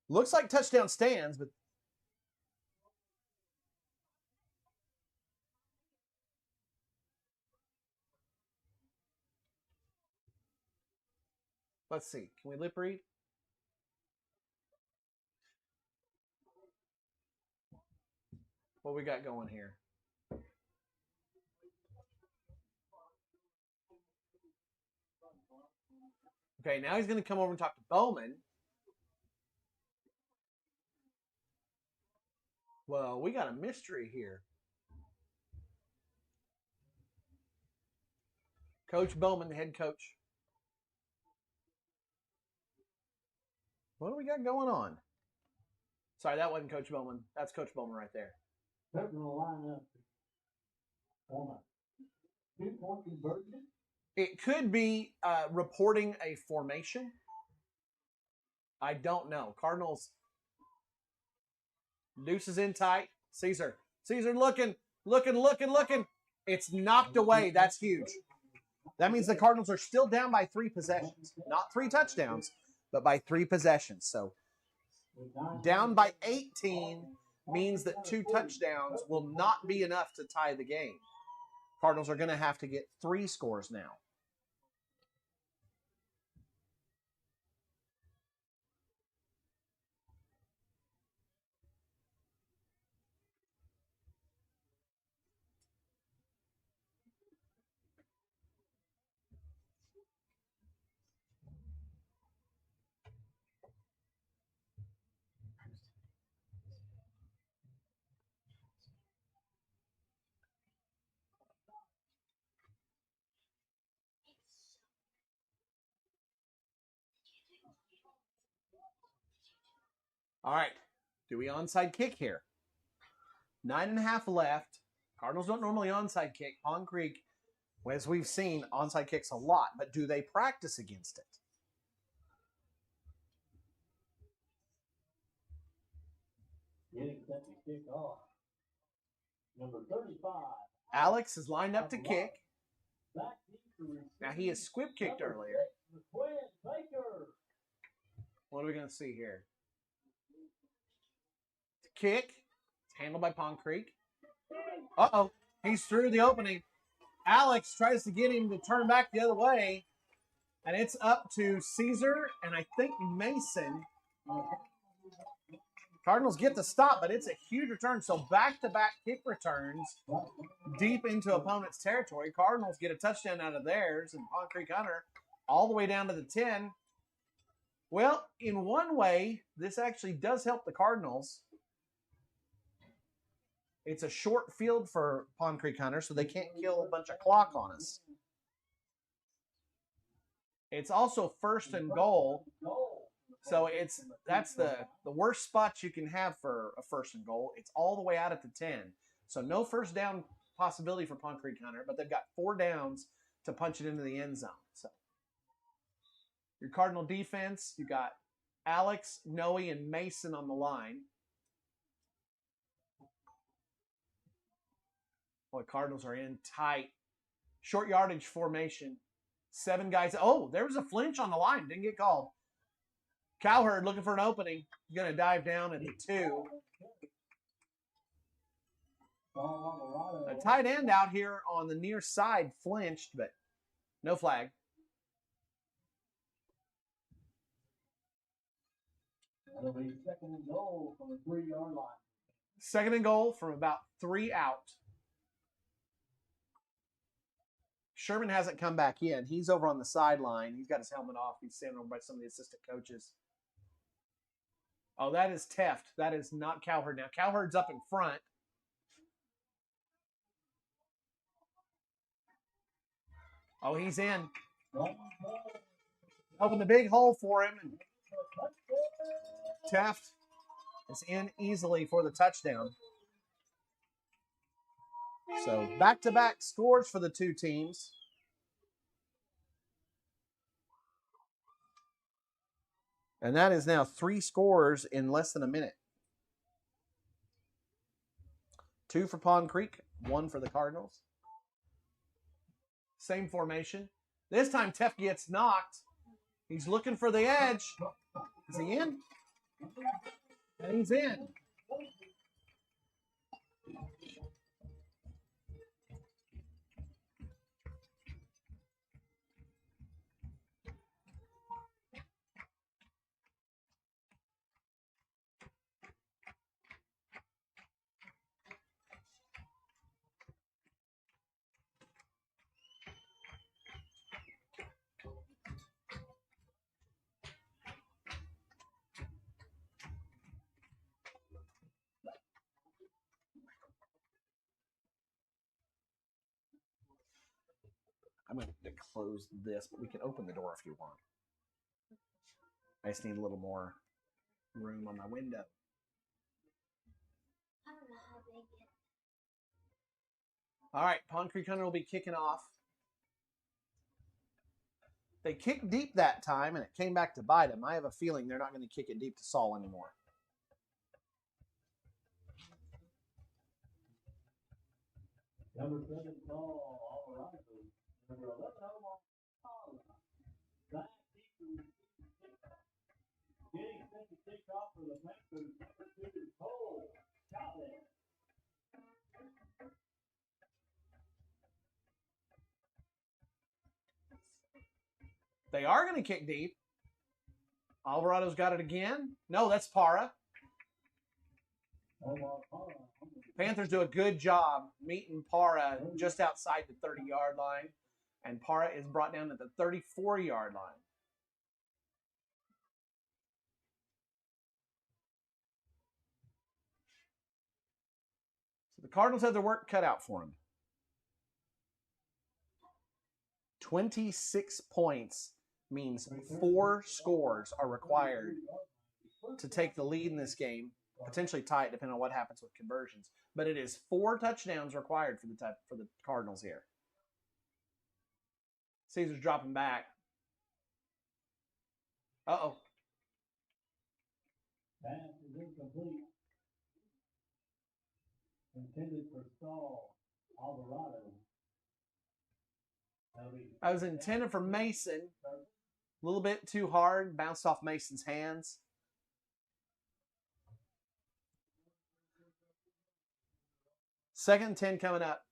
Looks like touchdown stands, but let's see. Can we lip read? What we got going here? Okay, now he's going to come over and talk to Bowman. Well, we got a mystery here. Coach Bowman, the head coach. What do we got going on? Sorry, that wasn't Coach Bowman. That's Coach Bowman right there. Turpin will line up on a 2-point conversion. It could be reporting a formation. I don't know. Cardinals. Deuce is in tight. Caesar looking. It's knocked away. That's huge. That means the Cardinals are still down by 3 possessions. Not 3 touchdowns, but by 3 possessions. So down by 18 means that 2 touchdowns will not be enough to tie the game. Cardinals are going to have to get 3 scores now. All right. Do we onside kick here? 9.5 left. Cardinals don't normally onside kick. Pond Creek, as we've seen, onside kicks a lot, but do they practice against it? Getting set to kick off. Number 35. Alex is lined up to kick. Back deep to receive. Now he has squib kicked Number earlier. 6, the Twin Baker. What are we going to see here? Kick. It's handled by Pond Creek. Uh-oh. He's through the opening. Alex tries to get him to turn back the other way. And it's up to Caesar and I think Mason. Cardinals get the stop, but it's a huge return. So back-to-back kick returns deep into opponent's territory. Cardinals get a touchdown out of theirs, and Pond Creek Hunter all the way down to the 10. Well, in one way, this actually does help the Cardinals. It's a short field for Pond Creek Hunter, so they can't kill a bunch of clock on us. It's also first and goal. So that's the worst spot you can have for a first and goal. It's all the way out at the 10. So no first down possibility for Pond Creek Hunter, but they've got 4 downs to punch it into the end zone. So your Cardinal defense, you got Alex, Noe, and Mason on the line. Boy, Cardinals are in tight. Short yardage formation. 7 guys. Oh, there was a flinch on the line. Didn't get called. Cowherd looking for an opening. He's going to dive down at the 2. A tight end out here on the near side flinched, but no flag. That'll be second and goal from the 3-yard line. Second and goal from about 3 out. Sherman hasn't come back in. He's over on the sideline. He's got his helmet off. He's standing over by some of the assistant coaches. Oh, that is Teft. That is not Cowherd. Now, Cowherd's up in front. Oh, he's in. Open the big hole for him. And Teft is in easily for the touchdown. So back-to-back scores for the 2 teams. And that is now 3 scores in less than a minute. 2 for Pond Creek, 1 for the Cardinals. Same formation. This time Teft gets knocked. He's looking for the edge. Is he in? And he's in. I'm going to close this, but we can open the door if you want. I just need a little more room on my window. I don't know how big it is. All right, Pond Creek Hunter will be kicking off. They kicked deep that time, and it came back to bite them. I have a feeling they're not going to kick it deep to Saul anymore. Number 7, Paul Alvarado. Number 11, Omar Paula. Back deep to receive. Getting set to kick off for the Panthers. Number 2, Cole Chavez. They are going to kick deep. Alvarado's got it again. No, that's Para. Omar Paula. Panthers do a good job meeting Para just outside the 30-yard line. And Para is brought down at the 34-yard line. So the Cardinals have their work cut out for them. 26 points means 4 scores are required to take the lead in this game, potentially tie it depending on what happens with conversions. But it is 4 touchdowns required for the Cardinals here. Caesar's dropping back. Uh-oh. Pass is incomplete. Intended for Saul Alvarado. I was intended for Mason. A little bit too hard. Bounced off Mason's hands. Second and 10 coming up.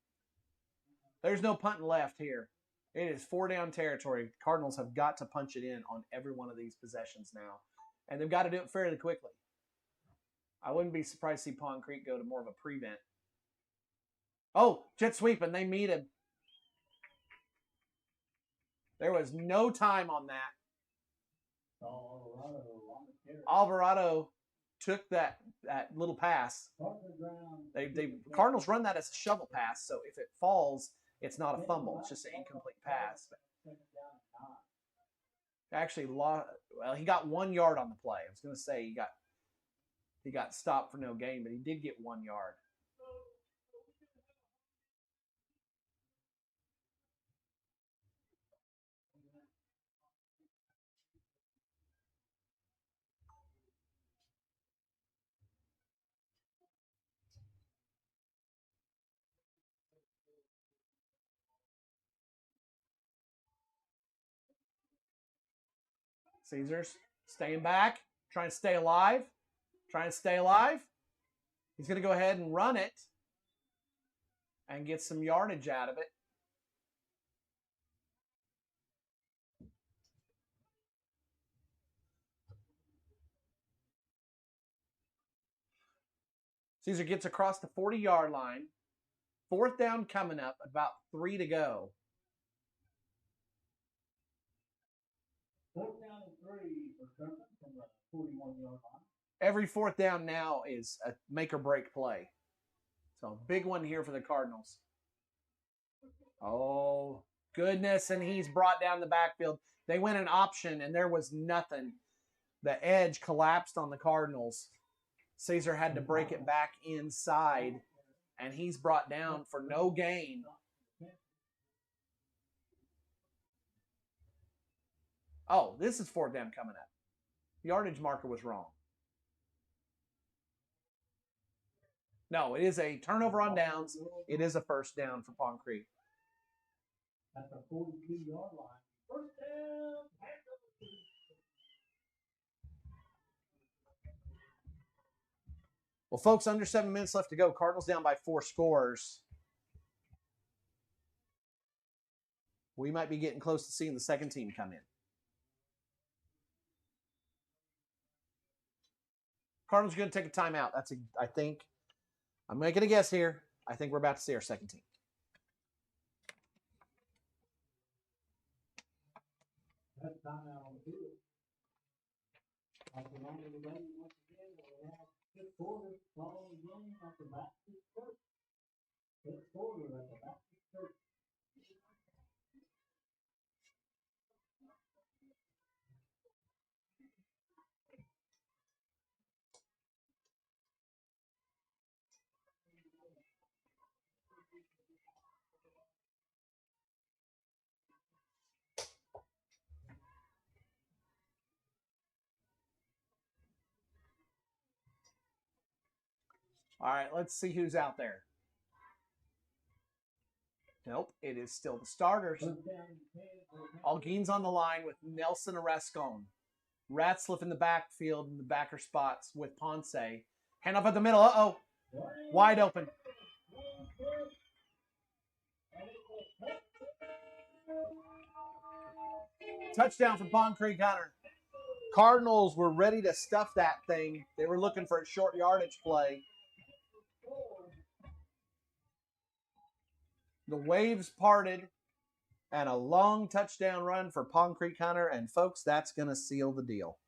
There's no punting left here. It is 4 down territory. Cardinals have got to punch it in on every one of these possessions now. And they've got to do it fairly quickly. I wouldn't be surprised to see Pond Creek go to more of a prevent. Oh, jet sweep, and they meet him. There was no time on that. Alvarado took that little pass. Cardinals run that as a shovel pass, so if it falls, it's not a fumble. It's just an incomplete pass. Actually, he got 1 yard on the play. I was going to say he got stopped for no gain, but he did get 1 yard. Caesars staying back, trying to stay alive. He's going to go ahead and run it and get some yardage out of it. Caesar gets across the 40-yard line. 4th down coming up, about 3 to go. 4th down and 3 for Turpin from the 41-yard line. Every 4th down now is a make or break play. So big one here for the Cardinals. Oh, goodness. And he's brought down the backfield. They went an option and there was nothing. The edge collapsed on the Cardinals. Caesar had to break it back inside. And he's brought down for no gain. Oh, this is 4th down coming up. The yardage marker was wrong. No, it is a turnover on downs. It is a 1st down for Pond Creek. At the 42-yard line. 1st down. Well, folks, under 7 minutes left to go. Cardinals down by 4 scores. We might be getting close to seeing the second team come in. Cardinals are going to take a timeout. I think, I'm making a guess here. I think we're about to see our second team. That's timeout on the field. After long as the game once again, we have 6 quarters following the game at the Baptist Church. 6 quarters at the Baptist Church. All right, let's see who's out there. Nope, it is still the starters. Alguin's on the line with Nelson Arrescon. Ratzliff in the backfield in the backer spots with Ponce. Hand off at the middle. Uh-oh. Wide open. Touchdown for Pond Creek Hunter. Cardinals were ready to stuff that thing. They were looking for a short yardage play. The waves parted and a long touchdown run for Pond Creek Hunter. And, folks, that's going to seal the deal.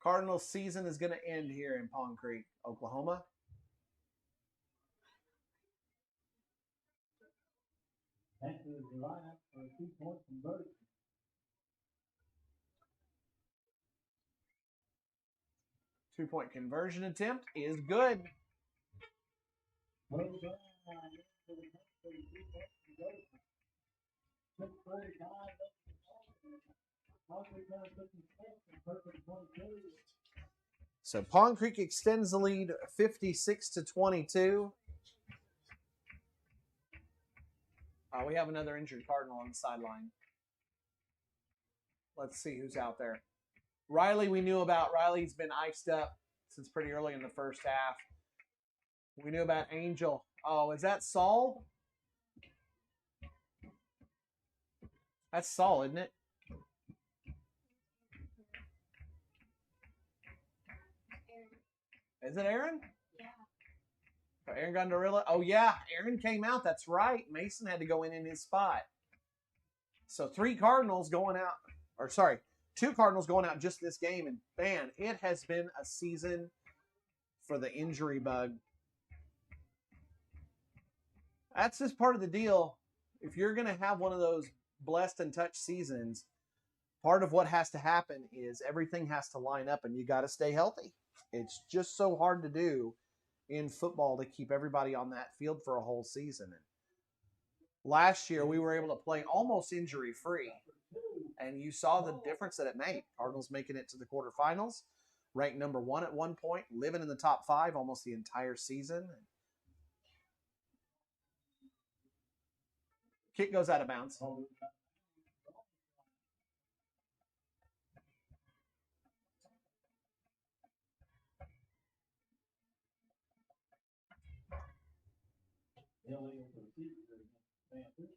Cardinals season is going to end here in Pond Creek, Oklahoma. Enters the lineup for a 2-point conversion. 2-point conversion attempt is good. Goes on into the next for the 2-point conversion. 6:45 Hawkeye trying to put some steps in Turpin 22. So Pond Creek extends the lead 56-22. We have another injured Cardinal on the sideline. Let's see who's out there. Riley, we knew about. Riley's been iced up since pretty early in the first half. We knew about Angel. Oh, is that Saul? That's Saul, isn't it? Is it Aaron? Yeah. Aaron Gondorilla? Oh, yeah. Aaron came out. That's right. Mason had to go in his spot. So 2 Cardinals going out just this game. And, man, it has been a season for the injury bug. That's just part of the deal. If you're going to have one of those blessed and touched seasons, part of what has to happen is everything has to line up and you got to stay healthy. It's just so hard to do in football to keep everybody on that field for a whole season. And last year, we were able to play almost injury-free, and you saw the difference that it made. Cardinals making it to the quarterfinals, ranked number 1 at one point, living in the top 5 almost the entire season. Kick goes out of bounds. Illegal procedure against the Panthers.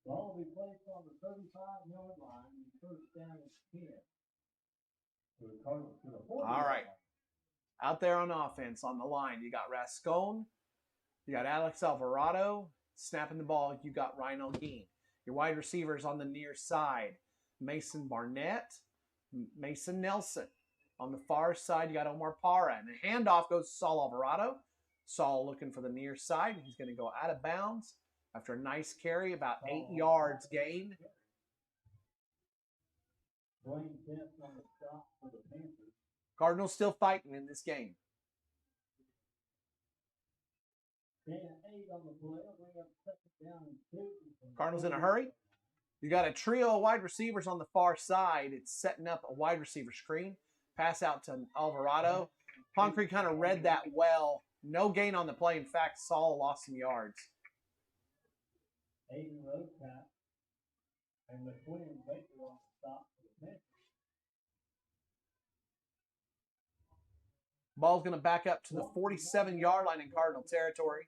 Ball will be placed on the 35-yard line. First down and 10. To the Cardinals to the 40. All right. Out there on offense on the line, you got Rascone, you got Alex Alvarado. Snapping the ball, you got Ryan Olguin. Your wide receivers on the near side, Mason Barnett, Mason Nelson. On the far side, you got Omar Parra. And the handoff goes to Saul Alvarado. Saul looking for the near side. He's going to go out of bounds after a nice carry, about 8 yards gained. Blaine Kemp on the stop for the Panthers. Cardinals still fighting in this game. 10-8 on the play. Bring up 2nd down and 2. Cardinals in a hurry. You got a trio of wide receivers on the far side. It's setting up a wide receiver screen. Pass out to Alvarado. Pond Creek kind of read that well. No gain on the play. In fact, Saul lost some yards. Aiden Roadcap and McQueen Baker on the stop for the Panthers. Ball's going to back up to the 47-yard line in Cardinal territory.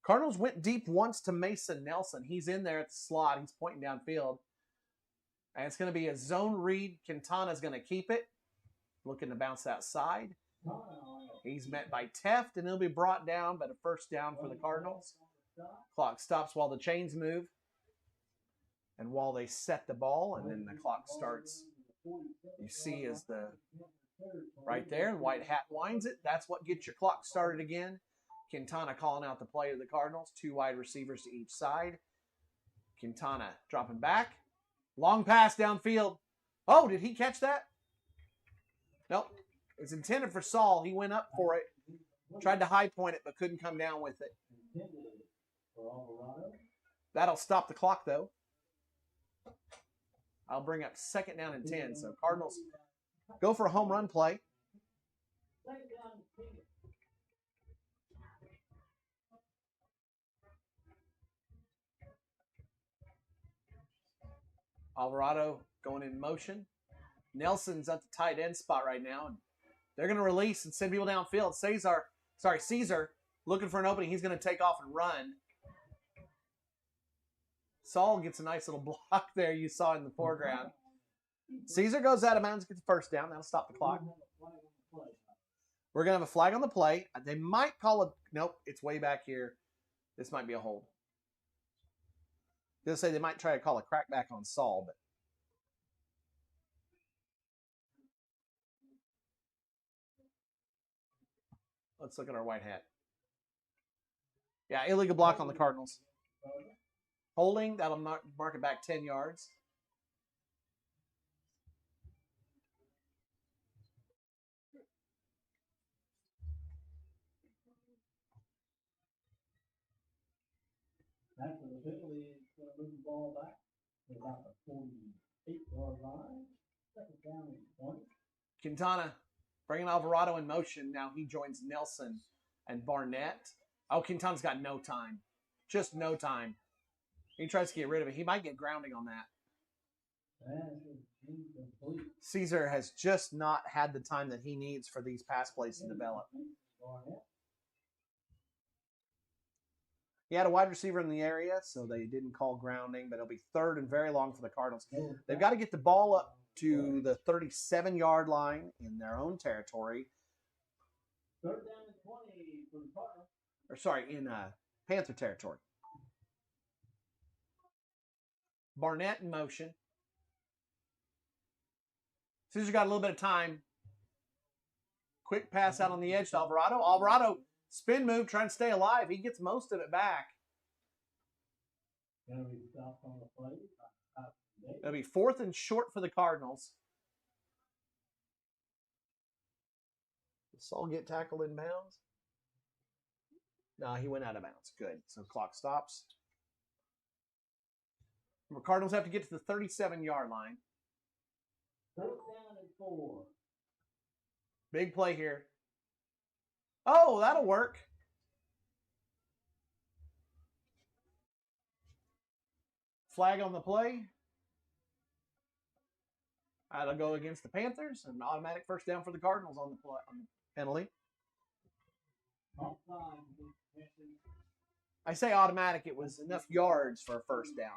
Cardinals went deep once to Mason Nelson. He's in there at the slot. He's pointing downfield. And it's going to be a zone read. Quintana's going to keep it. Looking to bounce outside. He's met by Teft, and he'll be brought down, but a first down for the Cardinals. Clock stops while the chains move. And while they set the ball, and then the clock starts. You see as the right there, white hat winds it. That's what gets your clock started again. Quintana calling out the play of the Cardinals. 2 wide receivers to each side. Quintana dropping back. Long pass downfield. Oh, did he catch that? Nope. It's intended for Saul. He went up for it. Tried to high point it, but couldn't come down with it. That'll stop the clock, though. I'll bring up 2nd down and 10. So Cardinals go for a home run play. Alvarado going in motion. Nelson's at the tight end spot right now. And they're going to release and send people downfield. Caesar looking for an opening. He's going to take off and run. Saul gets a nice little block there you saw in the foreground. Caesar goes out of bounds, gets the first down. That'll stop the clock. We're going to have a flag on the play. They might call it. Nope, it's way back here. This might be a hold. They'll say they might try to call a crackback on Saul, but Let's look at our white hat. Yeah, illegal block on the Cardinals. Holding, that'll mark it back 10 yards. After the penalty, it's going to move the ball back to about the 48-yard line. Second down and 20. Quintana bringing Alvarado in motion. Now he joins Nelson and Barnett. Oh, Quintana's got no time. Just no time. He tries to get rid of it. He might get grounding on that. Caesar has just not had the time that he needs for these pass plays to develop. He had a wide receiver in the area, so they didn't call grounding, but it'll be third and very long for the Cardinals. They've got to get the ball up to the 37-yard line in their own territory. Third down and 20 for the Cardinals. Or sorry, in Panther territory. Barnett in motion. Caesar got a little bit of time. Quick pass out on the edge to Alvarado. Alvarado, spin move, trying to stay alive. He gets most of it back. It'll be fourth and short for the Cardinals. Did Saul get tackled in bounds? No, he went out of bounds. Good. So clock stops. The Cardinals have to get to the 37-yard line. Third down and 4. Big play here. Oh, that'll work. Flag on the play. That'll go against the Panthers. An automatic first down for the Cardinals on the penalty. I say automatic. It was enough yards for a first down.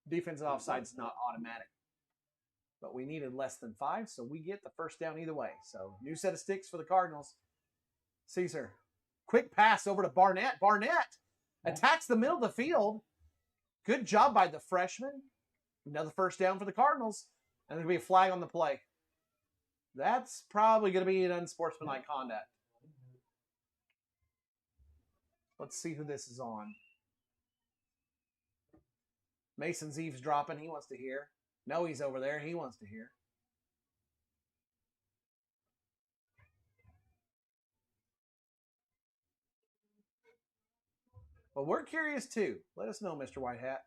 Defensive offside's not automatic. But we needed less than 5, so we get the first down either way. So, new set of sticks for the Cardinals. Caesar. Quick pass over to Barnett. Barnett attacks the middle of the field. Good job by the freshman. Another first down for the Cardinals. And there'll be a flag on the play. That's probably going to be an unsportsmanlike conduct. Let's see who this is on. Mason's eavesdropping. He wants to hear. No, he's over there. He wants to hear. Well, we're curious too. Let us know, Mr. White Hat.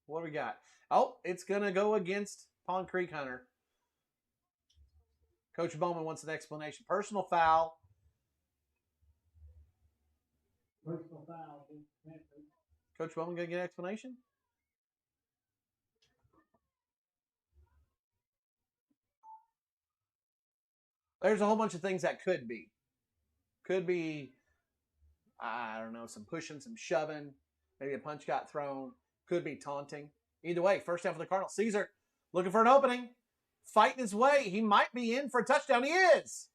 What do we got? Oh, it's going to go against Pond Creek Hunter. Coach Bowman wants an explanation. Personal foul. Personal foul. Coach Bowman going to get an explanation? There's a whole bunch of things that could be. Could be, I don't know, some pushing, some shoving. Maybe a punch got thrown. Could be taunting. Either way, first down for the Cardinals. Caesar looking for an opening. Fighting his way. He might be in for a touchdown. He is.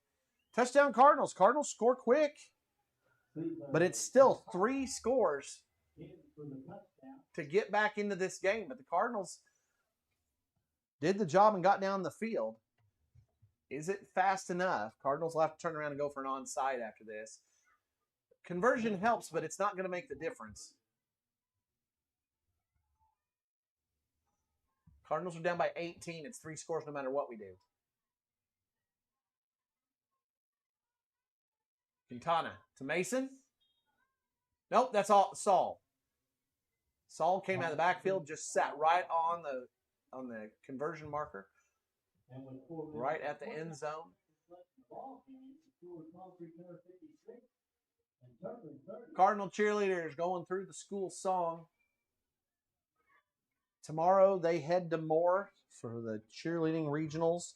Touchdown Cardinals. Cardinals score quick. But it's still 3 scores to get back into this game. But the Cardinals did the job and got down the field. Is it fast enough? Cardinals will have to turn around and go for an onside after this. Conversion helps, but it's not going to make the difference. Cardinals are down by 18. It's 3 scores no matter what we do. Quintana to Mason. Nope, that's all. Saul. Saul came out of the backfield, just sat right on the conversion marker. Right at the end zone. Cardinal cheerleaders going through the school song. Tomorrow they head to Moore for the cheerleading regionals.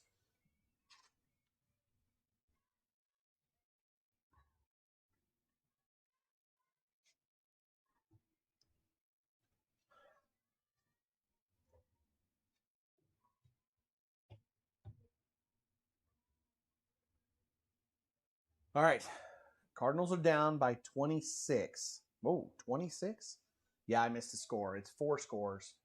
All right. Cardinals are down by 26. Oh, 26? Yeah, I missed a score. It's 4 scores.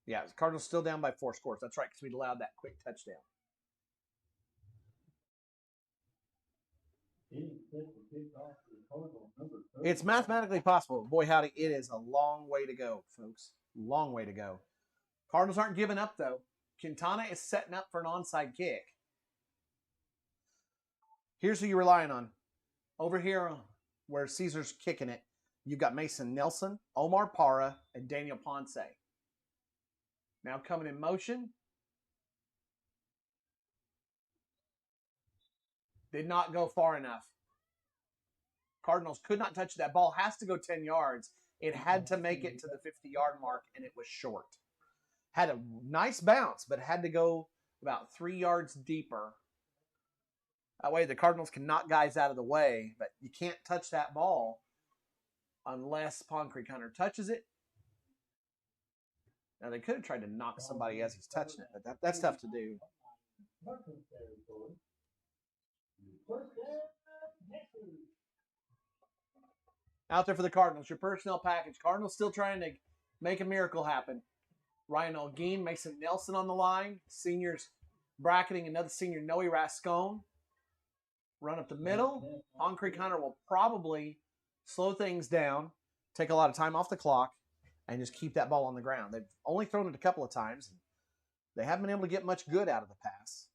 Yeah, the Cardinals still down by 4 scores. That's right, because we'd allowed that quick touchdown. It's mathematically possible. Boy, howdy, it is a long way to go, folks. Long way to go. Cardinals aren't giving up, though. Quintana is setting up for an onside kick. Here's who you're relying on. Over here, where Caesar's kicking it, you've got Mason Nelson, Omar Parra, and Daniel Ponce. Now coming in motion. Did not go far enough. Cardinals could not touch that ball. Has to go 10 yards. It had to make it to the 50-yard mark, and it was short. Had a nice bounce, but had to go about 3 yards deeper. That way the Cardinals can knock guys out of the way, but you can't touch that ball unless Pond Creek Hunter touches it. Now, they could have tried to knock somebody as he's touching it, but that's tough to do. Out there for the Cardinals, your personnel package. Cardinals still trying to make a miracle happen. Ryan Olguin, Mason Nelson on the line. Seniors bracketing another senior, Noe Rascone. Run up the middle. Pond Creek Hunter will probably slow things down, take a lot of time off the clock, and just keep that ball on the ground. They've only thrown it a couple of times. They haven't been able to get much good out of the pass.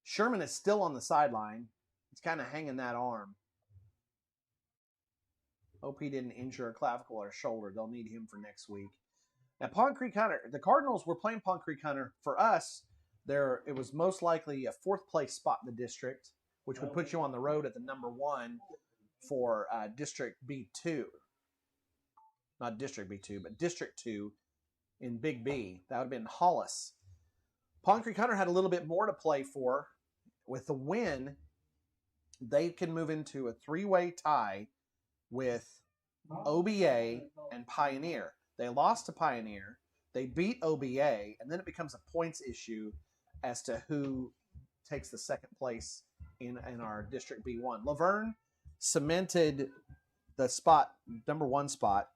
Sherman is still on the sideline. He's kind of hanging that arm. Hope he didn't injure a clavicle or a shoulder. They'll need him for next week. Now, Pond Creek Hunter, the Cardinals were playing Pond Creek Hunter. For us, it was most likely a fourth-place spot in the district, which would put you on the road at the number 1 for District B2. Not District B2, but District 2 in Big B. That would have been Hollis. Pond Creek Hunter had a little bit more to play for. With the win, they can move into a 3-way tie with OBA and Pioneer. They lost to Pioneer. They beat OBA, and then it becomes a points issue as to who takes the second place in our District B1. Laverne cemented the spot, number 1 spot.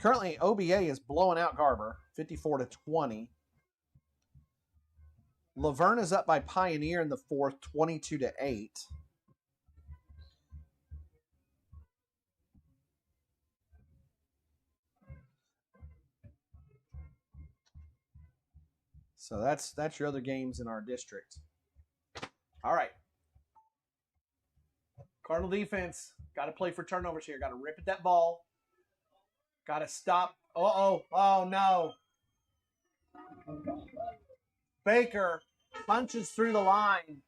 Currently, OBA is blowing out Garber, 54-20. Laverne is up by Pioneer in the 4th, 22-8. So that's your other games in our district. All right. Cardinal defense, got to play for turnovers here. Got to rip at that ball. Got to stop. Oh, no. Baker punches through the line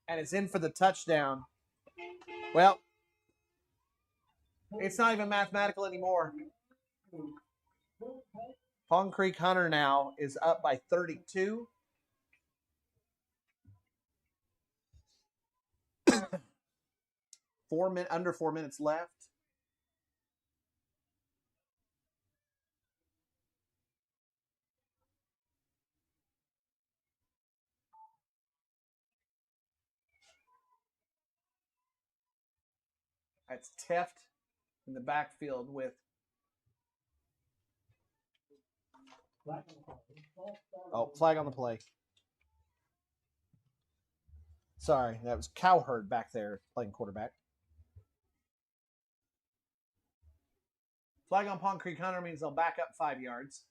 and is in for the touchdown. Well, it's not even mathematical anymore. Pond Creek Hunter now is up by 32. Under 4 minutes left. That's Teft in the backfield with flag on the play. Sorry, that was Cowherd back there playing quarterback. Flag on Pond Creek Hunter means they'll back up 5 yards.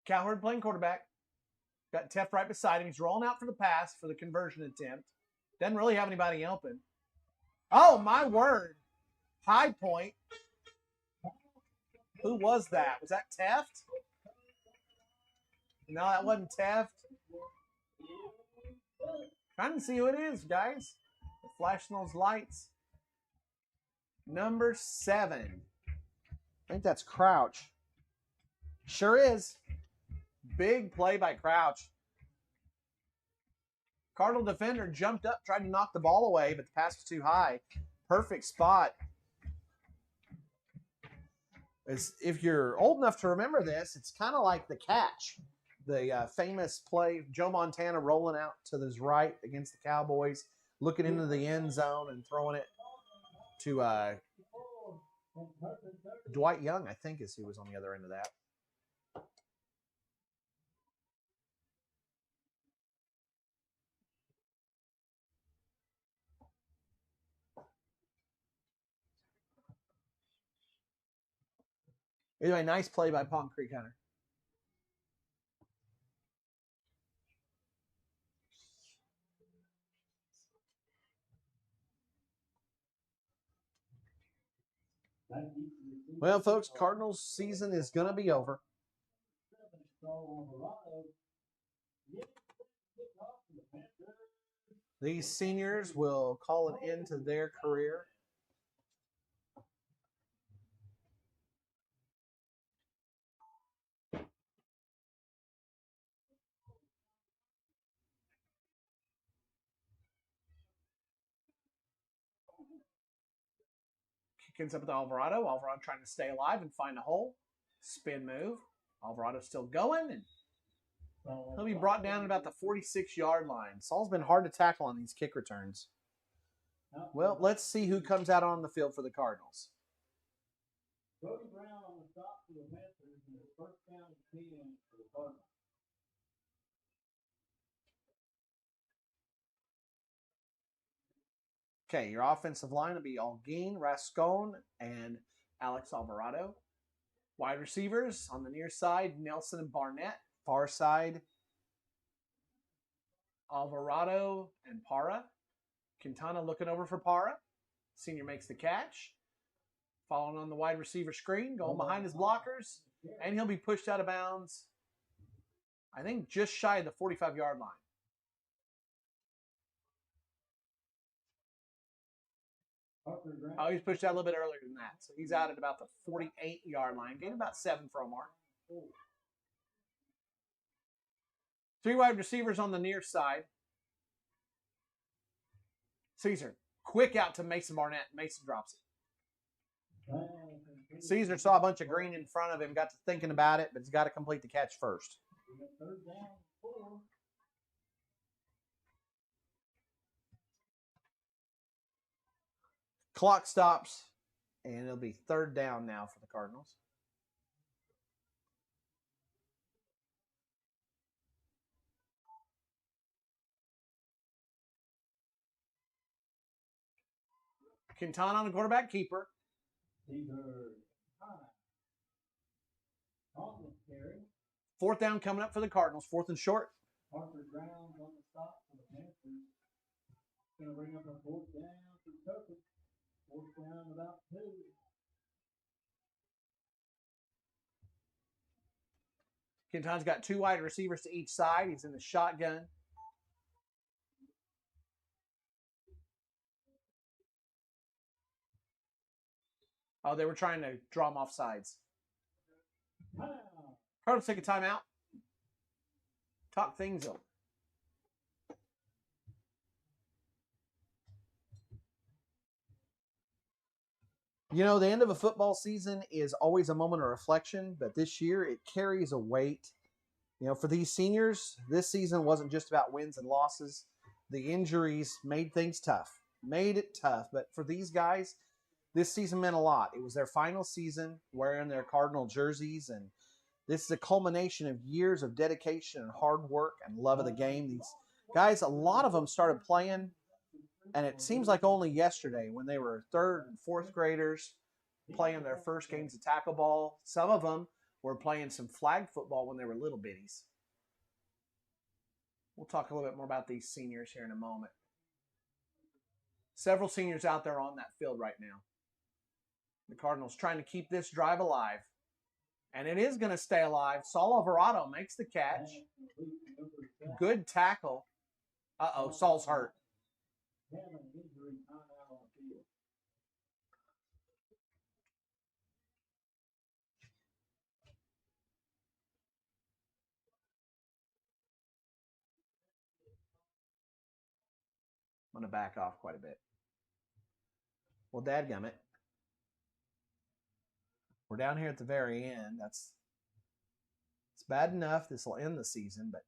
Cowherd playing quarterback. Got Teft right beside him. He's rolling out for the pass for the conversion attempt. Doesn't really have anybody open. Oh, my word. High Point. Who was that? Was that Teft? No, that wasn't Teft. Trying to see who it is, guys. Flashing those lights. Number 7. I think that's Crouch. Sure is. Big play by Crouch. Cardinal defender jumped up, tried to knock the ball away, but the pass was too high. Perfect spot. If you're old enough to remember this, it's kind of like the catch. the famous play, Joe Montana rolling out to his right against the Cowboys, looking into the end zone and throwing it to Dwight Young, I think, is who was on the other end of that. Anyway, nice play by Pond Creek Hunter. Well, folks, Cardinals season is going to be over. These seniors will call an end to their career. Kicks up with Alvarado. Alvarado trying to stay alive and find a hole. Spin move. Alvarado's still going, and he'll be brought down at about the 46-yard line. Saul's been hard to tackle on these kick returns. Well, let's see who comes out on the field for the Cardinals. Brody Brown on the stop for the Panthers and the first down and 10 for the Cardinals. Okay, your offensive line will be Alguin, Rascon, and Alex Alvarado. Wide receivers on the near side, Nelson and Barnett. Far side, Alvarado and Parra. Quintana looking over for Parra. Senior makes the catch. Following on the wide receiver screen, going behind his blockers, and he'll be pushed out of bounds, I think just shy of the 45-yard line. Oh, he's pushed out a little bit earlier than that. So he's out at about the 48-yard line. Gained about 7 for Omar. 3 wide receivers on the near side. Caesar, quick out to Mason Barnett. Mason drops it. Caesar saw a bunch of green in front of him, got to thinking about it, but he's got to complete the catch first. Clock stops, and it'll be 3rd down now for the Cardinals. Quintana on the quarterback keeper. 4th down coming up for the Cardinals. 4th and short. Parker Brown's on the stop for the Panthers. Going to bring up a 4th down for Turpin. 4th down about 2. Quintana's got 2 wide receivers to each side. He's in the shotgun. Oh, they were trying to draw him off sides. Cardinals take a timeout. Talk things over. You know, the end of a football season is always a moment of reflection, but this year it carries a weight. You know, for these seniors, this season wasn't just about wins and losses. The injuries made things tough, made it tough. But for these guys, this season meant a lot. It was their final season wearing their Cardinal jerseys, and this is a culmination of years of dedication and hard work and love of the game. These guys, a lot of them started playing, and it seems like only yesterday when they were 3rd and 4th graders playing their first games of tackle ball. Some of them were playing some flag football when they were little bitties. We'll talk a little bit more about these seniors here in a moment. Several seniors out there on that field right now. The Cardinals trying to keep this drive alive. And it is going to stay alive. Saul Alvarado makes the catch. Good tackle. Uh-oh, Saul's hurt. I'm going to back off quite a bit. Well, dadgummit. We're down here at the very end. That's It's bad enough this will end the season, but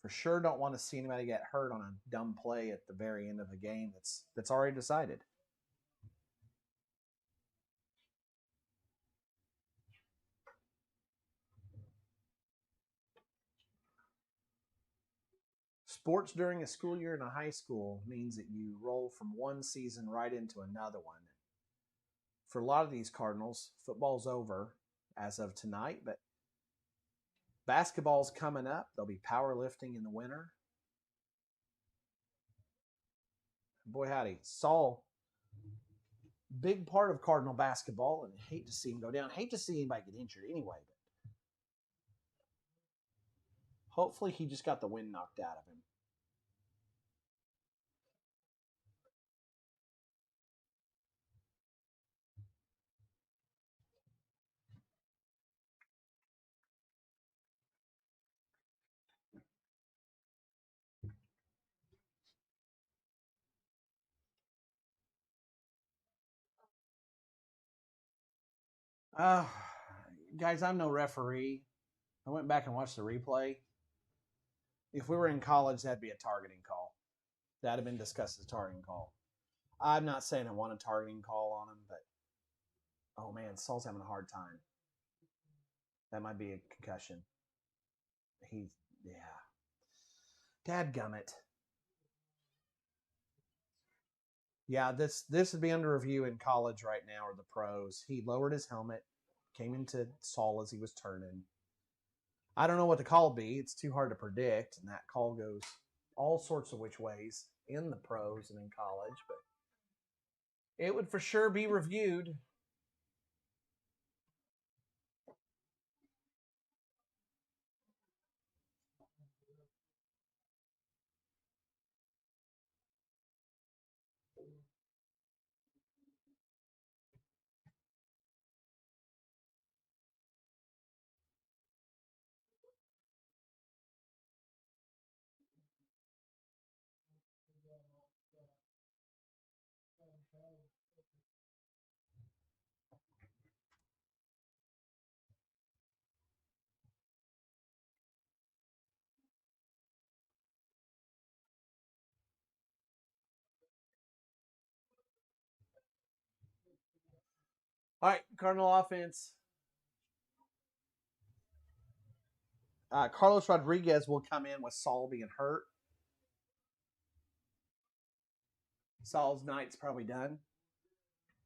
for sure don't want to see anybody get hurt on a dumb play at the very end of a game that's already decided. Sports during a school year in a high school means that you roll from one season right into another one. For a lot of these Cardinals, football's over as of tonight, but basketball's coming up. There'll be powerlifting in the winter. Boy, howdy. Saul, big part of Cardinal basketball, and hate to see him go down. Hate to see anybody get injured anyway, but hopefully he just got the wind knocked out of him. Uh, guys, I'm no referee. I went back and watched the replay. If we were in college, that'd be a targeting call. That'd have been discussed as a targeting call. I'm not saying I want a targeting call on him, but oh man, Saul's having a hard time. That might be a concussion. Yeah. Dadgummit. Yeah, this would be under review in college right now or the pros. He lowered his helmet, came into Saul as he was turning. I don't know what the call would be. It's too hard to predict, and that call goes all sorts of which ways in the pros and in college, but it would for sure be reviewed. All right, Cardinal offense. Carlos Rodriguez will come in with Saul being hurt. Saul's night's probably done.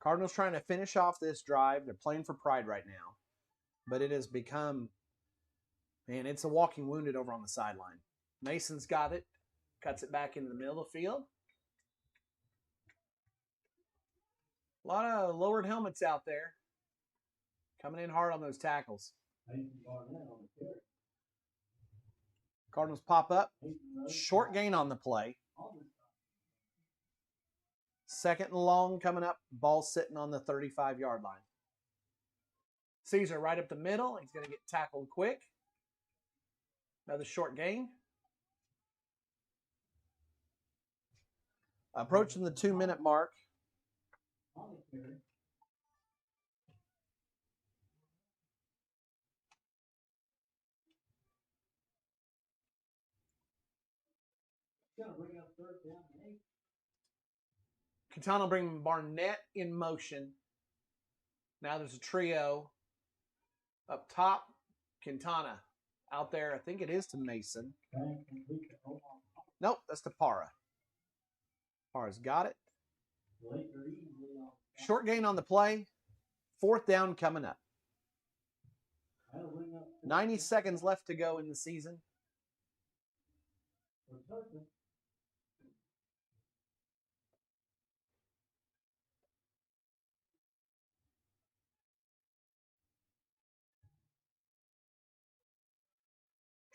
Cardinals trying to finish off this drive. They're playing for pride right now. But it has become, man, it's a walking wounded over on the sideline. Mason's got it. Cuts it back into the middle of the field. A lot of lowered helmets out there. Coming in hard on those tackles. Cardinals pop up. Short gain on the play. Second and long coming up. Ball sitting on the 35-yard line. Caesar right up the middle. He's going to get tackled quick. Another short gain. Approaching the 2-minute mark. Quintana will bring Barnett in motion. Now there's a trio up top. Quintana out there. I think it is to Mason. Nope, that's to Para. Para's got it. Short gain on the play. Fourth down coming up. 90 seconds left to go in the season.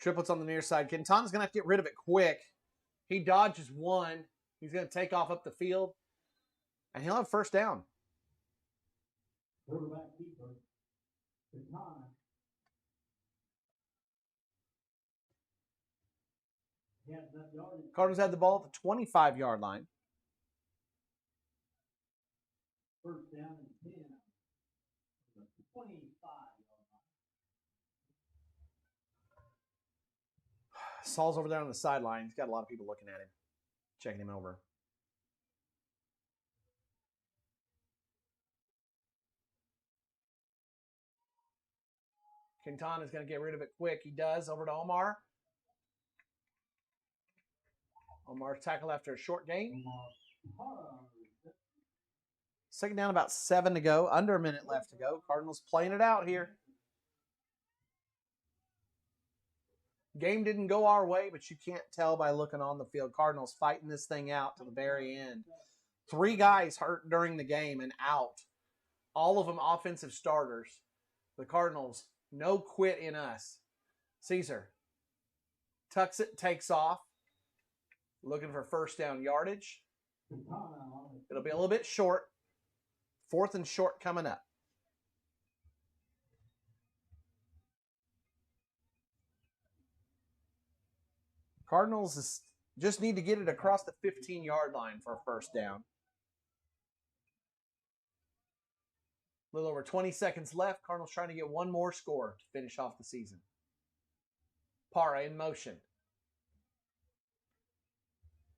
Triplets on the near side. Quintana's going to have to get rid of it quick. He dodges one. He's going to take off up the field. And he'll have first down. Cardinals had the ball at the 25-yard line. First down and 10. 25. Saul's over there on the sideline. He's got a lot of people looking at him, checking him over. Quintana's going to get rid of it quick. He does. Over to Omar. Omar's tackle after a short gain. Second down, about 7 to go. Under a minute left to go. Cardinals playing it out here. Game didn't go our way, but you can't tell by looking on the field. Cardinals fighting this thing out to the very end. 3 guys hurt during the game and out. All of them offensive starters. The Cardinals, no quit in us. Caesar tucks it, takes off. Looking for first down yardage. It'll be a little bit short. 4th and short coming up. Cardinals just need to get it across the 15-yard line for a first down. A little over 20 seconds left. Cardinals trying to get one more score to finish off the season. Parra in motion.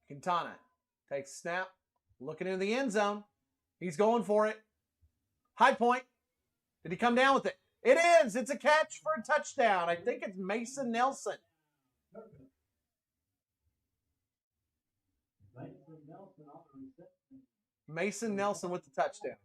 Quintana takes snap. Looking into the end zone. He's going for it. High point. Did he come down with it? It is. It's a catch for a touchdown. I think it's Mason Nelson. Mason Nelson with the touchdown.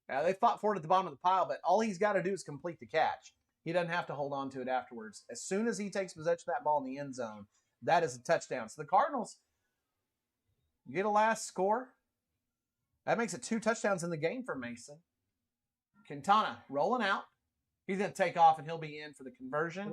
Now, they fought for it at the bottom of the pile, but all he's got to do is complete the catch. He doesn't have to hold on to it afterwards. As soon as he takes possession of that ball in the end zone, that is a touchdown. So the Cardinals get a last score. That makes it 2 touchdowns in the game for Mason. Quintana rolling out. He's going to take off, and he'll be in for the conversion.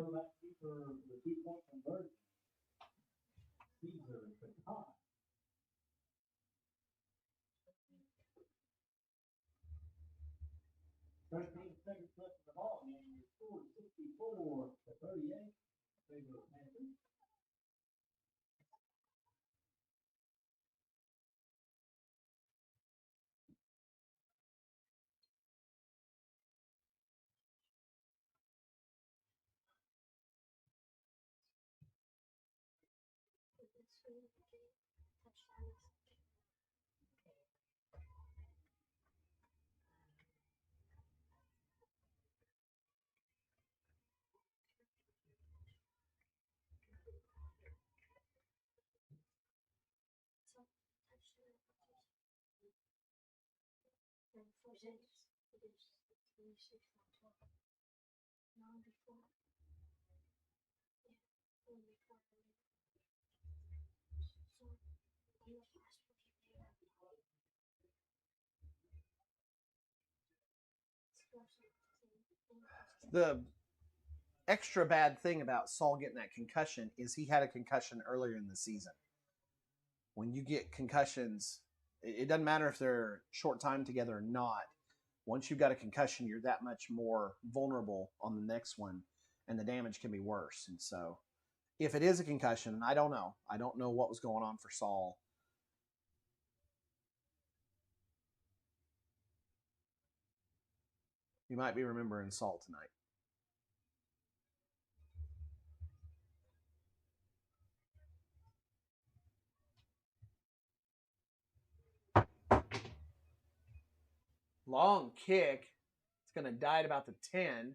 The extra bad thing about Saul getting that concussion is he had a concussion earlier in the season. When you get concussions, it doesn't matter if they're short time together or not. Once you've got a concussion, you're that much more vulnerable on the next one, and the damage can be worse. And so if it is a concussion, and I don't know. I don't know what was going on for Saul. You might be remembering Saul tonight. Long kick. It's going to die at about the 10.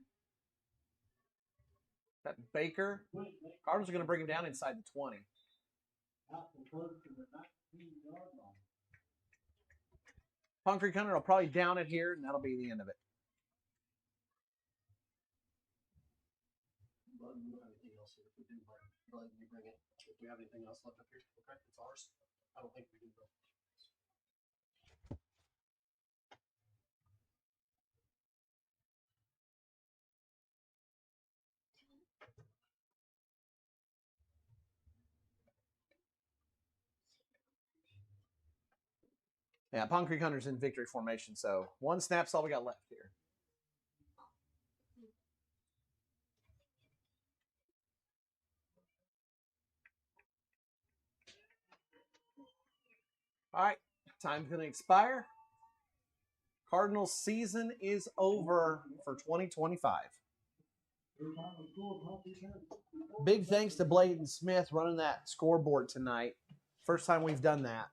That Baker. Cardinals are going to bring him down inside the 20. Concrete Hunter will probably down it here, and that'll be the end of it. Bud, we don't have anything else here. If we do, Bud, you bring it. If we have anything else left up here, okay, it's ours. I don't think we do, though. Yeah, Pond Creek Hunter's in victory formation, so 1 snap's all we got left here. All right, time's going to expire. Cardinals season is over for 2025. Big thanks to Bladen Smith running that scoreboard tonight. First time we've done that.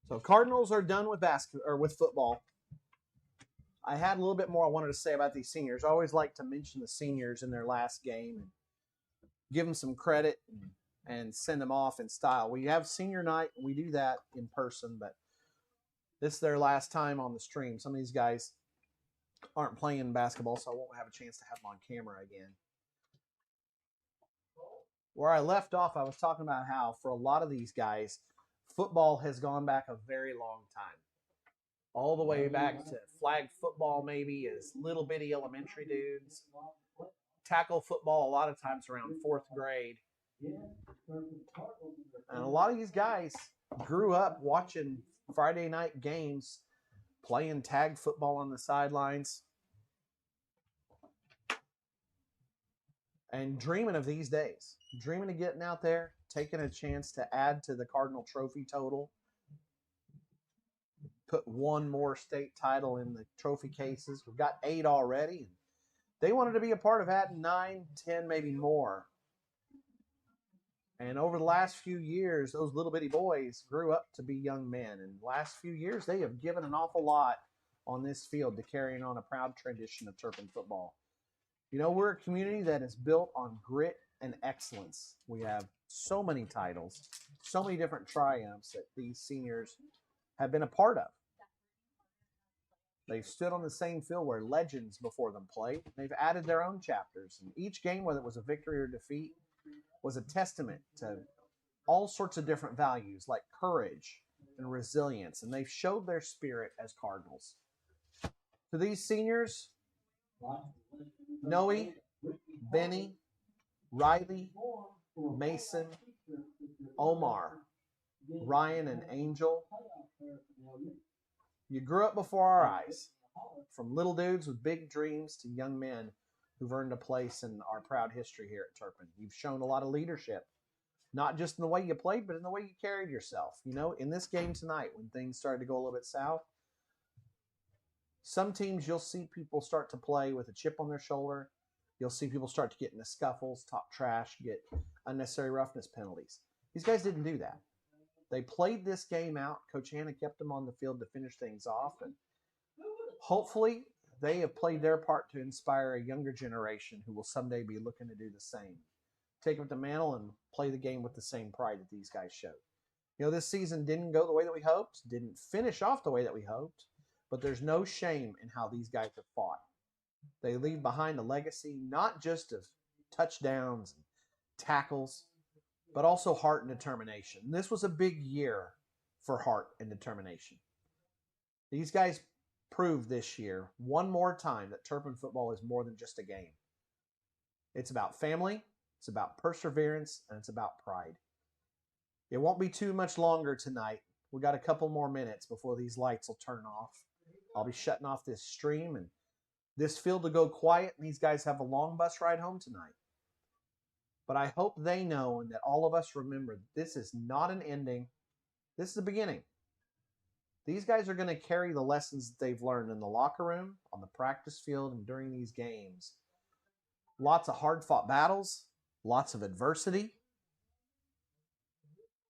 So Cardinals are done with with football. I had a little bit more I wanted to say about these seniors. I always like to mention the seniors in their last game and give them some credit and send them off in style. We have senior night. We do that in person, but this is their last time on the stream. Some of these guys aren't playing basketball, so I won't have a chance to have them on camera again. Where I left off, I was talking about how for a lot of these guys, football has gone back a very long time. All the way back to flag football maybe as little bitty elementary dudes. Tackle football a lot of times around 4th grade. And a lot of these guys grew up watching Friday night games, playing tag football on the sidelines, and dreaming of these days. Dreaming of getting out there, taking a chance to add to the Cardinal trophy total. Put one more state title in the trophy cases. We've got 8 already. They wanted to be a part of adding 9, 10, maybe more. And over the last few years, those little bitty boys grew up to be young men. And the last few years, they have given an awful lot on this field to carrying on a proud tradition of Turpin football. You know, we're a community that is built on grit and excellence. We have so many titles, so many different triumphs that these seniors have been a part of. They've stood on the same field where legends before them played. They've added their own chapters. And each game, whether it was a victory or defeat, was a testament to all sorts of different values like courage and resilience. And they've showed their spirit as Cardinals. To these seniors, Noe, Benny, Riley, Mason, Omar, Ryan, and Angel, you grew up before our eyes, from little dudes with big dreams to young men who've earned a place in our proud history here at Turpin. You've shown a lot of leadership, not just in the way you played, but in the way you carried yourself. You know, in this game tonight, when things started to go a little bit south, some teams you'll see people start to play with a chip on their shoulder. You'll see people start to get into scuffles, talk trash, get unnecessary roughness penalties. These guys didn't do that. They played this game out. Coach Hanna kept them on the field to finish things off. And hopefully they have played their part to inspire a younger generation who will someday be looking to do the same. Take up the mantle and play the game with the same pride that these guys showed. You know, this season didn't go the way that we hoped, didn't finish off the way that we hoped, but there's no shame in how these guys have fought. They leave behind a legacy not just of touchdowns and tackles, but also heart and determination. And this was a big year for heart and determination. These guys proved this year one more time that Turpin football is more than just a game. It's about family, it's about perseverance, and it's about pride. It won't be too much longer tonight. We got a couple more minutes before these lights will turn off. I'll be shutting off this stream and this field to go quiet, and these guys have a long bus ride home tonight. But I hope they know and that all of us remember this is not an ending. This is the beginning. These guys are going to carry the lessons that they've learned in the locker room, on the practice field, and during these games. Lots of hard-fought battles, lots of adversity.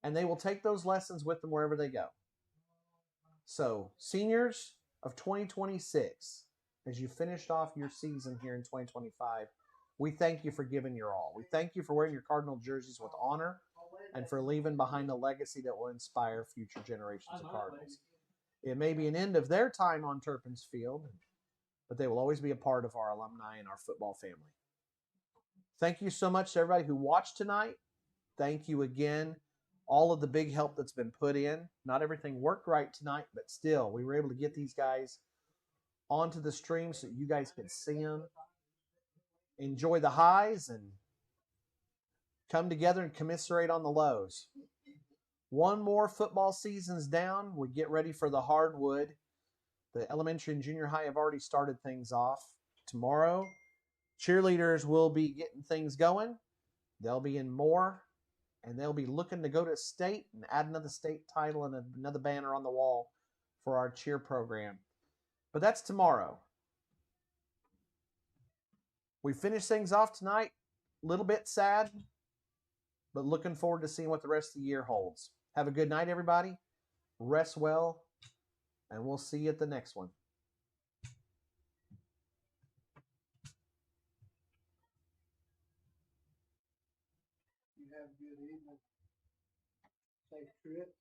And they will take those lessons with them wherever they go. So, seniors of 2026, as you finished off your season here in 2025, we thank you for giving your all. We thank you for wearing your Cardinal jerseys with honor and for leaving behind a legacy that will inspire future generations of Cardinals. It may be an end of their time on Turpin's field, but they will always be a part of our alumni and our football family. Thank you so much to everybody who watched tonight. Thank you again. All of the big help that's been put in. Not everything worked right tonight, but still, we were able to get these guys onto the stream so you guys could see them. Enjoy the highs and come together and commiserate on the lows. One more football season's down. We get ready for the hardwood. The elementary and junior high have already started things off. Tomorrow, cheerleaders will be getting things going. They'll be in more and they'll be looking to go to state and add another state title and another banner on the wall for our cheer program. But that's tomorrow. We finish things off tonight. A little bit sad, but looking forward to seeing what the rest of the year holds. Have a good night, everybody. Rest well, and we'll see you at the next one. You have a good evening. Safe trip.